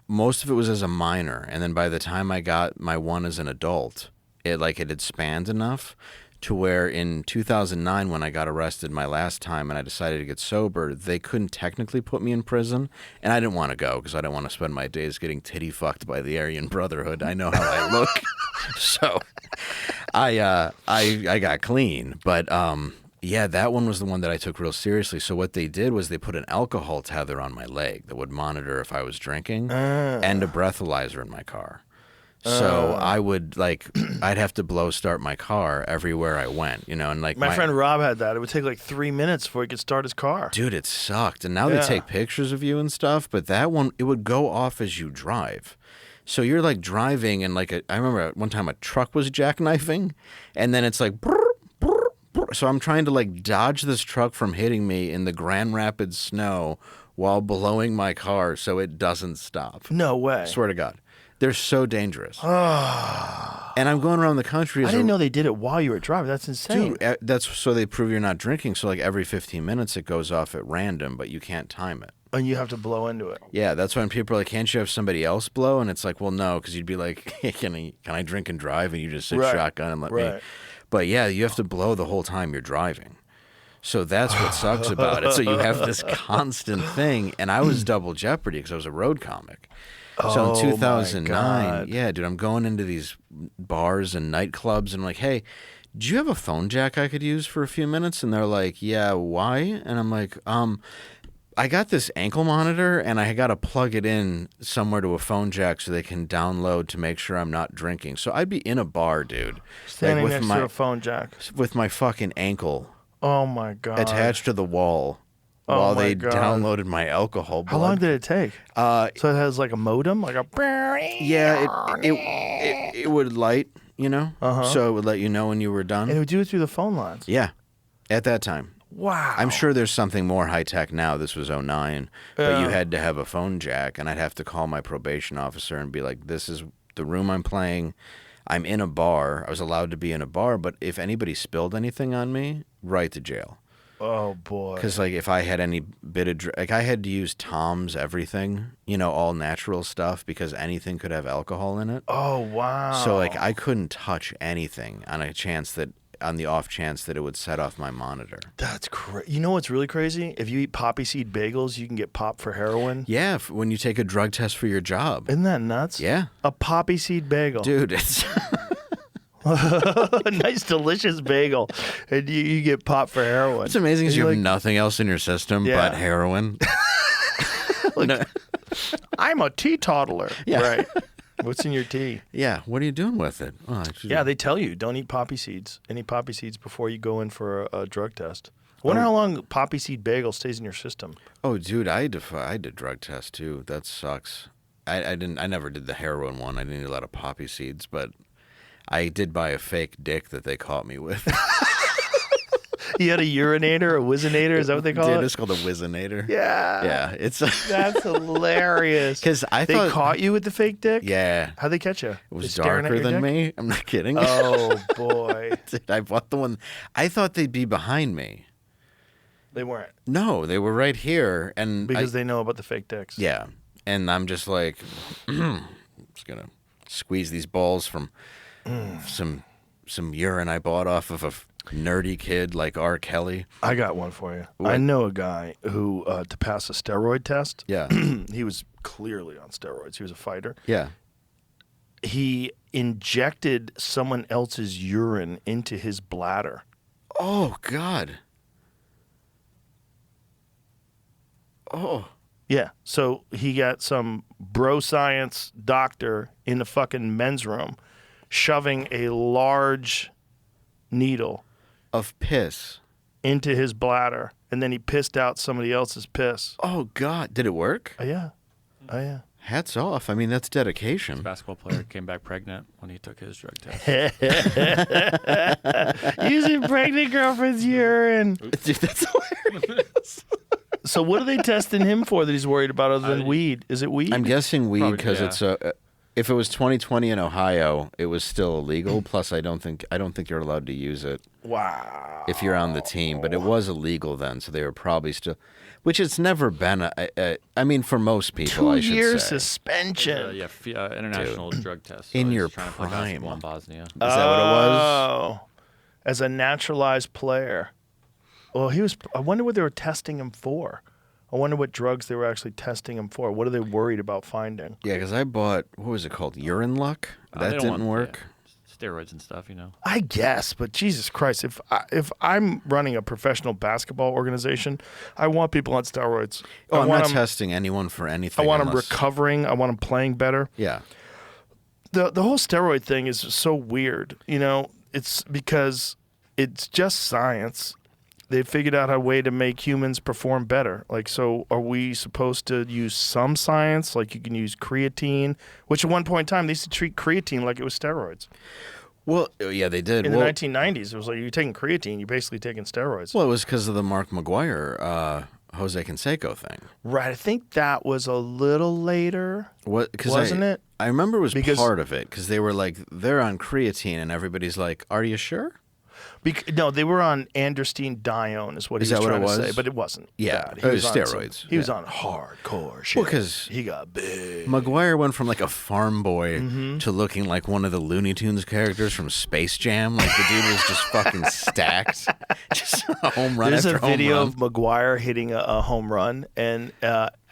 Most of it was as a minor. And then by the time I got my one as an adult, it had spanned enough to where in 2009, when I got arrested my last time and I decided to get sober, they couldn't technically put me in prison. And I didn't want to go because I didn't want to spend my days getting titty fucked by the Aryan Brotherhood. I know how I look. So I got clean. But yeah, that one was the one that I took real seriously. So what they did was they put an alcohol tether on my leg that would monitor if I was drinking and a breathalyzer in my car. So I would I'd have to blow start my car everywhere I went, and My friend Rob had that. It would take like 3 minutes before he could start his car. dude, it sucked. And now Yeah. they take pictures of you and stuff, but that one, it would go off as you drive. So you're driving and I remember one time a truck was jackknifing and then it's like, brr, brr, brr. So I'm trying to dodge this truck from hitting me in the Grand Rapids snow while blowing my car so it doesn't stop. No way. Swear to God. They're so dangerous. And I'm going around the country. I didn't know they did it while you were driving. That's insane. Dude, that's so they prove you're not drinking. So every 15 minutes it goes off at random, but you can't time it. And you have to blow into it. Yeah, that's when people are like, "Can't you have somebody else blow?" And it's like, "Well, no," because you'd be like, hey, "Can I drink and drive?" And you just sit shotgun and let me. But yeah, you have to blow the whole time you're driving. So that's what sucks about it. So you have this constant thing, and I was double jeopardy because I was a road comic. So in 2009, yeah, dude, I'm going into these bars and nightclubs, and I'm like, "Hey, do you have a phone jack I could use for a few minutes?" And they're like, "Yeah, why?" And I'm like, I got this ankle monitor, and I got to plug it in somewhere to a phone jack so they can download to make sure I'm not drinking. So I'd be in a bar, dude, Standing with next to a phone jack. with my fucking ankle Oh, my God. attached to the wall while they downloaded my alcohol blood. How long did it take? So it has like a modem? Like a... Yeah, it would light, you know? So it would let you know when you were done. And it would do it through the phone lines. Yeah, at that time. Wow. I'm sure there's something more high-tech now. This was 2009. But you had to have a phone jack, and I'd have to call my probation officer and be like, "This is the room I'm playing. I'm in a bar. I was allowed to be in a bar, but if anybody spilled anything on me, right to jail." Oh, boy. Because, like, if I had any bit of... like, I had to use Tom's everything, you know, all natural stuff, because anything could have alcohol in it. Oh, wow. So, like, I couldn't touch anything on the off chance that it would set off my monitor. That's crazy. You know what's really crazy? If you eat poppy seed bagels, you can get popped for heroin. Yeah, when you take a drug test for your job. Isn't that nuts? Yeah. A poppy seed bagel. Dude, it's... A nice, delicious bagel. And you get popped for heroin. What's amazing is And you you're have nothing else in your system but heroin. No. I'm a teetotaler. Yeah. Right. What's in your tea? Yeah, what are you doing with it? Oh, Yeah, they tell you don't eat poppy seeds. Any poppy seeds before you go in for a drug test. I wonder how long poppy seed bagel stays in your system. Oh, dude, I did drug test too. That sucks. I never did the heroin one. I didn't eat a lot of poppy seeds, but I did buy a fake dick that they caught me with. You had a urinator, a whizzinator, is that what they call Dude, it? it's called a whizzinator. Yeah. Yeah, it's... That's hilarious. Because I they thought... caught you with the fake dick? Yeah. How'd they catch you? It was They staring at darker your than dick? me. I'm not kidding. Oh, boy. Dude, I bought the one... I thought they'd be behind me. They weren't. No, they were right here. And Because they know about the fake dicks. Yeah. And I'm just like... I'm just going to squeeze these balls from some urine I bought off of a nerdy kid like R. Kelly. I got one for you. What? I know a guy who, to pass a steroid test, Yeah. he was clearly on steroids. He was a fighter. Yeah. He injected someone else's urine into his bladder. Oh, God. Oh. Yeah. So he got some bro science doctor in the fucking men's room shoving a large needle Of piss. into his bladder, and then he pissed out somebody else's piss. Oh, God. Did it work? Oh, yeah. Oh, yeah. Hats off. I mean, that's dedication. Basketball player came back pregnant when he took his drug test. Using pregnant girlfriend's urine. Dude, that's hilarious. So what are they testing him for that he's worried about other than weed? Is it weed? I'm guessing weed Probably, because yeah. it's a... if it was 2020 in Ohio, it was still illegal. Plus, I don't think you're allowed to use it. Wow. If you're on the team, but it was illegal then, so they were probably still. Which it's never been. I mean, for most people, 2 I should years say. suspension. International drug test. In I was your trying to play prime. basketball in Bosnia. Is that what it was? Oh, as a naturalized player. Well, I wonder what they were testing him for. I wonder what drugs they were actually testing him for. What are they worried about finding? Yeah, because I bought, what was it called? Urine Luck? They That don't didn't want- work? yeah, steroids and stuff, you know. I guess, but Jesus Christ, if I'm running a professional basketball organization, I want people on steroids. Oh, I I'm want not them, testing anyone for anything. I want them unless- recovering. I want them playing better. Yeah. The whole steroid thing is so weird. You know, it's because it's just science. They figured out a way to make humans perform better. Like, so are we supposed to use some science? Like you can use creatine, which at one point in time, they used to treat creatine like it was steroids. Well, yeah, they did. In well, the 1990s, it was like you're taking creatine, you're basically taking steroids. well, it was because of the Mark McGuire, Jose Canseco thing. Right. I think that was a little later. What? Cause Wasn't it? I remember it was Because- part of it because they were like, they're on creatine and everybody's like, are you sure? No, they were on androstenedione is what Is he was that what trying it to say, was? but it wasn't. Yeah, bad. it was steroids. He was Yeah. on hardcore shit. Well, 'cause he got big. Maguire went from like a farm boy Mm-hmm. to looking like one of the Looney Tunes characters from Space Jam. Like the dude was just fucking stacked. Just a home run There's after a home video run. of Maguire hitting a home run, and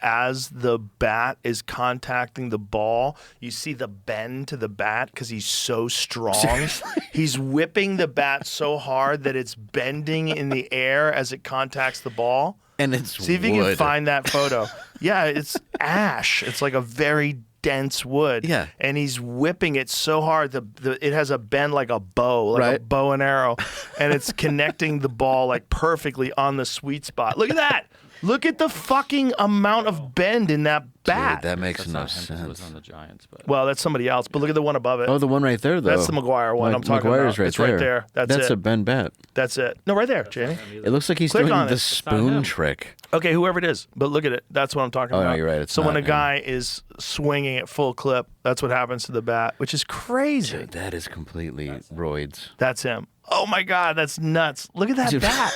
as the bat is contacting the ball, you see the bend to the bat because he's so strong. He's whipping the bat so hard that it's bending in the air as it contacts the ball. And it's See if you can wood. find that photo. Yeah, it's ash. It's like a very dense wood. Yeah. And he's whipping it so hard it has a bend like a bow, like a Right. bow and arrow, and it's connecting the ball like perfectly on the sweet spot. Look at that. Look at the fucking amount of bend in that bat. Dude, that makes That's no not him 'cause it was sense. on the Giants, but Well, that's somebody else, but look at the one above it. Oh, the one right there, though. That's the Maguire one I'm talking Maguire's about. Right It's there. right there. That's a it. Ben bat. That's it. No, right there, Jamie. It looks like he's Click doing on the it. It's not spoon him. trick. Okay, whoever it is, but look at it. That's what I'm talking Oh, no, about. you're right. It's so when not a him. guy is swinging at full clip, that's what happens to the bat, which is crazy. Dude, that is completely roids. That's him. Oh my God, that's nuts. Look at that bat.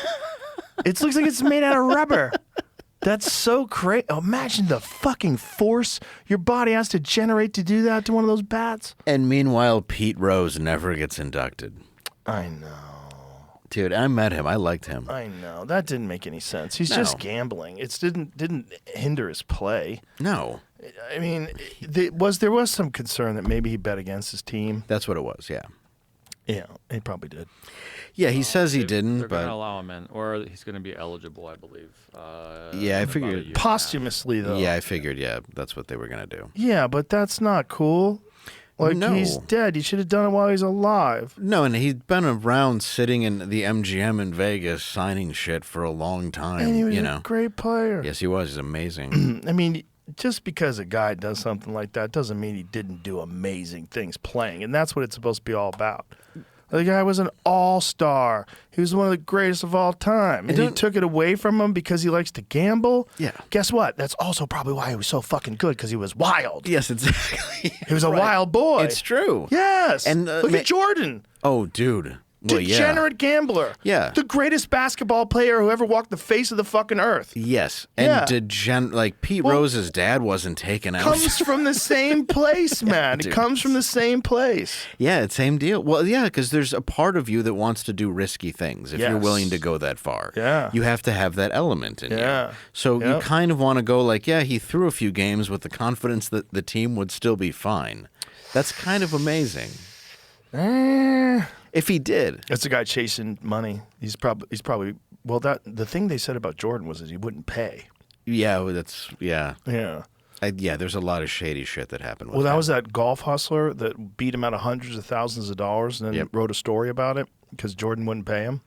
It looks like it's made out of rubber. That's so crazy. Imagine the fucking force your body has to generate to do that to one of those bats. And meanwhile, Pete Rose never gets inducted. I know. Dude, I met him. I liked him. I know. That didn't make any sense. He's No. just gambling. It didn't hinder his play. No, I mean, there was some concern that maybe he bet against his team. that's what it was. Yeah. Yeah, he probably did. Yeah, he says he they're didn't, going to but allow him in, or he's going to be eligible, I believe. Yeah, I in about figured- a year and a half. Posthumously, though. yeah, I figured. Yeah, that's what they were gonna do. Yeah, but that's not cool. Like, No. he's dead. You should have done it while he's alive. No, and he'd been around sitting in the MGM in Vegas signing shit for a long time. And he was you a know. great player. Yes, he was. He's amazing. I mean, just because a guy does something like that doesn't mean he didn't do amazing things playing. And that's what it's supposed to be all about. The guy was an all-star. He was one of the greatest of all time. And you took it away from him because he likes to gamble? Yeah. Guess what? That's also probably why he was so fucking good, because he was wild. Yes, exactly. He was a wild boy. It's true. Yes. And, look at Jordan. Oh, dude. Well, yeah. Degenerate gambler. Yeah. The greatest basketball player who ever walked the face of the fucking earth. Yes, and Yeah. like Pete Well, Rose's dad wasn't taken out. Comes from the same place, man. It Dude. comes from the same place. Yeah, it's same deal. Well, yeah, because there's a part of you that wants to do risky things if you're Yes. willing to go that far. Yeah. You have to have that element in Yeah. you. So you Yep. kind of want to go like, yeah, he threw a few games with the confidence that the team would still be fine. That's kind of amazing. If he did. That's a guy chasing money. He's probably well. That the thing they said about Jordan was that he wouldn't pay. Yeah, well, that's, yeah. Yeah. Yeah, there's a lot of shady shit that happened with Well, that him. was that golf hustler that beat him out of hundreds of thousands of dollars, and then Yep. wrote a story about it because Jordan wouldn't pay him.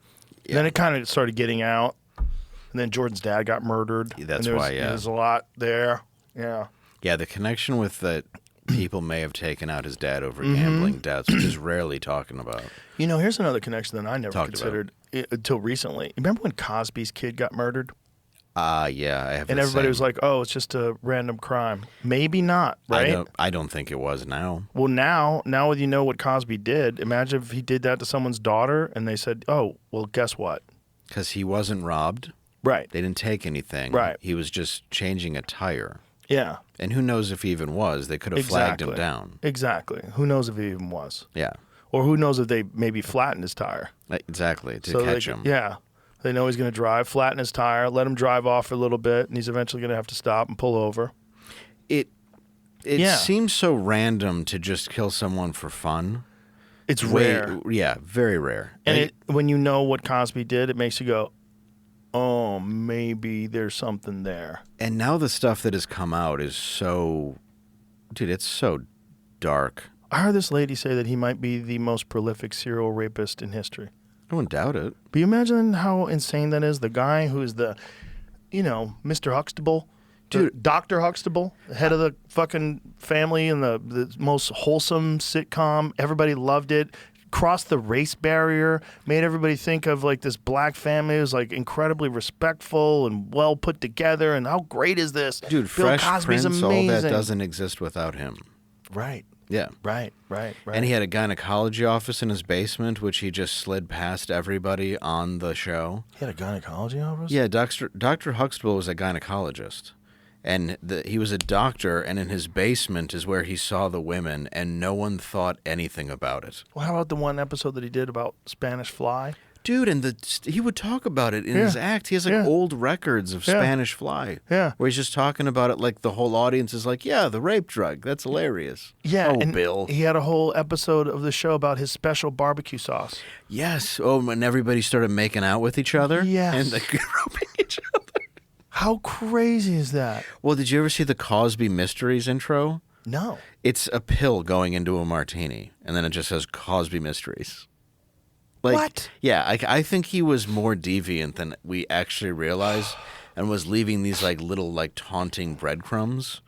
Yeah. Then it kind of started getting out, and then Jordan's dad got murdered. That's and there was, why, yeah. There's a lot there. Yeah. Yeah, the connection with that people may have taken out his dad over Mm-hmm. gambling debts, which is rarely talking about. You know, here's another connection that I never Talked considered until recently. Remember when Cosby's kid got murdered? Yeah, I have. And the everybody same. was like, "Oh, it's just a random crime." Maybe not, right? I don't think it was now. Well, now that you know what Cosby did, imagine if he did that to someone's daughter, and they said, "Oh, well, guess what?" Because he wasn't robbed. Right. They didn't take anything. Right. He was just changing a tire. Yeah. And who knows if he even was? They could have flagged him down. Exactly. Who knows if he even was, Yeah. or who knows if they maybe flattened his tire Exactly. To so catch they, him. Yeah. They know he's going to drive, flatten his tire, let him drive off for a little bit, and he's eventually going to have to stop and pull over. It Yeah. seems so random to just kill someone for fun. It's rare. Yeah, very rare. And when you know what Cosby did, it makes you go, "Oh, maybe there's something there." And now the stuff that has come out is so, dude, it's so dark. I heard this lady say that he might be the most prolific serial rapist in history. I wouldn't doubt it. But you imagine how insane that is? The guy who is the, Mr. Huxtable, Dude. Dr. Huxtable, the head of the fucking family and the most wholesome sitcom. Everybody loved it. Crossed the race barrier, made everybody think of like this black family. It was like incredibly respectful and well put together. And how great is this? Dude, Bill Fresh Cosby's Prince, amazing. all that doesn't exist without him. Right. Yeah. Right. And he had a gynecology office in his basement, which he just slid past everybody on the show. He had a gynecology office? Yeah, Dr. Huxtable was a gynecologist. And he was a doctor, and in his basement is where he saw the women, and no one thought anything about it. Well, how about the one episode that he did about Spanish fly? Dude, and he would talk about it in his act. He has like old records of Spanish fly. Yeah. Where he's just talking about it like the whole audience is like, yeah, the rape drug. That's hilarious. Yeah. Oh, and Bill. He had a whole episode of the show about his special barbecue sauce. Yes. Oh, and everybody started making out with each other. Yes. And like groping each other. How crazy is that? Well, did you ever see the Cosby Mysteries intro? No. It's a pill going into a martini, and then it just says Cosby Mysteries. Like, What? Yeah, I think he was more deviant than we actually realize, and was leaving these like little like taunting breadcrumbs.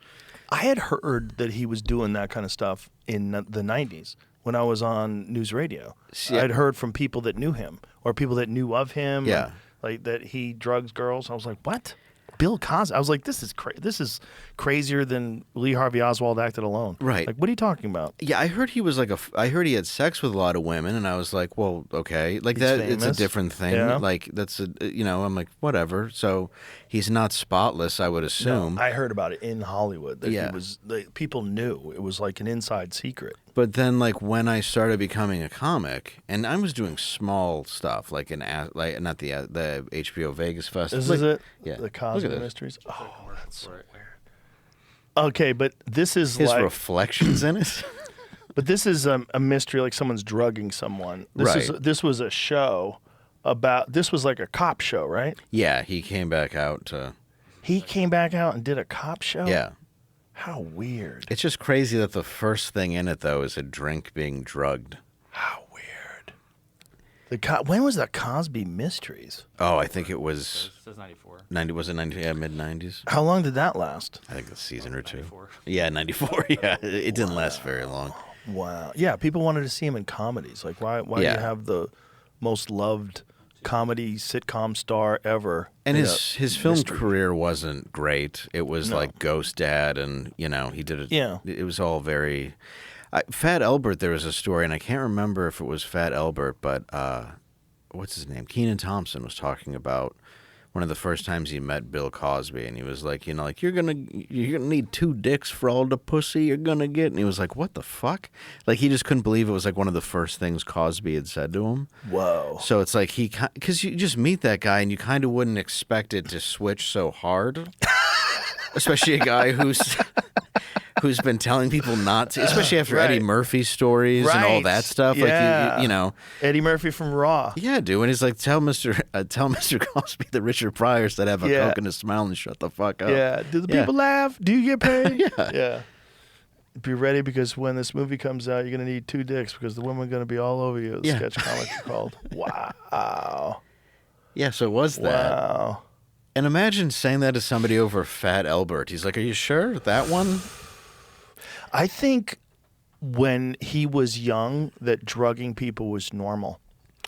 I had heard that he was doing that kind of stuff in the 90s when I was on news radio. Yeah. I'd heard from people that knew him or people that knew of him. Yeah. and, like that he drugs girls. I was like, what? Bill Cosby. I was like, this is crazier than Lee Harvey Oswald acted alone. Right. Like, what are you talking about? Yeah, I heard he was like I heard he had sex with a lot of women, and I was like, well, okay, like He's that. It's a famous. different thing. Yeah. Like that's I'm like, whatever. So he's not spotless, I would assume. I heard about it in Hollywood. That Yeah. he was. People knew it was like an inside secret. But then, like when I started becoming a comic, and I was doing small stuff, like not the HBO Vegas Festival. This is it. Yeah. The Look Cosby at this. Mysteries. Oh, that's so weird. Okay, but this is His like. reflections in it. But this is a mystery, like someone's drugging someone. Right. This was a show about. This was like a cop show, right? Yeah, he came back out to. He came back out and did a cop show. Yeah. How weird. It's just crazy that the first thing in it though is a drink being drugged. How weird. When was the Cosby Mysteries? Oh, I think it was It says 94. 90. Was it 90? Yeah, mid 90s. How long did that last? I think a season or two. 94. Yeah, 94. Yeah, it didn't last very long. Wow. Yeah, people wanted to see him in comedies. Like, why do Yeah. you have the most loved comedy sitcom star ever? And in his a film mystery? career wasn't great. It was like Ghost Dad, and he did it. Yeah. It was all very. Fat Albert. There was a story, and I can't remember if it was Fat Albert, but what's his name? Kenan Thompson was talking about one of the first times he met Bill Cosby, and he was like, you're gonna need 2 dicks for all the pussy you're gonna get, and he was like, what the fuck? Like he just couldn't believe it was like one of the first things Cosby had said to him. Whoa. So it's like because you just meet that guy and you kind of wouldn't expect it to switch so hard, especially a guy who's been telling people not to, especially after Right. Eddie Murphy stories and all Right. that stuff. Yeah. Like you know. Eddie Murphy from Raw. Yeah, dude. And he's like, tell Mr. Cosby that Richard Pryor said have a Yeah. coke and a smile and shut the fuck up. Yeah. Do the Yeah. people laugh? Do you get paid? Yeah. Yeah. Be ready because when this movie comes out, you're going to need 2 dicks because the women are going to be all over you. The Yeah. sketch comics are called. Wow. Yeah, so it was that. Wow. And imagine saying that to somebody over Fat Albert. He's like, are you sure? That one? I think when he was young, that drugging people was normal.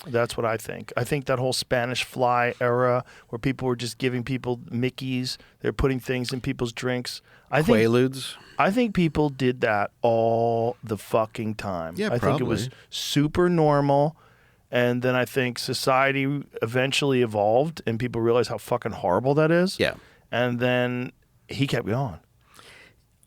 That's what I think. I think that whole Spanish fly era where people were just giving people Mickeys, they're putting things in people's drinks. Quaaludes? I think people did that all the fucking time. Yeah, I think it was probably. super normal. And then I think society eventually evolved and people realized how fucking horrible that is. Yeah. And then he kept going.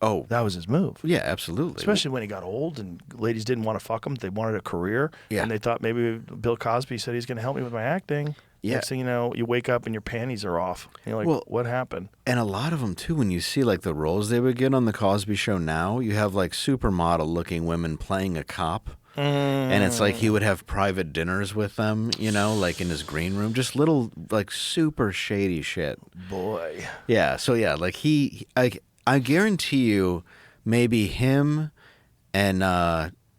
Oh, That was his move. yeah, absolutely. Especially when he got old and ladies didn't want to fuck him. They wanted a career. Yeah. And they thought maybe Bill Cosby said he's going to help me with my acting. Yeah. Next thing you know, you wake up and your panties are off. And you're like, Well- what happened? And a lot of them, too, when you see like the roles they would get on the Cosby Show now, you have like supermodel looking women playing a cop. And it's like he would have private dinners with them, like in his green room, just little like super shady shit. Boy. Yeah. So yeah, like I guarantee you, maybe him and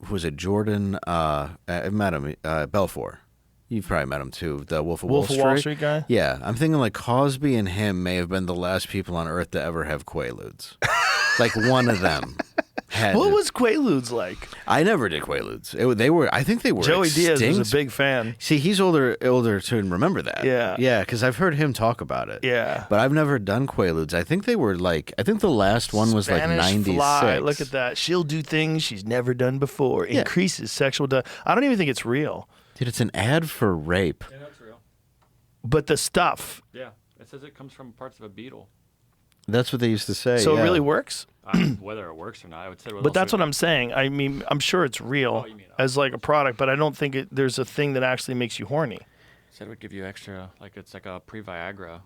who was it, Jordan? I've met him, Belfour. You've probably met him too, the Wolf of Wolf Wall of Wall Street guy? Yeah, I'm thinking like Cosby and him may have been the last people on earth to ever have Quaaludes. Like one of them had. What was Quaaludes like? I never did Quaaludes. I think they were. Joey Diaz was extinct. a big fan. See, he's older to remember that. Yeah. Yeah, because I've heard him talk about it. Yeah. But I've never done Quaaludes. I think they were like, I think the last one was like Spanish 96. Fly. Look at that. She'll do things she's never done before. Yeah. Increases sexual. I don't even think it's real. Dude, it's an ad for rape. Yeah, that's real. But the stuff. Yeah, it says it comes from parts of a beetle. That's what they used to say. So yeah. it really works. Whether it works or not, I would say. But that's what I'm saying. I mean, I'm sure it's real Oh, you mean- as like a product, but I don't think there's a thing that actually makes you horny. Said it would give you extra, like it's like a pre-Viagra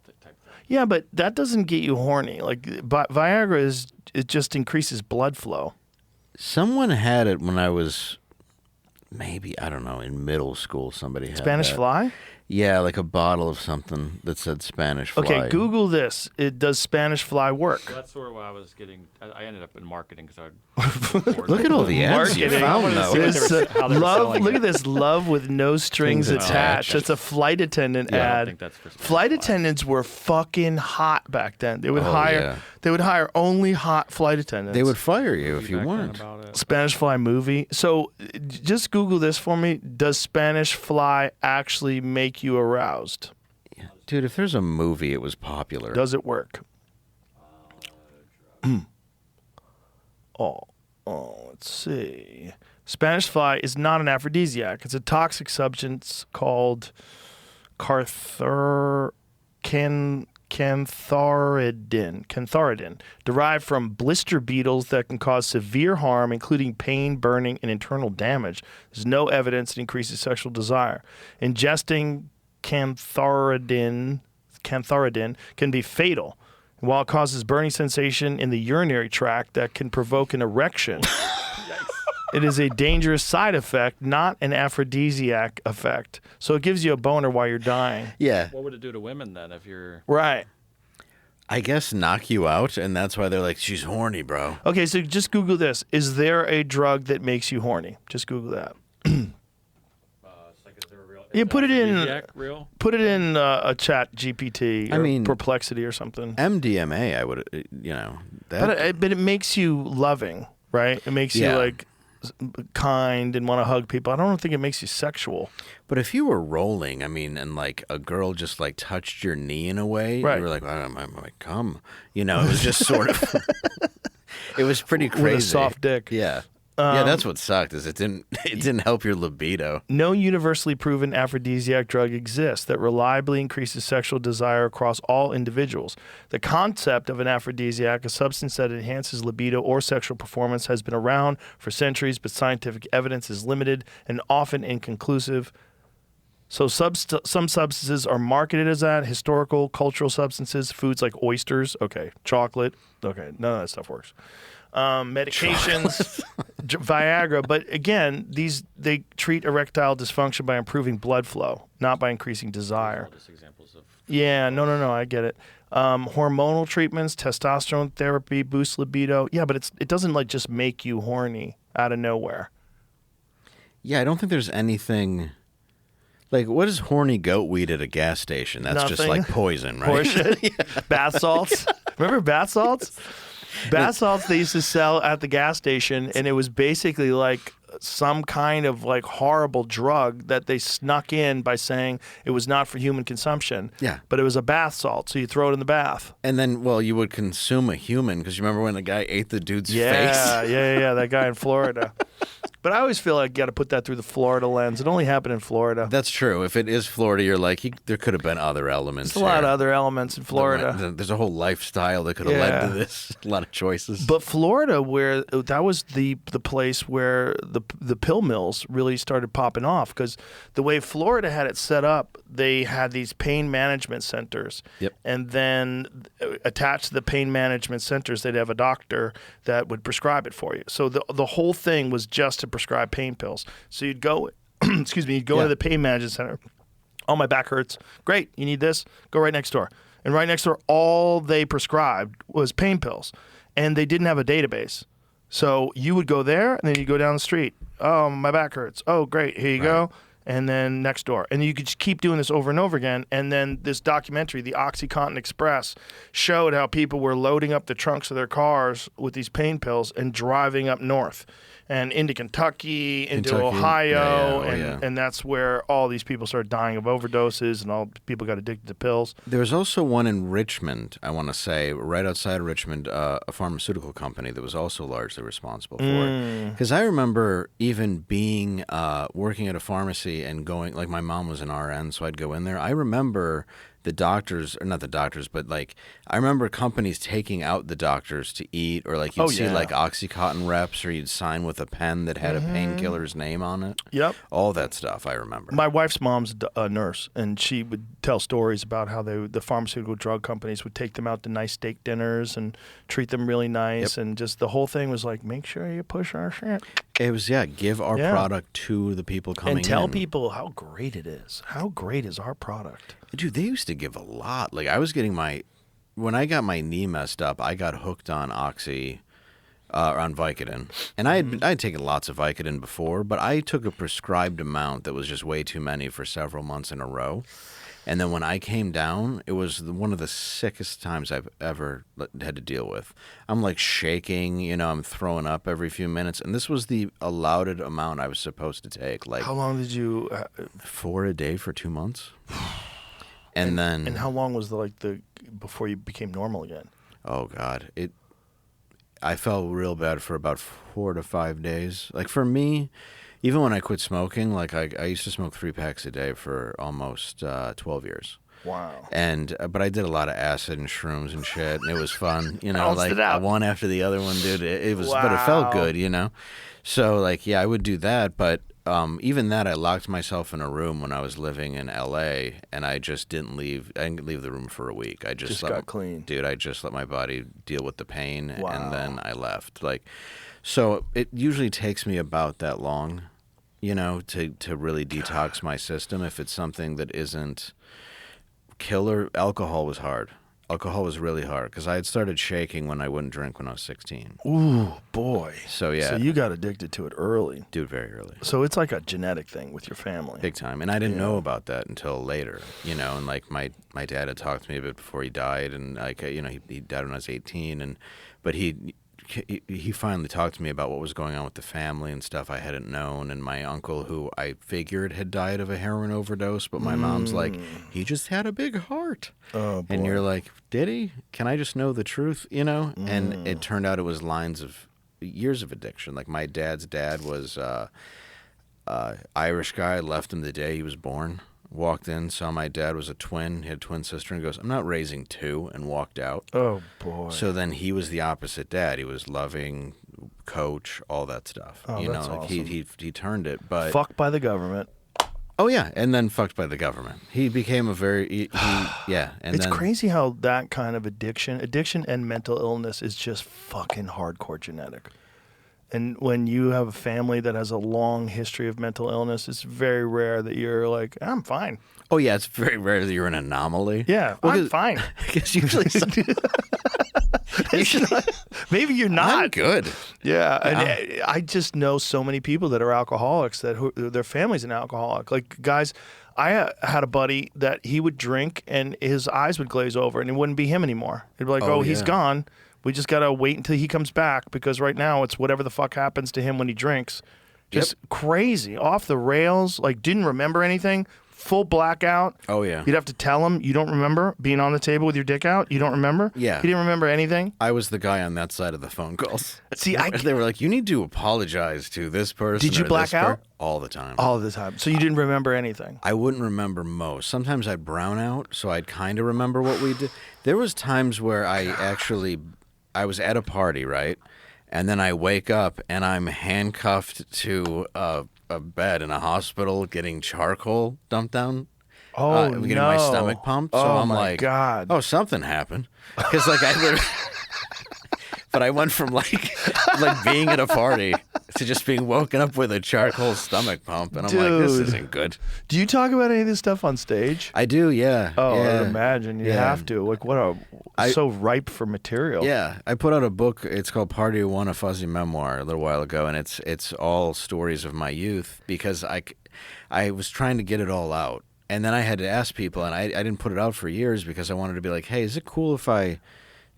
type thing. Yeah, but that doesn't get you horny. Like Viagra it just increases blood flow. Someone had it when I was maybe, I don't know, in middle school. Somebody had Spanish that. fly? Yeah, like a bottle of something that said Spanish fly. Okay, Google this. Does Spanish fly work? So that's sort of what I was getting. I ended up in marketing because I. Look at all the ads you Marketing. found, I though. wanted to It's, see how they were love. selling Look it. at this. Love with no strings Strings attached. attached. That's a flight attendant I don't ad. think that's for Spanish Flight fly. attendants were fucking hot back then. They would Oh, hire. yeah. They would hire only hot flight attendants. They would fire you if you Back then weren't. about it. Spanish fly movie. So just Google this for me. Does Spanish fly actually make you aroused? Dude, if there's a movie, it was popular. Does it work? Let's see. Spanish fly is not an aphrodisiac. It's a toxic substance called cantharidin, derived from blister beetles that can cause severe harm, including pain, burning, and internal damage. There's no evidence it increases sexual desire. Ingesting cantharidin can be fatal. While it causes burning sensation in the urinary tract that can provoke an erection, it is a dangerous side effect, not an aphrodisiac effect. So it gives you a boner while you're dying. Yeah, What would it do to women then if you're? Right. I guess knock you out, and that's why they're like, she's horny, bro. Okay, so just Google this. Is there a drug that makes you horny? Just Google that. It's like, is there a real? Yeah, put it in- aphrodisiac Real. Put it in a chat GPT or I mean- Perplexity or something. MDMA, I would, that. But it makes you loving, right? It makes you Yeah. like kind and want to hug people. I don't think it makes you sexual. But if you were rolling, I mean, and like a girl just like touched your knee in a way, Right. you were like, I might come. You know, it was just sort of. It was pretty crazy. With a soft dick. Yeah. Yeah, that's what sucked is it didn't help your libido. No universally proven aphrodisiac drug exists that reliably increases sexual desire across all individuals. The concept of an aphrodisiac, a substance that enhances libido or sexual performance, has been around for centuries, but scientific evidence is limited and often inconclusive. So some substances are marketed as that, historical, cultural substances, foods like oysters, okay, chocolate, okay, none of that stuff works. Medications, Viagra, but again, they treat erectile dysfunction by improving blood flow, not by increasing desire. Just examples of. Yeah, no, I get it. Hormonal treatments, testosterone therapy, boost libido. Yeah, but it doesn't like just make you horny out of nowhere. Yeah, I don't think there's anything. Like, what is horny goat weed at a gas station? That's just Nothing. like poison, right? Horseshit. Bath salts. Remember bath salts? Bath salts they used to sell at the gas station, and it was basically like some kind of like horrible drug that they snuck in by saying it was not for human consumption. Yeah. But it was a bath salt, so you throw it in the bath. And then, well, you would consume a human because you remember when the guy ate the dude's face? Yeah, that guy in Florida. But I always feel like you got to put that through the Florida lens. It only happened in Florida. That's true. If it is Florida, you're like, there could have been other elements. There's a lot of here. other elements in Florida. There's a whole lifestyle that could have led Yeah. to this. A lot of choices. But Florida, where that was the place where the pill mills really started popping off, because the way Florida had it set up, they had these pain management centers. Yep. And then attached to the pain management centers, they'd have a doctor that would prescribe it for you. So the whole thing was just to prescribe pain pills. So you'd go, you'd go into the pain management center. Oh, my back hurts. Great. You need this? Go right next door. And right next door, all they prescribed was pain pills. And they didn't have a database. So you would go there, and then you go down the street. Oh, my back hurts. Oh, great. Here you go. and then next door. And you could just keep doing this over and over again. And then this documentary, the OxyContin Express, showed how people were loading up the trunks of their cars with these pain pills and driving up north and into Kentucky, into Ohio, and that's where all these people started dying of overdoses, and all people got addicted to pills. There was also one in Richmond, I want to say, right outside of Richmond, a pharmaceutical company that was also largely responsible for it. Because I remember even being working at a pharmacy and going, like my mom was an RN, so I'd go in there. I remember the doctors, or not the doctors, but like I remember companies taking out the doctors to eat, or like you'd see like OxyContin reps, or you'd sign with a pen that had a painkiller's name on it. Yep. All that stuff I remember. My wife's mom's a nurse, and she would tell stories about how the pharmaceutical drug companies would take them out to nice steak dinners and treat them really nice, and just the whole thing was like, make sure you push our shit. It was, give our product to the people coming in. And tell people how great it is. How great is our product? Dude, they used to give a lot. Like, I was getting when I got my knee messed up, I got hooked on on Vicodin. And I had taken lots of Vicodin before, but I took a prescribed amount that was just way too many for several months in a row. And then when I came down, it was one of the sickest times I've ever had to deal with. I'm like shaking, I'm throwing up every few minutes. And this was the allowed amount I was supposed to take. Like, how long did you? 4 a day for 2 months. And then. And how long was before you became normal again? Oh God, I felt real bad for about 4 to 5 days. Like for me, even when I quit smoking, like I used to smoke 3 packs a day for almost 12 years. Wow. And but I did a lot of acid and shrooms and shit, and it was fun. Balanced it out. One after the other one, dude. It was, but it felt good, So like, I would do that, but. Even that, I locked myself in a room when I was living in L.A., and I just didn't leave. I didn't leave the room for a week. I just got clean. Dude, I just let my body deal with the pain, and then I left. So it usually takes me about that long, to really detox my system. If it's something that isn't killer, alcohol was hard. Alcohol was really hard because I had started shaking when I wouldn't drink when I was 16. Ooh, boy. So, yeah. So you got addicted to it early. Dude, very early. So it's like a genetic thing with your family. Big time. And I didn't know about that until later, and like my dad had talked to me a bit before he died, and like, he died when I was 18, but he finally talked to me about what was going on with the family and stuff I hadn't known, and my uncle, who I figured had died of a heroin overdose, but my mom's like, he just had a big heart. Oh, boy. And you're like, did he? Can I just know the truth, And it turned out it was lines of years of addiction. Like my dad's dad was Irish guy, left him the day he was born. Walked in, saw my dad was a twin, he had a twin sister, and goes, I'm not raising 2, and walked out. Oh, boy. So then he was the opposite dad. He was loving, coach, all that stuff. Oh, that's awesome. He turned it, but... Fucked by the government. Oh, yeah, and then fucked by the government. He became a very... yeah. And it's crazy how that kind of addiction and mental illness is just fucking hardcore genetic. And when you have a family that has a long history of mental illness, it's very rare that you're like, I'm fine. Oh, yeah, it's very rare that you're an anomaly. Yeah, I'm fine. Because usually... Maybe you're not. I'm good. Yeah, and I just know so many people that are alcoholics that their family's an alcoholic. Like, guys, I had a buddy that he would drink and his eyes would glaze over and it wouldn't be him anymore. It'd be like, he's gone. We just got to wait until he comes back because right now it's whatever the fuck happens to him when he drinks. Just crazy, off the rails, like didn't remember anything, full blackout. Oh, yeah. You'd have to tell him you don't remember being on the table with your dick out. You don't remember? Yeah. He didn't remember anything. I was the guy on that side of the phone calls. See, they were like, you need to apologize to this person. Did you black out? All the time. All the time. So you didn't remember anything? I wouldn't remember most. Sometimes I'd brown out, so I'd kind of remember what we did. There was times where I was at a party, right? And then I wake up and I'm handcuffed to a bed in a hospital getting charcoal dumped down. Getting my stomach pumped. So I'm like, God. Oh, something happened. Because like I literally... But I went from like being at a party to just being woken up with a charcoal stomach pump. And I'm like, this isn't good. Do you talk about any of this stuff on stage? I do, yeah. Oh, yeah. I would imagine. You have to. Like, so ripe for material. Yeah. I put out a book. It's called Party of One, a Fuzzy Memoir, a little while ago. And it's all stories of my youth because I was trying to get it all out. And then I had to ask people, and I didn't put it out for years because I wanted to be like, hey, is it cool if I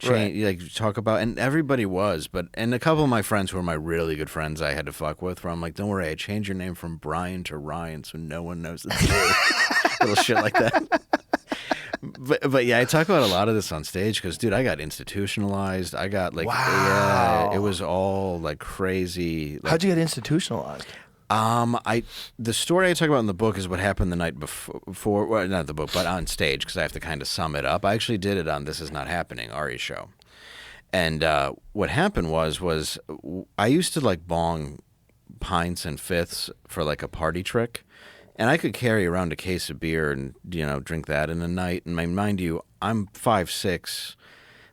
like talk about, and everybody was, and a couple of my friends who were my really good friends I had to fuck with, where I'm like, don't worry, I changed your name from Brian to Ryan so no one knows it's you. Little shit like that. But yeah, I talk about a lot of this on stage because, dude, I got institutionalized. I got like, wow. Yeah, it was all like crazy. Like, how'd you get institutionalized? The story I talk about in the book is what happened the night before, well, not the book, but on stage, because I have to kind of sum it up. I actually did it on This Is Not Happening, Ari's show. And what happened was I used to like bong pints and fifths for like a party trick. And I could carry around a case of beer and, drink that in a night. And mind you, I'm 5'6",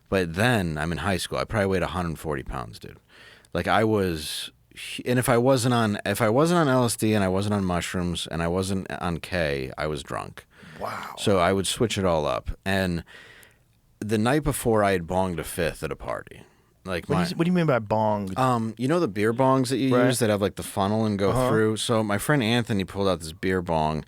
but then I'm in high school. I probably weighed 140 pounds, dude. Like I was... And if I wasn't on LSD and I wasn't on mushrooms and I wasn't on K, I was drunk. Wow. So I would switch it all up. And the night before, I had bonged a fifth at a party. Like what do you mean by bong? You know the beer bongs that you Right. use that have like the funnel and go through? So my friend Anthony pulled out this beer bong,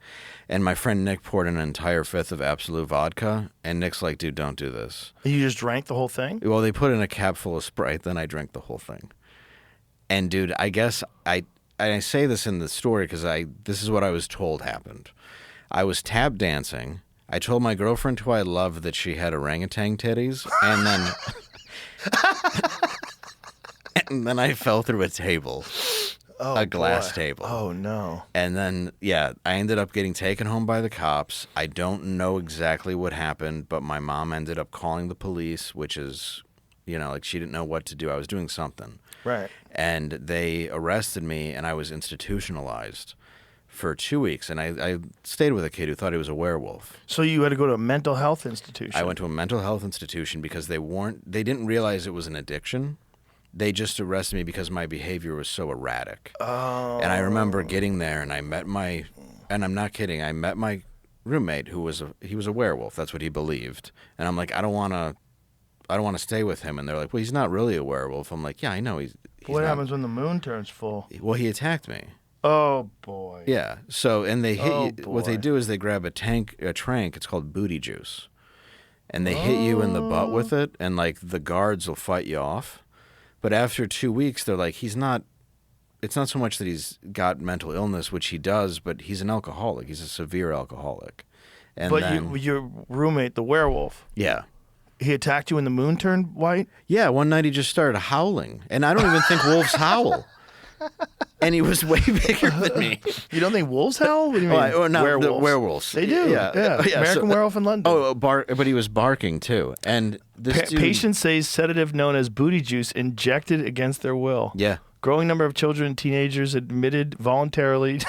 and my friend Nick poured an entire fifth of Absolute vodka. And Nick's like, dude, don't do this. You just drank the whole thing? Well, they put in a cap full of Sprite, then I drank the whole thing. And dude, I guess I say this in the story because this is what I was told happened. I was tap dancing. I told my girlfriend who I loved that she had orangutan titties, and then I fell through a table, a glass table. Oh no! And then I ended up getting taken home by the cops. I don't know exactly what happened, but my mom ended up calling the police, which is, like she didn't know what to do. I was doing something. Right. And they arrested me, and I was institutionalized for 2 weeks. And I stayed with a kid who thought he was a werewolf. So you had to go to a mental health institution. I went to a mental health institution because they didn't realize it was an addiction. They just arrested me because my behavior was so erratic. Oh. And I remember getting there, and I met and I'm not kidding, I met my roommate who was a werewolf. That's what he believed. And I'm like, I don't want to stay with him. And they're like, well, he's not really a werewolf. I'm like, yeah, I know. He's what not. happens when the moon turns full? Well, he attacked me. Oh, boy. Yeah. So, and they hit you. Boy. What they do is they grab a trank. It's called booty juice. And they hit you in the butt with it. And like the guards will fight you off. But after 2 weeks, they're like, it's not so much that he's got mental illness, which he does, but he's an alcoholic. He's a severe alcoholic. And but then, your roommate, the werewolf. Yeah. He attacked you when the moon turned white? Yeah, one night he just started howling. And I don't even think wolves howl. And he was way bigger than me. You don't think wolves howl? What do you mean? No, werewolves. The werewolves. They do. Yeah. American Werewolf in London. Oh, but he was barking too. And this dude, patient says sedative known as booty juice injected against their will. Yeah. Growing number of children and teenagers admitted voluntarily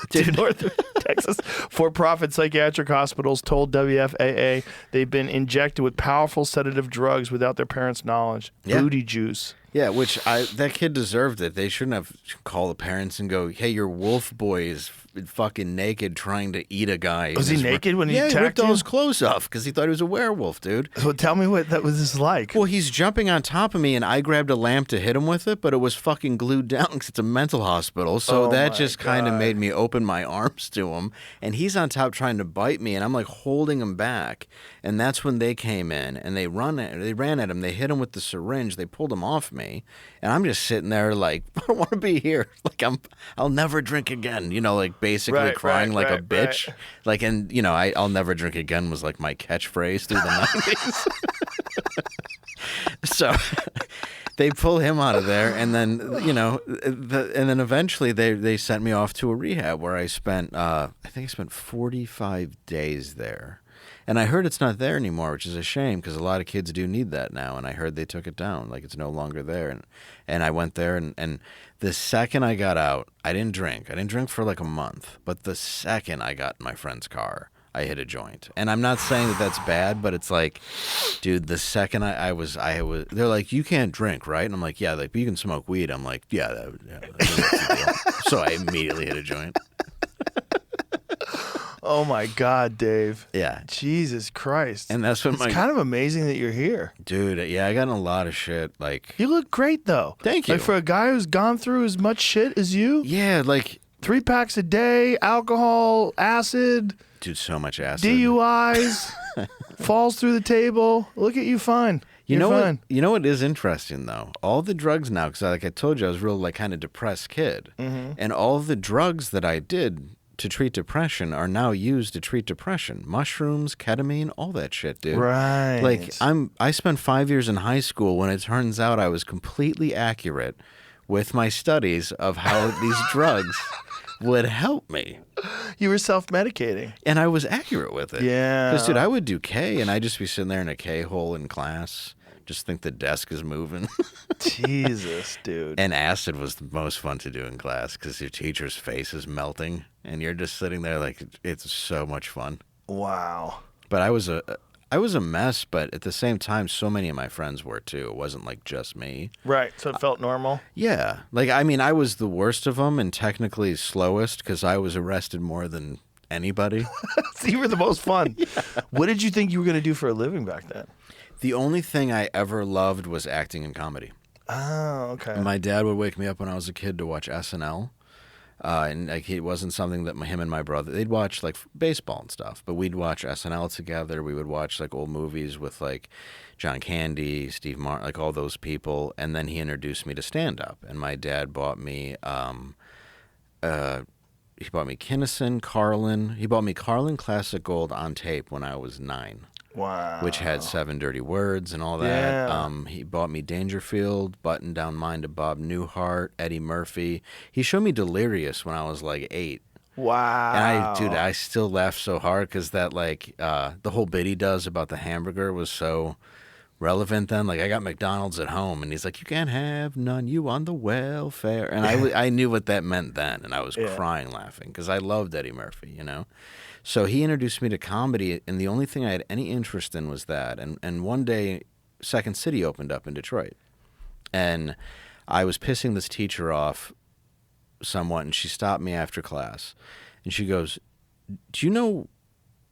to North Texas for-profit psychiatric hospitals told WFAA they've been injected with powerful sedative drugs without their parents' knowledge. Yeah. Booty juice. Yeah, which that kid deserved it. They shouldn't have called the parents and go, "Hey, your wolf boy is fucking naked trying to eat a guy." Was he naked when he attacked attacked ripped all you? his clothes off because he thought he was a werewolf, dude. So tell me what that was like. Well, he's jumping on top of me, and I grabbed a lamp to hit him with it, but it was fucking glued down because it's a mental hospital. So that just kind of made me open my arms to him, and he's on top trying to bite me, and I'm like holding him back. And that's when they came in, and they ran at him. They hit him with the syringe. They pulled him off me, and I'm just sitting there like, I don't want to be here. Like I'll never drink again. Like basically crying like a bitch. Right. Like, and I'll never drink again was like my catchphrase through the 90s. So they pull him out of there, and then and then eventually they sent me off to a rehab where I spent I think I spent 45 days there. And I heard it's not there anymore, which is a shame because a lot of kids do need that now. And I heard they took it down, like it's no longer there. And I went there, and the second I got out, I didn't drink. I didn't drink for like a month. But the second I got in my friend's car, I hit a joint. And I'm not saying that that's bad, but it's like, dude, the second I was, they're like, you can't drink, right? And I'm like, yeah, like, but you can smoke weed. I'm like, yeah, that's the deal. So I immediately hit a joint. Oh my God, Dave. Yeah. Jesus Christ. And that's what it's kind of amazing that you're here. Dude, yeah, I got in a lot of shit. Like, you look great though. Thank you. Like for a guy who's gone through as much shit as you. Yeah, like 3 packs a day, alcohol, acid, Dude, so much acid. DUIs, falls through the table. Look at you, fine. You You're know fine. what? You know what is interesting though? All the drugs now, because like I told you, I was a real like kind of depressed kid, and all the drugs that I did to treat depression are now used to treat depression. Mushrooms, ketamine, all that shit, dude. Right. Like I spent 5 years in high school when it turns out I was completely accurate with my studies of how these drugs would help me. You were self-medicating. And I was accurate with it. Yeah. Because, dude, I would do K, and I'd just be sitting there in a K-hole in class, just think the desk is moving. Jesus, dude. And acid was the most fun to do in class because your teacher's face is melting, and you're just sitting there like, it's so much fun. Wow. But I was a mess, but at the same time, so many of my friends were too. It wasn't like just me. Right. So it felt normal. Yeah. Like, I mean, I was the worst of them and technically slowest because I was arrested more than anybody. So you were the most fun. What did you think you were going to do for a living back then? The only thing I ever loved was acting and comedy. Oh, okay. My dad would wake me up when I was a kid to watch SNL. And like it wasn't something that him and my brother, they'd watch like baseball and stuff, but we'd watch SNL together. We would watch like old movies with like John Candy, Steve Martin, like all those people. And then he introduced me to stand up. And my dad bought me, Kinnison, Carlin. He bought me Carlin Classic Gold on tape when I was 9. Wow. Which had 7 dirty words and all that. Yeah. He bought me Dangerfield, Button Down Mind of Bob Newhart, Eddie Murphy. He showed me Delirious when I was like 8. Wow. And I still laugh so hard because that like the whole bit he does about the hamburger was so relevant then. Like I got McDonald's at home and he's like, you can't have none, you on the welfare. And I knew what that meant then, and I was crying laughing because I loved Eddie Murphy, you know. So he introduced me to comedy, and the only thing I had any interest in was that. And one day, Second City opened up in Detroit, and I was pissing this teacher off somewhat, and she stopped me after class, and she goes, do you know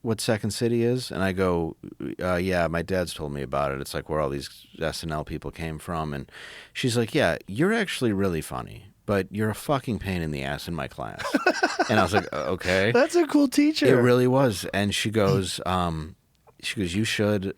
what Second City is? And I go, yeah, my dad's told me about it. It's like where all these SNL people came from. And she's like, yeah, you're actually really funny, but you're a fucking pain in the ass in my class. And I was like, okay. That's a cool teacher. It really was. And she goes, you should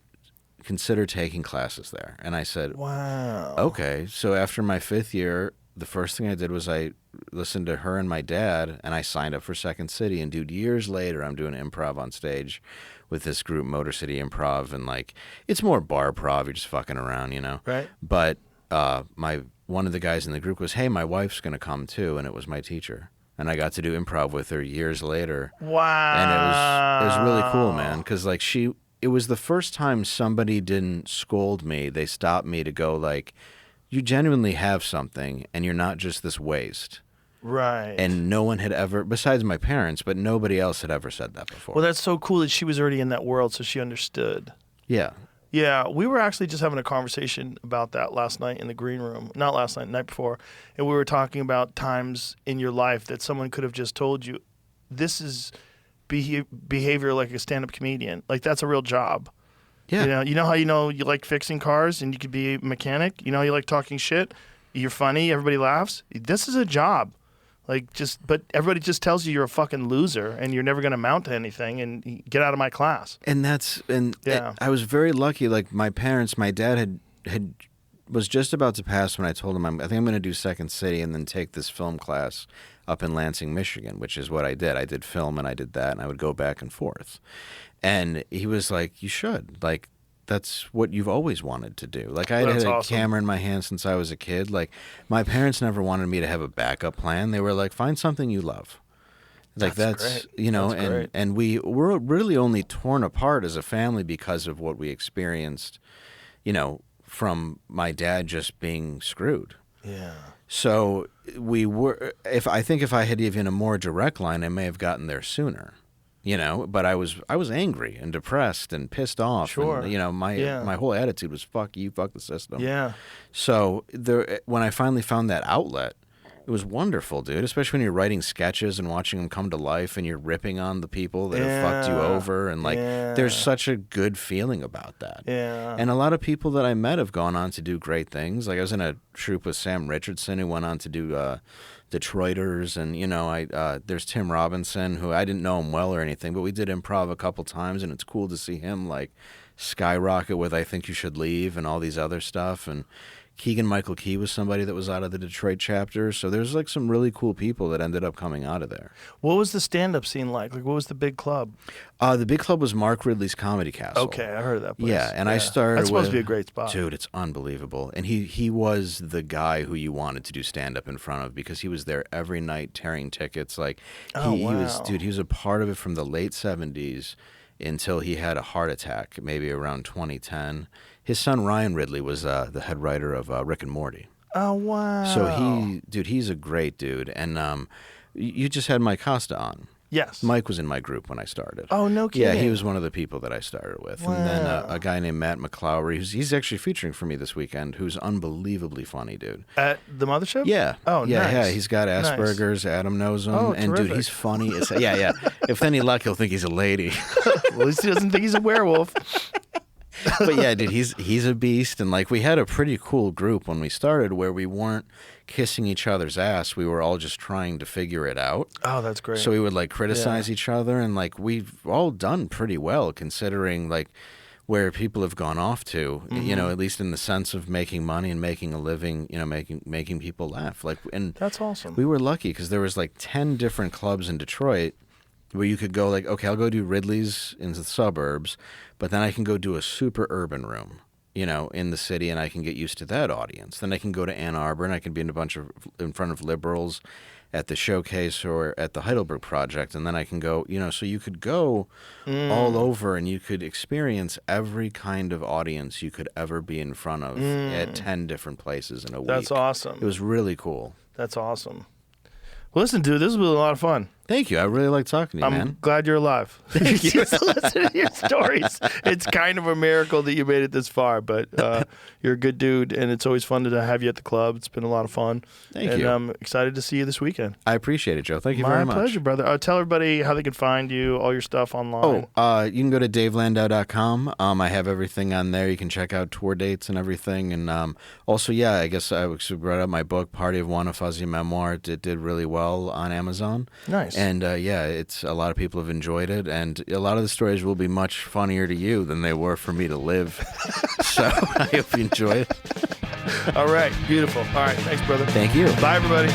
consider taking classes there. And I said, Wow. okay. So after my 5th year, the first thing I did was I listened to her and my dad, and I signed up for Second City. And dude, years later, I'm doing improv on stage with this group, Motor City Improv, and like it's more bar prov. You're just fucking around, you know. Right. But one of the guys in the group goes, "Hey, my wife's gonna come too," and it was my teacher. And I got to do improv with her years later. Wow. And it was really cool, man, because like it was the first time somebody didn't scold me. They stopped me to go like, you genuinely have something, and you're not just this waste. Right. And no one had ever, besides my parents, but nobody else had ever said that before. Well, that's so cool that she was already in that world, so she understood. Yeah. Yeah, we were actually just having a conversation about that last night in the green room. Not last night, the night before. And we were talking about times in your life that someone could have just told you, this is behavior like a stand-up comedian. Like, that's a real job. Yeah. You know how you like fixing cars and you could be a mechanic? You know how you like talking shit? You're funny, everybody laughs? This is a job. But everybody just tells you you're a fucking loser and you're never going to amount to anything and get out of my class. And I was very lucky. Like my dad was just about to pass when I told him, I think I'm going to do Second City and then take this film class up in Lansing, Michigan, which is what I did. I did film and I did that, and I would go back and forth. And he was like, you should. Like, that's what you've always wanted to do. Like, I had a camera in my hand since I was a kid. Like, my parents never wanted me to have a backup plan. They were like, find something you love. Like, that's great. you know, That's great. and we were really only torn apart as a family because of what we experienced, you know, from my dad just being screwed. Yeah. So we were, if I had even a more direct line, I may have gotten there sooner. You know, but I was angry and depressed and pissed off. Sure. And, you know, my whole attitude was fuck you, fuck the system. Yeah. So when I finally found that outlet, it was wonderful, dude. Especially when you're writing sketches and watching them come to life, and you're ripping on the people that have fucked you over, and like there's such a good feeling about that. Yeah. And a lot of people that I met have gone on to do great things. Like I was in a troupe with Sam Richardson, who went on to do Detroiters, and there's Tim Robinson, who I didn't know him well or anything, but we did improv a couple times, and it's cool to see him like skyrocket with I Think You Should Leave and all these other stuff. And Keegan-Michael Key was somebody that was out of the Detroit chapter. So there's like some really cool people that ended up coming out of there. What was the stand-up scene like? Like, what was the big club? The big club was Mark Ridley's Comedy Castle. Okay, I heard of that place. Yeah, and I started That's supposed to be with- a great spot. Dude, it's unbelievable. And he was the guy who you wanted to do stand-up in front of because he was there every night tearing tickets. Like, he was a part of it from the late 70s until he had a heart attack, maybe around 2010. His son Ryan Ridley was the head writer of Rick and Morty. Oh, wow. So he's a great dude. And you just had Mike Costa on. Yes. Mike was in my group when I started. Oh, no kidding. Yeah, he was one of the people that I started with. Wow. And then a guy named Matt McClowry, he's actually featuring for me this weekend, who's unbelievably funny, dude. At the Mothership? Yeah. Oh, yeah, nice. Yeah, he's got Nice. Asperger's. Adam knows him. Oh, and, terrific. dude, he's funny. Yeah. If any luck, he'll think he's a lady. At least he doesn't think he's a werewolf. But yeah, dude, he's a beast. And like, we had a pretty cool group when we started where we weren't kissing each other's ass. We were all just trying to figure it out. Oh, that's great. So we would like criticize each other, and like we've all done pretty well considering like where people have gone off to, at least in the sense of making money and making a living, making people laugh. Like, and That's awesome. we were lucky because there was like 10 different clubs in Detroit where you could go like, okay, I'll go do Ridley's in the suburbs, but then I can go do a super urban room, in the city, and I can get used to that audience. Then I can go to Ann Arbor and I can be in front of liberals at the Showcase or at the Heidelberg Project, and then I can go, so you could go all over and you could experience every kind of audience you could ever be in front of at 10 different places in a week. That's awesome. It was really cool. That's awesome. Well, listen, dude, this has been a lot of fun. Thank you. I really like talking to you, I'm man. glad you're alive. Thank you. Just listen to your stories. It's kind of a miracle that you made it this far, but you're a good dude, and it's always fun to have you at the club. It's been a lot of fun. Thank and you. I'm excited to see you this weekend. I appreciate it, Joe. Thank you very much. My pleasure, brother. Tell everybody how they can find you, all your stuff online. You can go to davelandau.com. I have everything on there. You can check out tour dates and everything. And also, I guess I brought up my book, Party of One, a Fuzzy Memoir. It did really well on Amazon. Nice. And it's a lot of people have enjoyed it. And a lot of the stories will be much funnier to you than they were for me to live. So I hope you enjoy it. All right. Beautiful. All right. Thanks, brother. Thank you. Bye, everybody.